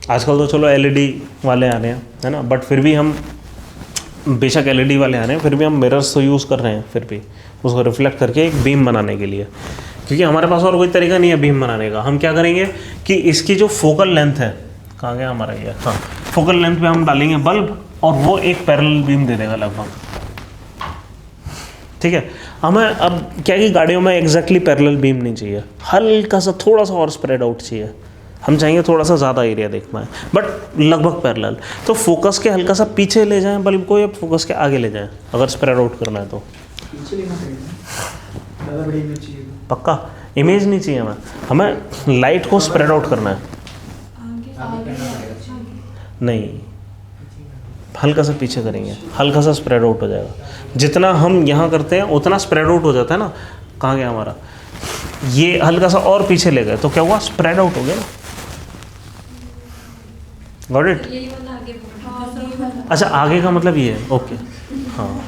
आजकल तो चलो एलईडी वाले आ रहे हैं, है ना, बट फिर भी हम बेशक एलईडी वाले आ रहे हैं, फिर भी हम मिरर्स तो यूज़ कर रहे हैं, फिर भी उसको रिफ्लेक्ट करके एक बीम बनाने के लिए, क्योंकि हमारे पास और कोई तरीका नहीं है बीम बनाने का। हम क्या करेंगे कि इसकी जो फोकल लेंथ है, कहाँ गया हमारा ये, हाँ, फोकल लेंथ पे हम डालेंगे बल्ब और वो एक पैरेलल बीम दे देगा लगभग, ठीक है। हमें अब क्या कि गाड़ियों में एग्जैक्टली पैरेलल बीम नहीं चाहिए, हल्का सा थोड़ा सा और स्प्रेड आउट चाहिए, हम चाहेंगे थोड़ा सा ज़्यादा एरिया देखना है, बट लगभग पैरेलल। तो फोकस के हल्का सा पीछे ले जाएं बल्ब को, या फोकस के आगे ले जाएं अगर स्प्रेड आउट करना है तो। पीछे लेना पड़ेगा, ज़्यादा बड़ी इमेज चाहिए तो। पक्का इमेज नहीं चाहिए हमें लाइट को स्प्रेड आउट करना है, नहीं हल्का सा पीछे करेंगे, हल्का सा स्प्रेड आउट हो जाएगा। जितना हम यहाँ करते हैं उतना स्प्रेड आउट हो जाता है ना। कहाँ गया हमारा, ये हल्का सा और पीछे ले गए तो क्या हुआ, स्प्रेड आउट हो गया ना। Got it? अच्छा आगे का मतलब ये है, ओके हाँ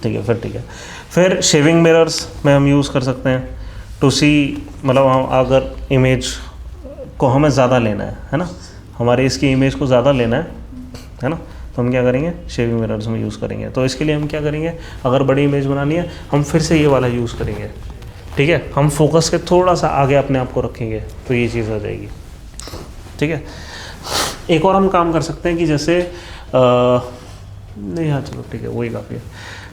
ठीक है, फिर ठीक है। फिर शेविंग मिरर्स में हम यूज़ कर सकते हैं टू सी, मतलब हम अगर इमेज को हमें ज़्यादा लेना है ना, हमारे इसकी इमेज को ज़्यादा लेना है ना, तो हम क्या करेंगे, शेविंग मिरर्स में यूज़ करेंगे। तो इसके लिए हम क्या करेंगे, अगर बड़ी इमेज बनानी है हम फिर से ये वाला यूज़ करेंगे, ठीक है। हम फोकस के थोड़ा सा आगे अपने आप को रखेंगे तो ये चीज़ हो जाएगी, ठीक है। एक और हम काम कर सकते हैं कि जैसे नहीं, हाँ चलो ठीक है, वही काफ़ी है।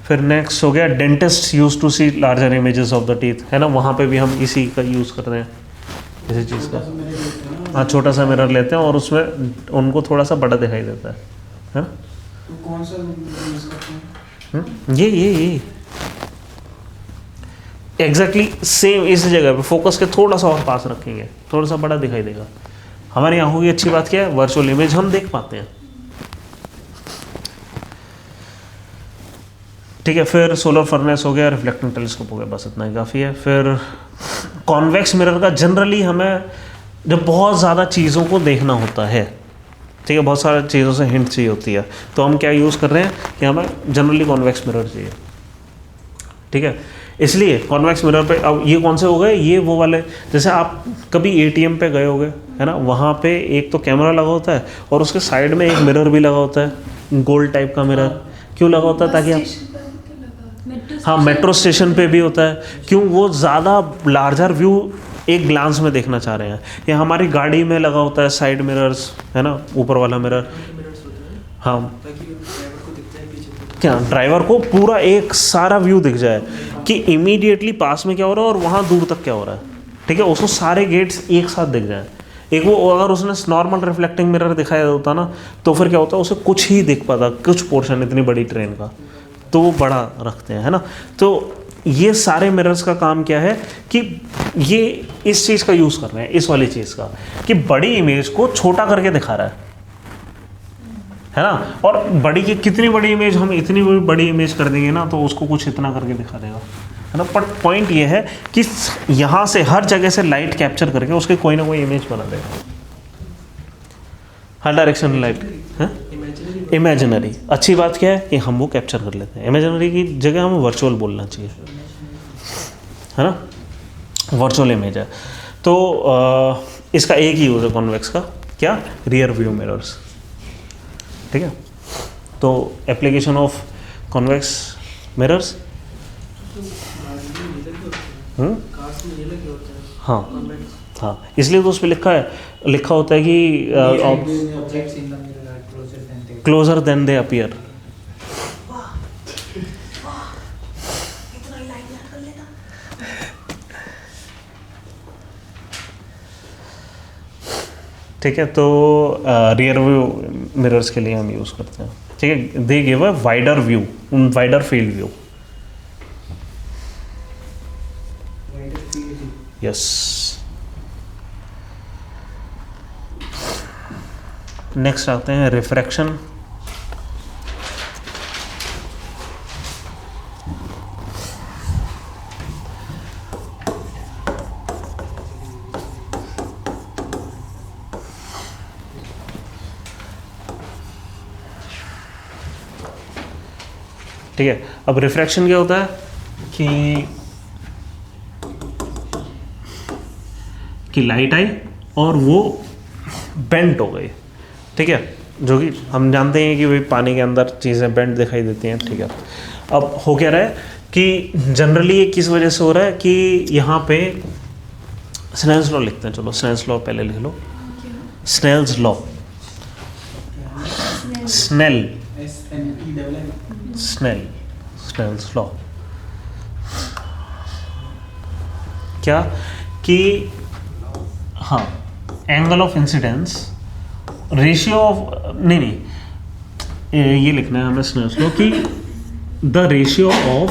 फिर नेक्स्ट हो गया dentist use to see larger images of the teeth, है ना, वहाँ पे भी हम इसी का यूज़ करते हैं, इसी चीज़ का। हाँ छोटा सा मिरर लेते हैं और उसमें उनको थोड़ा सा बड़ा दिखाई देता है ना। तो कौन सा यूज़ करते हैं? ये एग्जैक्टली सेम इस जगह पे फोकस के थोड़ा सा और पास रखेंगे, थोड़ा सा बड़ा दिखाई देगा। हमारी आंखों की अच्छी बात क्या है, वर्चुअल इमेज हम देख पाते हैं, ठीक है। फिर सोलर फर्नेस हो गया, रिफ्लेक्टिंग टेलीस्कोप हो गया, बस इतना ही काफ़ी है। फिर कॉन्वेक्स मिरर का जनरली हमें जब बहुत ज़्यादा चीज़ों को देखना होता है, ठीक है, बहुत सारी चीज़ों से हिंट चाहिए होती है, तो हम क्या यूज़ कर रहे हैं कि हमें जनरली कॉन्वेक्स मिरर चाहिए, ठीक है। इसलिए कॉन्वेक्स मिरर पे अब ये कौन से हो गए, ये वो वाले, जैसे आप कभी एटीएम पे गए होगे, है ना, वहाँ पे एक तो कैमरा लगा होता है और उसके साइड में एक मिरर भी लगा होता है, गोल्ड टाइप का मिरर। क्यों लगा होता है, ताकि आप, हाँ मेट्रो स्टेशन पे भी होता है, क्यों, वो ज़्यादा लार्जर व्यू एक ग्लांस में देखना चाह रहे हैं। या हमारी गाड़ी में लगा होता है साइड मिरर्स, है ना, ऊपर वाला मिरर, हाँ, क्या ड्राइवर को पूरा एक सारा व्यू दिख जाए कि इमीडिएटली पास में क्या हो रहा है और वहाँ दूर तक क्या हो रहा है, ठीक है, उसको सारे गेट्स एक साथ दिख जाए। एक वो अगर उसने नॉर्मल रिफ्लेक्टिंग मिरर दिखाया होता ना, तो फिर क्या होता है, उसे कुछ ही दिख पाता, कुछ पोर्शन इतनी बड़ी ट्रेन का, तो वो बड़ा रखते हैं, है ना। तो ये सारे मिरर्स का काम क्या है कि ये इस चीज़ का यूज़ कर रहे हैं, इस वाली चीज़ का, कि बड़ी इमेज को छोटा करके दिखा रहा है ना। और बड़ी की कितनी बड़ी इमेज, हम इतनी बड़ी इमेज कर देंगे ना तो उसको कुछ इतना करके दिखा देगा, है ना। बट पॉइंट ये है कि यहाँ से हर जगह से लाइट कैप्चर करके उसके कोई ना कोई इमेज बना देगा, हर डायरेक्शन लाइट है। इमेजिनरी। अच्छी बात क्या है कि हम वो कैप्चर कर लेते हैं, इमेजिनरी की जगह हमें वर्चुअल बोलना चाहिए, है ना, वर्चुअल इमेज है। तो इसका एक ही यूज़ है कॉन्वेक्स का, क्या, रियर व्यू मिरर्स, ठीक है। तो एप्लीकेशन ऑफ कॉन्वेक्स मिरर्स, हाँ हाँ, इसलिए तो उस पर लिखा होता है कि objects in the mirror are closer than they appear. ठीक है, तो रियर व्यू मिरर्स के लिए हम यूज़ करते हैं, ठीक है। They give a wider view, wider field view, yes. Next आते हैं रिफ्रैक्शन। ठीक है, अब रिफ्रैक्शन क्या होता है कि लाइट आई और वो बेंट हो गई, ठीक है, जो कि हम जानते हैं कि भाई पानी के अंदर चीज़ें बेंट दिखाई देती हैं, ठीक है। अब हो क्या रहा है कि जनरली ये किस वजह से हो रहा है कि यहाँ पे स्नेल्स लॉ लिखते हैं, चलो स्नेल्स लॉ पहले लिख लो। स्नेल्स लॉ, स्नेल्स लॉ क्या कि हाँ, angle of incidence ratio of, नहीं ये लिखना है हमें स्नेल्स लॉ कि the ratio of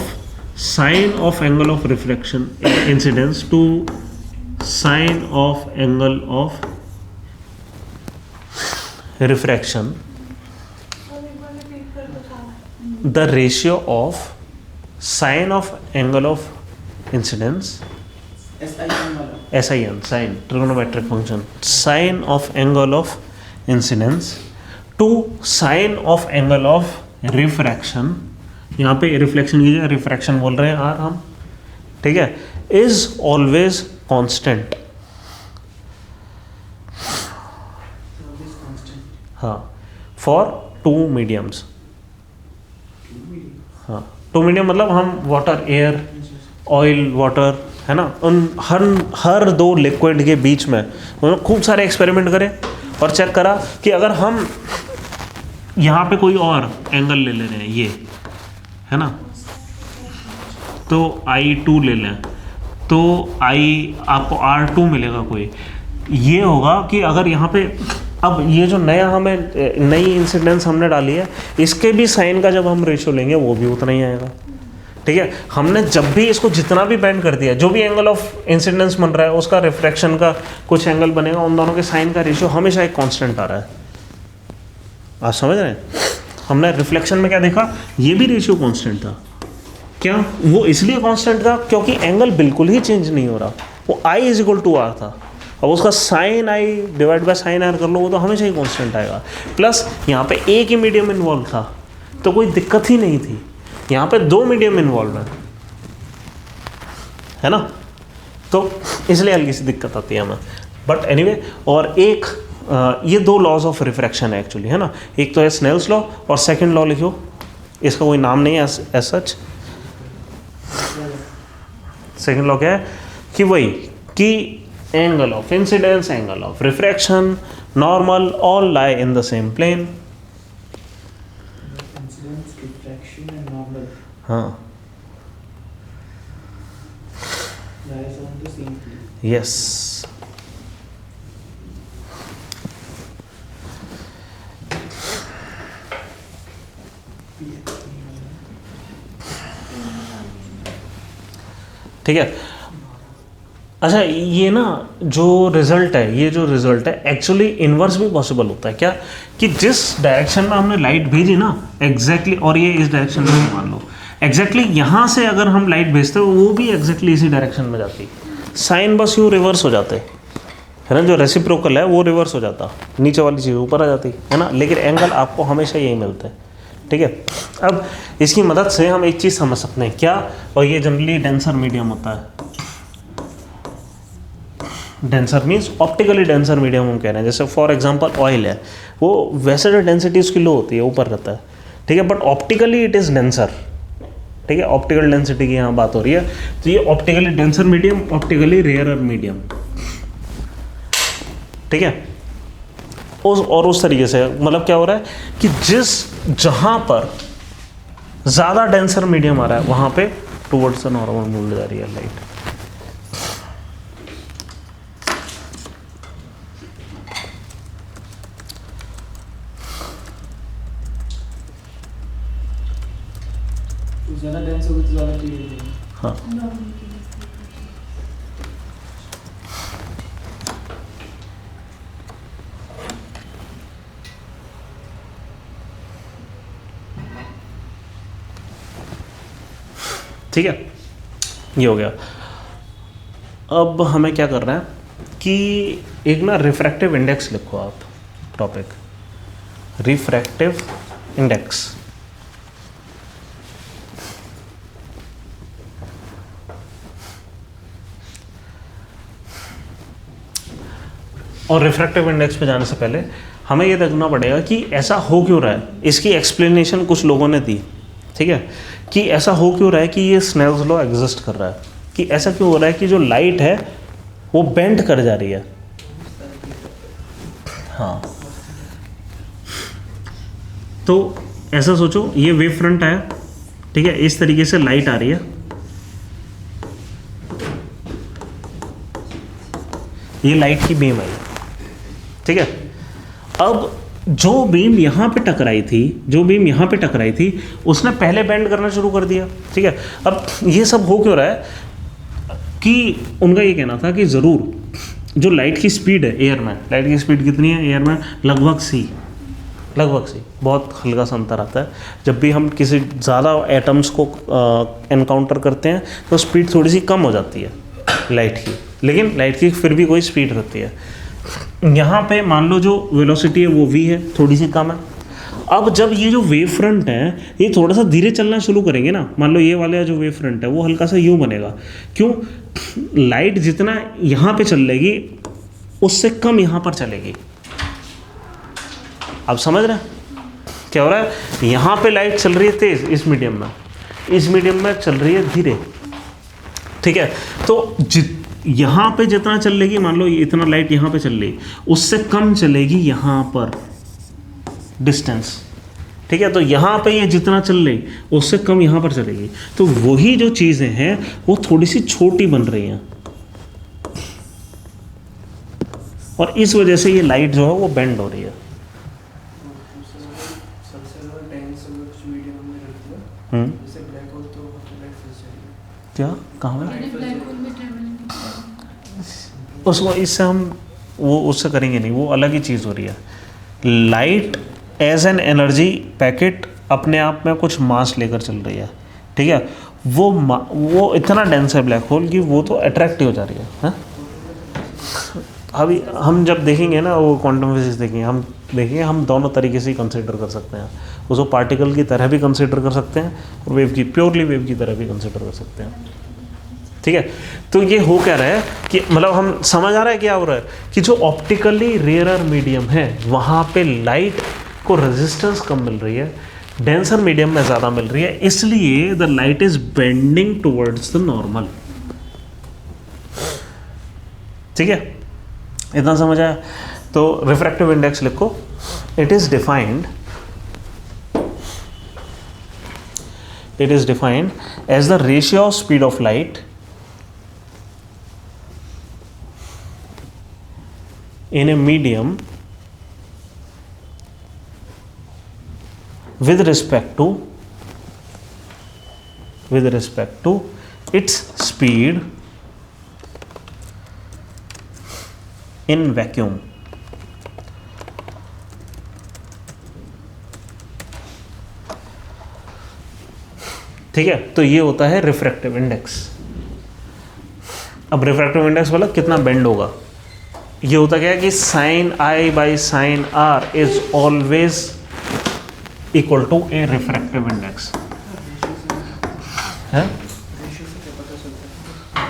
sine of angle of reflection incidence to sine of angle of refraction, the ratio of sine of angle of incidence, SIN, sine, trigonometric function, sine of angle of incidence to sine of angle of refraction, यहाँ पे रिफ्लेक्शन कीजिए, रिफ्रैक्शन बोल रहे हैं यार हम, ठीक है, is always constant, हाँ, for two mediums, हाँ, टू मीडियम मतलब हम वाटर, एयर, ऑयल, वाटर, है ना, उन हर दो लिक्विड के बीच में उन्होंने खूब सारे एक्सपेरिमेंट करे और चेक करा कि अगर हम यहाँ पे कोई और एंगल ले ले रहे हैं, ये है ना, तो I2 ले लें तो आपको R2 मिलेगा कोई। ये होगा कि अगर यहाँ पे अब ये जो नई इंसिडेंस हमने डाली है, इसके भी साइन का जब हम रेशियो लेंगे वो भी उतना ही आएगा, ठीक है। हमने जब भी इसको जितना भी बेंड कर दिया, जो भी एंगल ऑफ इंसिडेंस बन रहा है उसका रिफ्रैक्शन का कुछ एंगल बनेगा, उन दोनों के साइन का रेशियो हमेशा एक कांस्टेंट आ रहा है। आप समझ रहे हैं? हमने रिफ्लेक्शन में क्या देखा, ये भी रेशियो कांस्टेंट था। क्या वो इसलिए कांस्टेंट था क्योंकि एंगल बिल्कुल ही चेंज नहीं हो रहा, वो I = R था। अब उसका sine I divide by sine R कर लो, वो तो हमेशा ही कांस्टेंट आएगा। प्लस यहाँ पे एक ही मीडियम इन्वॉल्व था तो कोई दिक्कत ही नहीं थी, यहाँ पे दो मीडियम इन्वॉल्व है ना, तो इसलिए हल्की सी दिक्कत आती है हमें, बट एनीवे। और एक ये दो लॉज ऑफ रिफ्रैक्शन है एक्चुअली, है ना, एक तो है स्नेल्स लॉ और सेकंड लॉ लिखो, इसका कोई नाम नहीं है एज सच। सेकंड लॉ क्या है कि वही कि angle of incidence, angle of refraction, normal all lie in the same plane. हाँ, यस, ठीक है। अच्छा, ये ना जो रिजल्ट है, ये जो रिजल्ट है एक्चुअली इन्वर्स भी पॉसिबल होता है। क्या कि जिस डायरेक्शन में हमने लाइट भेजी ना एग्जैक्टली, और ये इस डायरेक्शन में मान लो एग्जैक्टली यहाँ से अगर हम लाइट भेजते हो वो भी एग्जैक्टली इसी डायरेक्शन में जाती, साइन बस यूँ रिवर्स हो जाते, है ना, जो रेसिप्रोकल है वो रिवर्स हो जाता, नीचे वाली चीज़ ऊपर आ जाती है ना, लेकिन एंगल आपको हमेशा यही मिलता है, ठीक है। अब इसकी मदद से हम एक चीज़ समझ सकते हैं क्या, और ये जनरली डेंसर मीडियम होता है। Denser means optically denser medium हम कह रहे हैं। जैसे फॉर एग्जांपल ऑयल है, वो वैसे तो डेंसिटी उसकी लो होती है, ऊपर रहता है, ठीक है, but optically it is denser, ठीक है, ऑप्टिकल डेंसिटी की यहाँ बात हो रही है। तो ये optically denser medium, optically rarer medium, ठीक है। उस तरीके से मतलब क्या हो रहा है कि जहाँ पर ज़्यादा डेंसर मीडियम आ रहा है वहाँ पे टुवर्ड्स द नॉर्मल मूव जा रही है लाइट। ज़्यादा डेंस होगी तो ज़्यादा क्लियर हो जाएगी। हाँ, ठीक है, ये हो गया। अब हमें क्या करना है कि एक ना रिफ्रैक्टिव इंडेक्स लिखो आप, टॉपिक रिफ्रैक्टिव इंडेक्स। और रिफ्रैक्टिव इंडेक्स पे जाने से पहले हमें ये देखना पड़ेगा कि ऐसा हो क्यों रहा है। इसकी एक्सप्लेनेशन कुछ लोगों ने दी, ठीक है, कि ऐसा हो क्यों रहा है कि ये स्नेल्स लॉ एग्जिस्ट कर रहा है, कि ऐसा क्यों हो रहा है कि जो लाइट है वो बेंड कर जा रही है। हाँ, तो ऐसा सोचो, ये वेव फ्रंट है, ठीक है, इस तरीके से लाइट आ रही है, ये लाइट की बीम आई, ठीक है। अब जो बीम यहाँ पे टकराई थी, उसने पहले बेंड करना शुरू कर दिया, ठीक है। अब ये सब हो क्यों रहा है कि उनका ये कहना था कि ज़रूर जो लाइट की स्पीड है एयर में, लाइट की स्पीड कितनी है एयर में, लगभग सी, बहुत हल्का सा अंतर आता है। जब भी हम किसी ज़्यादा एटम्स को एनकाउंटर करते हैं तो स्पीड थोड़ी सी कम हो जाती है लाइट की, लेकिन लाइट की फिर भी कोई स्पीड रहती है। यहाँ पे मान लो जो वेलोसिटी है वो v है, थोड़ी सी कम है। अब जब ये जो वेव फ्रंट है ये थोड़ा सा धीरे चलना शुरू करेंगे ना, मान लो ये वाला जो वेव फ्रंट है वो हल्का सा यूँ बनेगा, क्यों, लाइट जितना यहाँ पे चलेगी उससे कम यहाँ पर चलेगी। आप समझ रहे हैं क्या हो रहा है, यहाँ पे लाइट चल रही है तेज, इस मीडियम में चल रही है धीरे, ठीक है। तो यहाँ पे जितना चलेगी, मान लो इतना लाइट यहाँ पे चल रही, उससे कम चलेगी यहाँ पर डिस्टेंस, ठीक है। तो यहाँ पे ये जितना चल रही उससे कम यहाँ पर चलेगी, तो वही जो चीज़ें हैं वो थोड़ी सी छोटी बन रही हैं, और इस वजह से ये लाइट जो है वो बेंड हो रही है। सबसे ज़्यादा डेंस कुछ मीडियम में रहती है, जैसे ब्लैक होल तो लाइट फंस जाएगी। क्या कहाँ में ब्लैक होल में ट्रैवलिंग उसको, इससे हम वो उससे करेंगे नहीं, वो अलग ही चीज़ हो रही है। Light as an energy packet अपने आप में कुछ मास लेकर चल रही है, ठीक है। वो इतना डेंस है ब्लैक होल कि वो तो अट्रैक्ट हो जा रही है, हाँ? अभी हम जब देखेंगे ना वो क्वांटम फिजिक्स देखेंगे, हम दोनों तरीके से ही कंसिडर कर सकते हैं। उसको पार्टिकल की तरह भी कंसिडर कर सकते हैं और प्योरली वेव की तरह भी कंसिडर कर सकते हैं, ठीक है। तो ये हो क्या रहा है कि मतलब हम समझ आ रहा है क्या हो रहा है कि जो ऑप्टिकली रेयरर मीडियम है वहाँ पे लाइट को रेजिस्टेंस कम मिल रही है, डेंसर मीडियम में ज़्यादा मिल रही है, इसलिए the light is bending towards the normal, ठीक है। इतना समझ आया। तो रिफ्रैक्टिव इंडेक्स लिखो, it is defined as the ratio of speed of light in a medium with respect to its speed in vacuum। ठीक है, तो ये होता है रिफ्रैक्टिव इंडेक्स। अब रिफ्रैक्टिव इंडेक्स वाला कितना बेंड होगा, ये होता क्या है कि sine I by sine R is always equal to a refractive index है। रेशियो से क्या पता चलता है?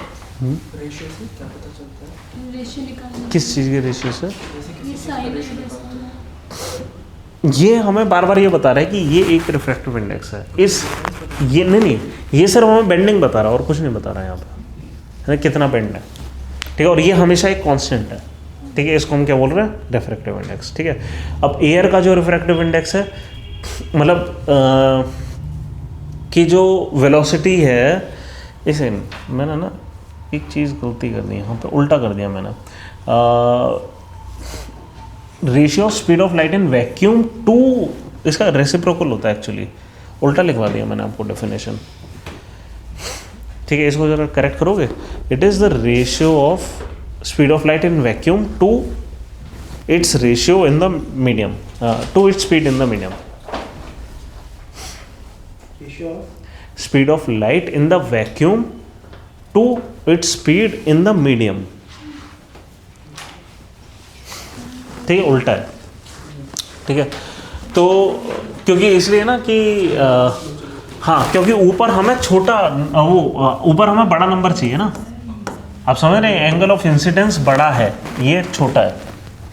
रेशियो से क्या पता चलता है? रेशियो निकालना। किस चीज़ के रेशियो से? जैसे ये किसी साइन रेशियो है, के पास ये हमें बार बार ये बता रहा है कि ये एक रिफ्रैक्टिव इंडेक्स है। इस ये नहीं, ये सिर्फ हमें बेंडिंग बता रहा है और कुछ नहीं बता रहा है यहाँ पर, है ना, कितना बेंड है, ठीक है। और ये हमेशा एक कांस्टेंट है, ठीक है। इसको हम क्या बोल रहे हैं? रिफ्रैक्टिव इंडेक्स, ठीक है। अब एयर का जो रिफ्रैक्टिव इंडेक्स है, मतलब कि जो वेलोसिटी है, इसे मैंने ना एक चीज़ गलती कर दी यहाँ पे, उल्टा कर दिया मैंने। Ratio of speed of light in vacuum to, इसका रेसिप्रोकल होता है एक्चुअली, उल्टा लिखवा दिया मैंने आपको डेफिनेशन, ठीक है। इसको जरा करेक्ट करोगे? It is the ratio of speed of light in vacuum to its ratio in the medium, to its speed in the medium. Ratio of speed of light in the vacuum to its speed in the medium, ठीक है, उल्टा है, ठीक है। तो क्योंकि इसलिए ना कि हाँ, क्योंकि ऊपर हमें छोटा ऊपर हमें बड़ा नंबर चाहिए ना, आप समझ रहे हैं, एंगल ऑफ इंसिडेंस बड़ा है, ये छोटा है,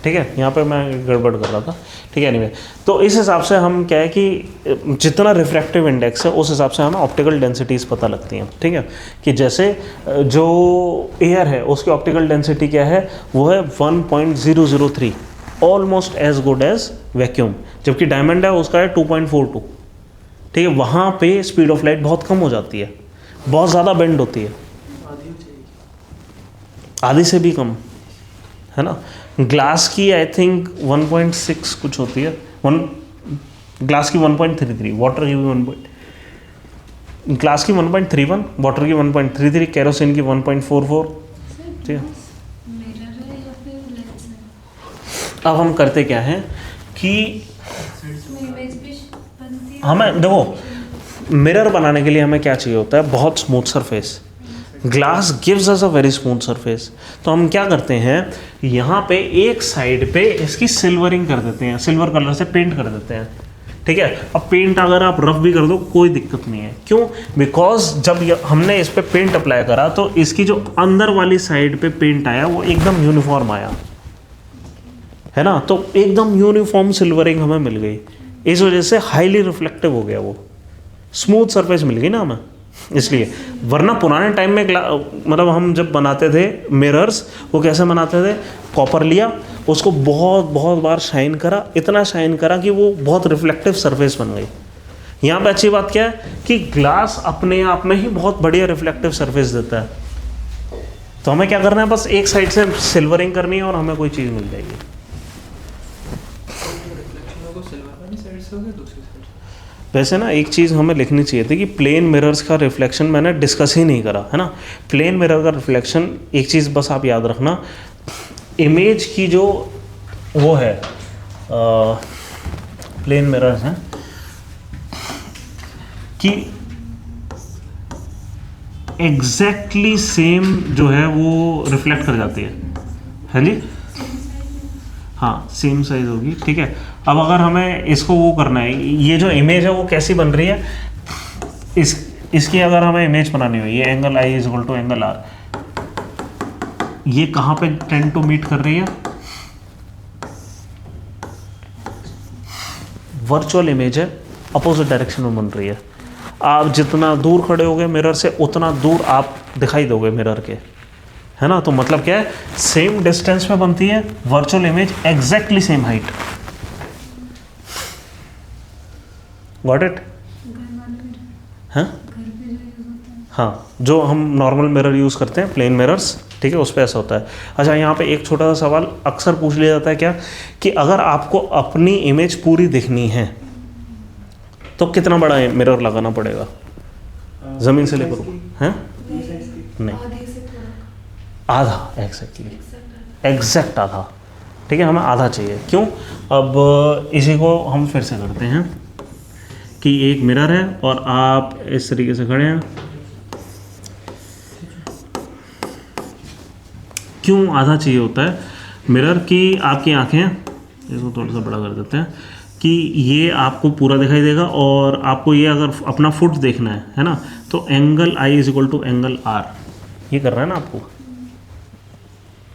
ठीक है। यहाँ पे मैं गड़बड़ कर रहा था, ठीक है। एनीवे, तो इस हिसाब से हम क्या है कि जितना रिफ्रैक्टिव इंडेक्स है उस हिसाब से हमें ऑप्टिकल डेंसिटीज़ पता लगती हैं, ठीक है। कि जैसे जो एयर है उसकी ऑप्टिकल डेंसिटी क्या है, वो है 1.003, almost as good as vacuum, जबकि डायमंड है उसका है 2.42, ठीक है। वहाँ पे स्पीड ऑफ लाइट बहुत कम हो जाती है, बहुत ज़्यादा बेंड होती है, आधी हो जाएगी। आधी से भी कम, है ना। ग्लास की आई थिंक 1.6 कुछ होती है, ग्लास की 1.33, वाटर की भी ग्लास की 1.31, वाटर की 1.33, केरोसिन की 1.44, ठीक है। मिरर है या फिर लेंस है? अब हम करते क्या हैं कि इसमें इमेज भी बनती है। हमें देखो, मिरर बनाने के लिए हमें क्या चाहिए होता है? बहुत smooth surface. Glass gives us a very smooth surface. तो हम क्या करते हैं, यहाँ पे एक साइड पे इसकी सिल्वरिंग कर देते हैं, सिल्वर कलर से पेंट कर देते हैं, ठीक है। अब पेंट अगर आप रफ भी कर दो कोई दिक्कत नहीं है, क्यों? बिकॉज जब हमने इस पे पेंट अप्लाई करा तो इसकी जो अंदर वाली साइड पे पेंट आया वो एकदम यूनिफॉर्म आया, है ना। तो एकदम यूनिफॉर्म सिल्वरिंग हमें मिल गई, इस वजह से हाईली रिफ्लेक्टिव हो गया, वो स्मूथ सरफेस मिल गई ना हमें, इसलिए। वरना पुराने टाइम में मतलब हम जब बनाते थे मिरर्स, वो कैसे बनाते थे? कॉपर लिया, उसको बहुत बहुत बार शाइन करा, इतना शाइन करा कि वो बहुत रिफ्लेक्टिव सरफेस बन गई। यहाँ पे अच्छी बात क्या है कि ग्लास अपने आप में ही बहुत बढ़िया रिफ्लेक्टिव सरफेस देता है। तो हमें क्या करना है, बस एक साइड से सिल्वरिंग करनी है और हमें कोई चीज़ मिल जाएगी। रिफ्लेक्शन को सिल्वर वाली साइड से होगा, दूसरी साइड से। वैसे ना एक चीज़ हमें लिखनी चाहिए थी कि प्लेन मिरर्स का रिफ्लेक्शन मैंने डिस्कस ही नहीं करा, है ना। प्लेन मिरर का रिफ्लेक्शन, एक चीज़ बस आप याद रखना, इमेज की जो वो है, प्लेन मिरर्स हैं कि एग्जैक्टली सेम जो है वो रिफ्लेक्ट कर जाती है जी। हाँ, सेम साइज होगी, ठीक है। अब अगर हमें इसको वो करना है, ये जो इमेज है वो कैसी बन रही है, इसकी अगर हमें इमेज बनानी हो, ये angle I is equal to angle R, ये कहाँ पे टेंड टू मीट कर रही है? वर्चुअल इमेज है, अपोजिट डायरेक्शन में बन रही है। आप जितना दूर खड़े होगे मिरर से उतना दूर आप दिखाई दोगे मिरर के, है ना। तो मतलब क्या है, सेम डिस्टेंस में बनती है virtual image, exactly same height. Got it? हाँ घर पे जो यूज होता है। हाँ, जो हम नॉर्मल मिरर यूज़ करते हैं, प्लेन मिरर्स, ठीक है, उस पर ऐसा होता है। अच्छा, यहाँ पे एक छोटा सा सवाल अक्सर पूछ लिया जाता है क्या, कि अगर आपको अपनी इमेज पूरी दिखनी है तो कितना बड़ा मिरर लगाना पड़ेगा? ज़मीन से लेकर हैं? नहीं, आगे से थोड़ा आधा, एग्जैक्ट आधा, ठीक है। हमें आधा चाहिए, क्यों? अब इसी को हम फिर से करते हैं कि एक मिरर है और आप इस तरीके से खड़े हैं, क्यों आधा चाहिए होता है? मिरर की आपकी आँखें, इसको थोड़ा सा बड़ा कर देते हैं, कि ये आपको पूरा दिखाई देगा और आपको ये अगर अपना फुट देखना है ना, तो angle I is equal to angle R, ये कर रहा है ना आपको,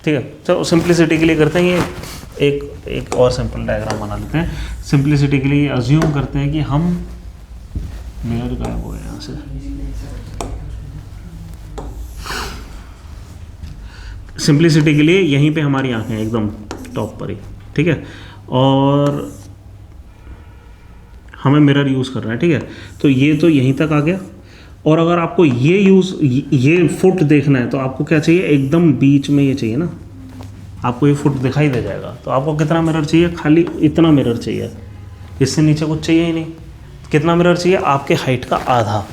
ठीक है। चलो सिंप्लिसिटी के लिए करते हैं ये एक और सिंपल डायग्राम बना लेते हैं। सिंप्लिसिटी के लिए अज्यूम करते हैं कि हम मिरर गायब हो गए यहाँ से, सिंप्लिसिटी के लिए यहीं पे हमारी आंखें एकदम टॉप पर ही, ठीक है, और हमें मिरर यूज़ करना है, ठीक है। तो ये तो यहीं तक आ गया, और अगर आपको ये फुट देखना है तो आपको क्या चाहिए, एकदम बीच में ये चाहिए ना, आपको ये फुट दिखाई दे जाएगा। तो आपको कितना मिरर चाहिए, खाली इतना मिरर चाहिए, इससे नीचे कुछ चाहिए ही नहीं। कितना मिरर चाहिए, आपके हाइट का आधा,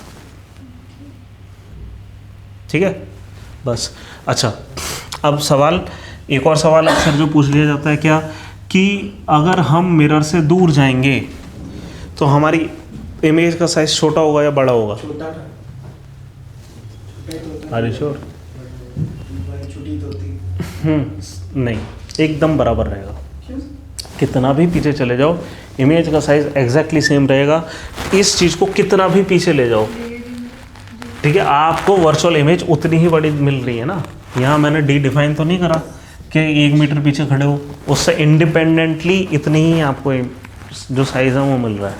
ठीक है, बस। अच्छा, अब सवाल, एक और सवाल अक्सर जो पूछ लिया जाता है क्या, कि अगर हम मिरर से दूर जाएंगे तो हमारी इमेज का साइज छोटा होगा या बड़ा होगा? छोटा था, आर यू श्योर? छोटी तो थी। नहीं, एकदम बराबर रहेगा। कितना भी पीछे चले जाओ, इमेज का साइज एग्जैक्टली सेम रहेगा। इस चीज़ को कितना भी पीछे ले जाओ, ठीक है, आपको वर्चुअल इमेज उतनी ही बड़ी मिल रही है ना। यहाँ मैंने डी डिफाइन तो नहीं करा कि 1 मीटर पीछे खड़े हो, उससे इंडिपेंडेंटली इतनी ही आपको जो साइज़ है वो मिल रहा है,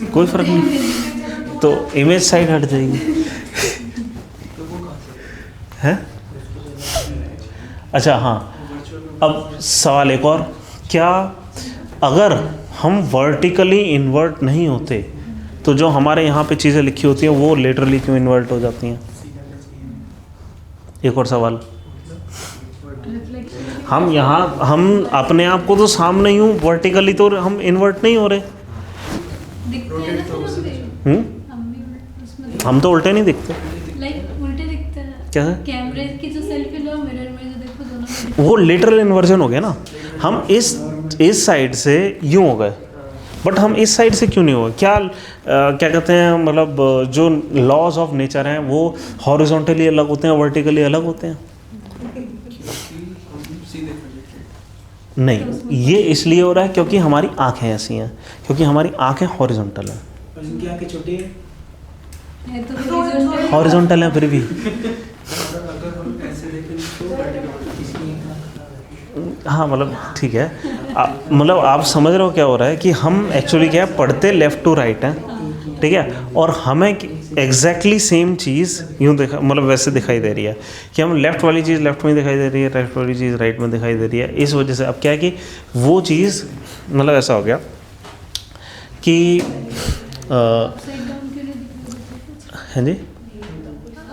कोई फ़र्क नहीं, तो इमेज साइड हट जाएगी, है। अच्छा हाँ, अब सवाल एक और, क्या अगर हम वर्टिकली इन्वर्ट नहीं होते तो जो हमारे यहाँ पे चीज़ें लिखी होती हैं वो लेटरली क्यों इन्वर्ट हो जाती हैं? एक और सवाल, हम अपने आप को तो सामने ही हूँ, वर्टिकली तो हम इन्वर्ट नहीं हो रहे। दिखते हैं ना फिर हम भी उसमें हम तो उल्टे नहीं दिखते। लाइक उल्टे दिखते हैं। क्या है? कैमरे की जो सेल्फी लो, मिरर में जो देखो, दोनों में वो लिटरल इन्वर्जन हो गया ना। हम इस साइड से यूं हो गए, बट हम इस साइड से क्यों नहीं हो गए? क्या कहते हैं, मतलब जो लॉज ऑफ नेचर हैं वो हॉरिजॉन्टली अलग होते हैं, वर्टिकली अलग होते हैं। नहीं, ये इसलिए हो रहा है क्योंकि हमारी आंखें ऐसी हैं, क्योंकि हमारी आंखें हॉरिजॉन्टल हैं। और इनकी आंखें छोटी है, है तो horizontal। हॉरिजॉन्टल हैं फिर भी। अगर हम ऐसे देखें तो vertical। हाँ मतलब ठीक है, मतलब आप समझ रहे हो क्या हो रहा है कि हम एक्चुअली क्या है, पढ़ते लेफ़्ट टू राइट हैं, ठीक है, और हमें एग्जैक्टली सेम चीज़ यूँ देखा, मतलब वैसे दिखाई दे रही है कि हम लेफ़्ट वाली चीज़ लेफ़्ट में दिखाई दे रही है, राइट वाली चीज़ राइट में दिखाई दे रही है। इस वजह से अब क्या है कि वो चीज़, मतलब ऐसा हो गया कि अपसाइड डाउन क्यों नहीं दिखाई देते? हाँ जी,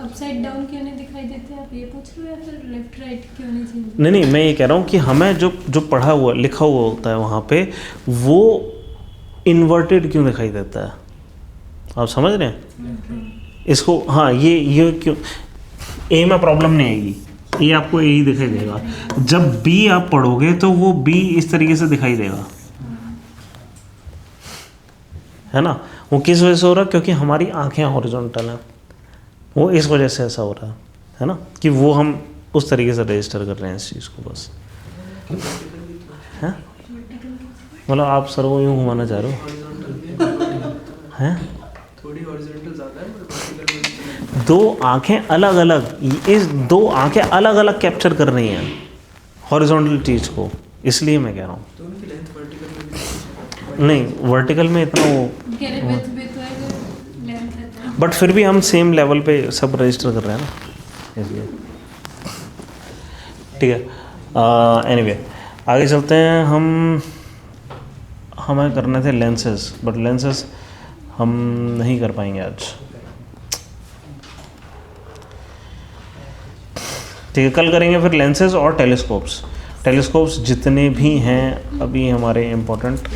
अपसाइड डाउन क्यों नहीं दिखाई देते, आप ये पूछ रहे हो, या फिर लेफ्ट राइट क्यों नहीं चेंज? नहीं, मैं ये कह रहा हूँ कि हमें जो पढ़ा हुआ लिखा हुआ होता है वहाँ पे, वो इन्वर्टेड क्यों दिखाई देता है? आप समझ रहे हैं इसको? हाँ, ये क्यों, ए में प्रॉब्लम नहीं आएगी, ये आपको यही दिखाई देगा। जब बी आप पढ़ोगे तो वो बी इस तरीके से दिखाई देगा, है ना। वो किस वजह से हो रहा है? क्योंकि हमारी आंखें हॉरिजॉन्टल हैं, वो इस वजह से ऐसा हो रहा है ना, कि वो हम उस तरीके से रजिस्टर कर रहे हैं इस चीज़ को, बस है। मतलब आप सर को यूँ घुमाना चाह रहे हो, हैं? थोड़ी हॉरिजॉन्टल ज़्यादा है, पर vertical में दो आंखें अलग अलग, इस दो आंखें अलग अलग कैप्चर कर रही हैं हॉरिजॉन्टल चीज़ को, इसलिए मैं कह रहा हूँ। तो उनकी लेंथ वर्टिकल में नहीं, वर्टिकल में इतना वो, कह रहे विड्थ भी तो है, लेंथ है तो। बट फिर भी हम सेम लेवल पे सब रजिस्टर कर रहे हैं ना, इसलिए ठीक है। एनीवे आगे चलते हैं। हमें करने थे लेंसेज, बट लेंसेज हम नहीं कर पाएंगे आज, ठीक है, कल करेंगे फिर लेंसेज और टेलीस्कोप्स। टेलीस्कोप्स जितने भी हैं अभी हमारे इम्पोर्टेंट,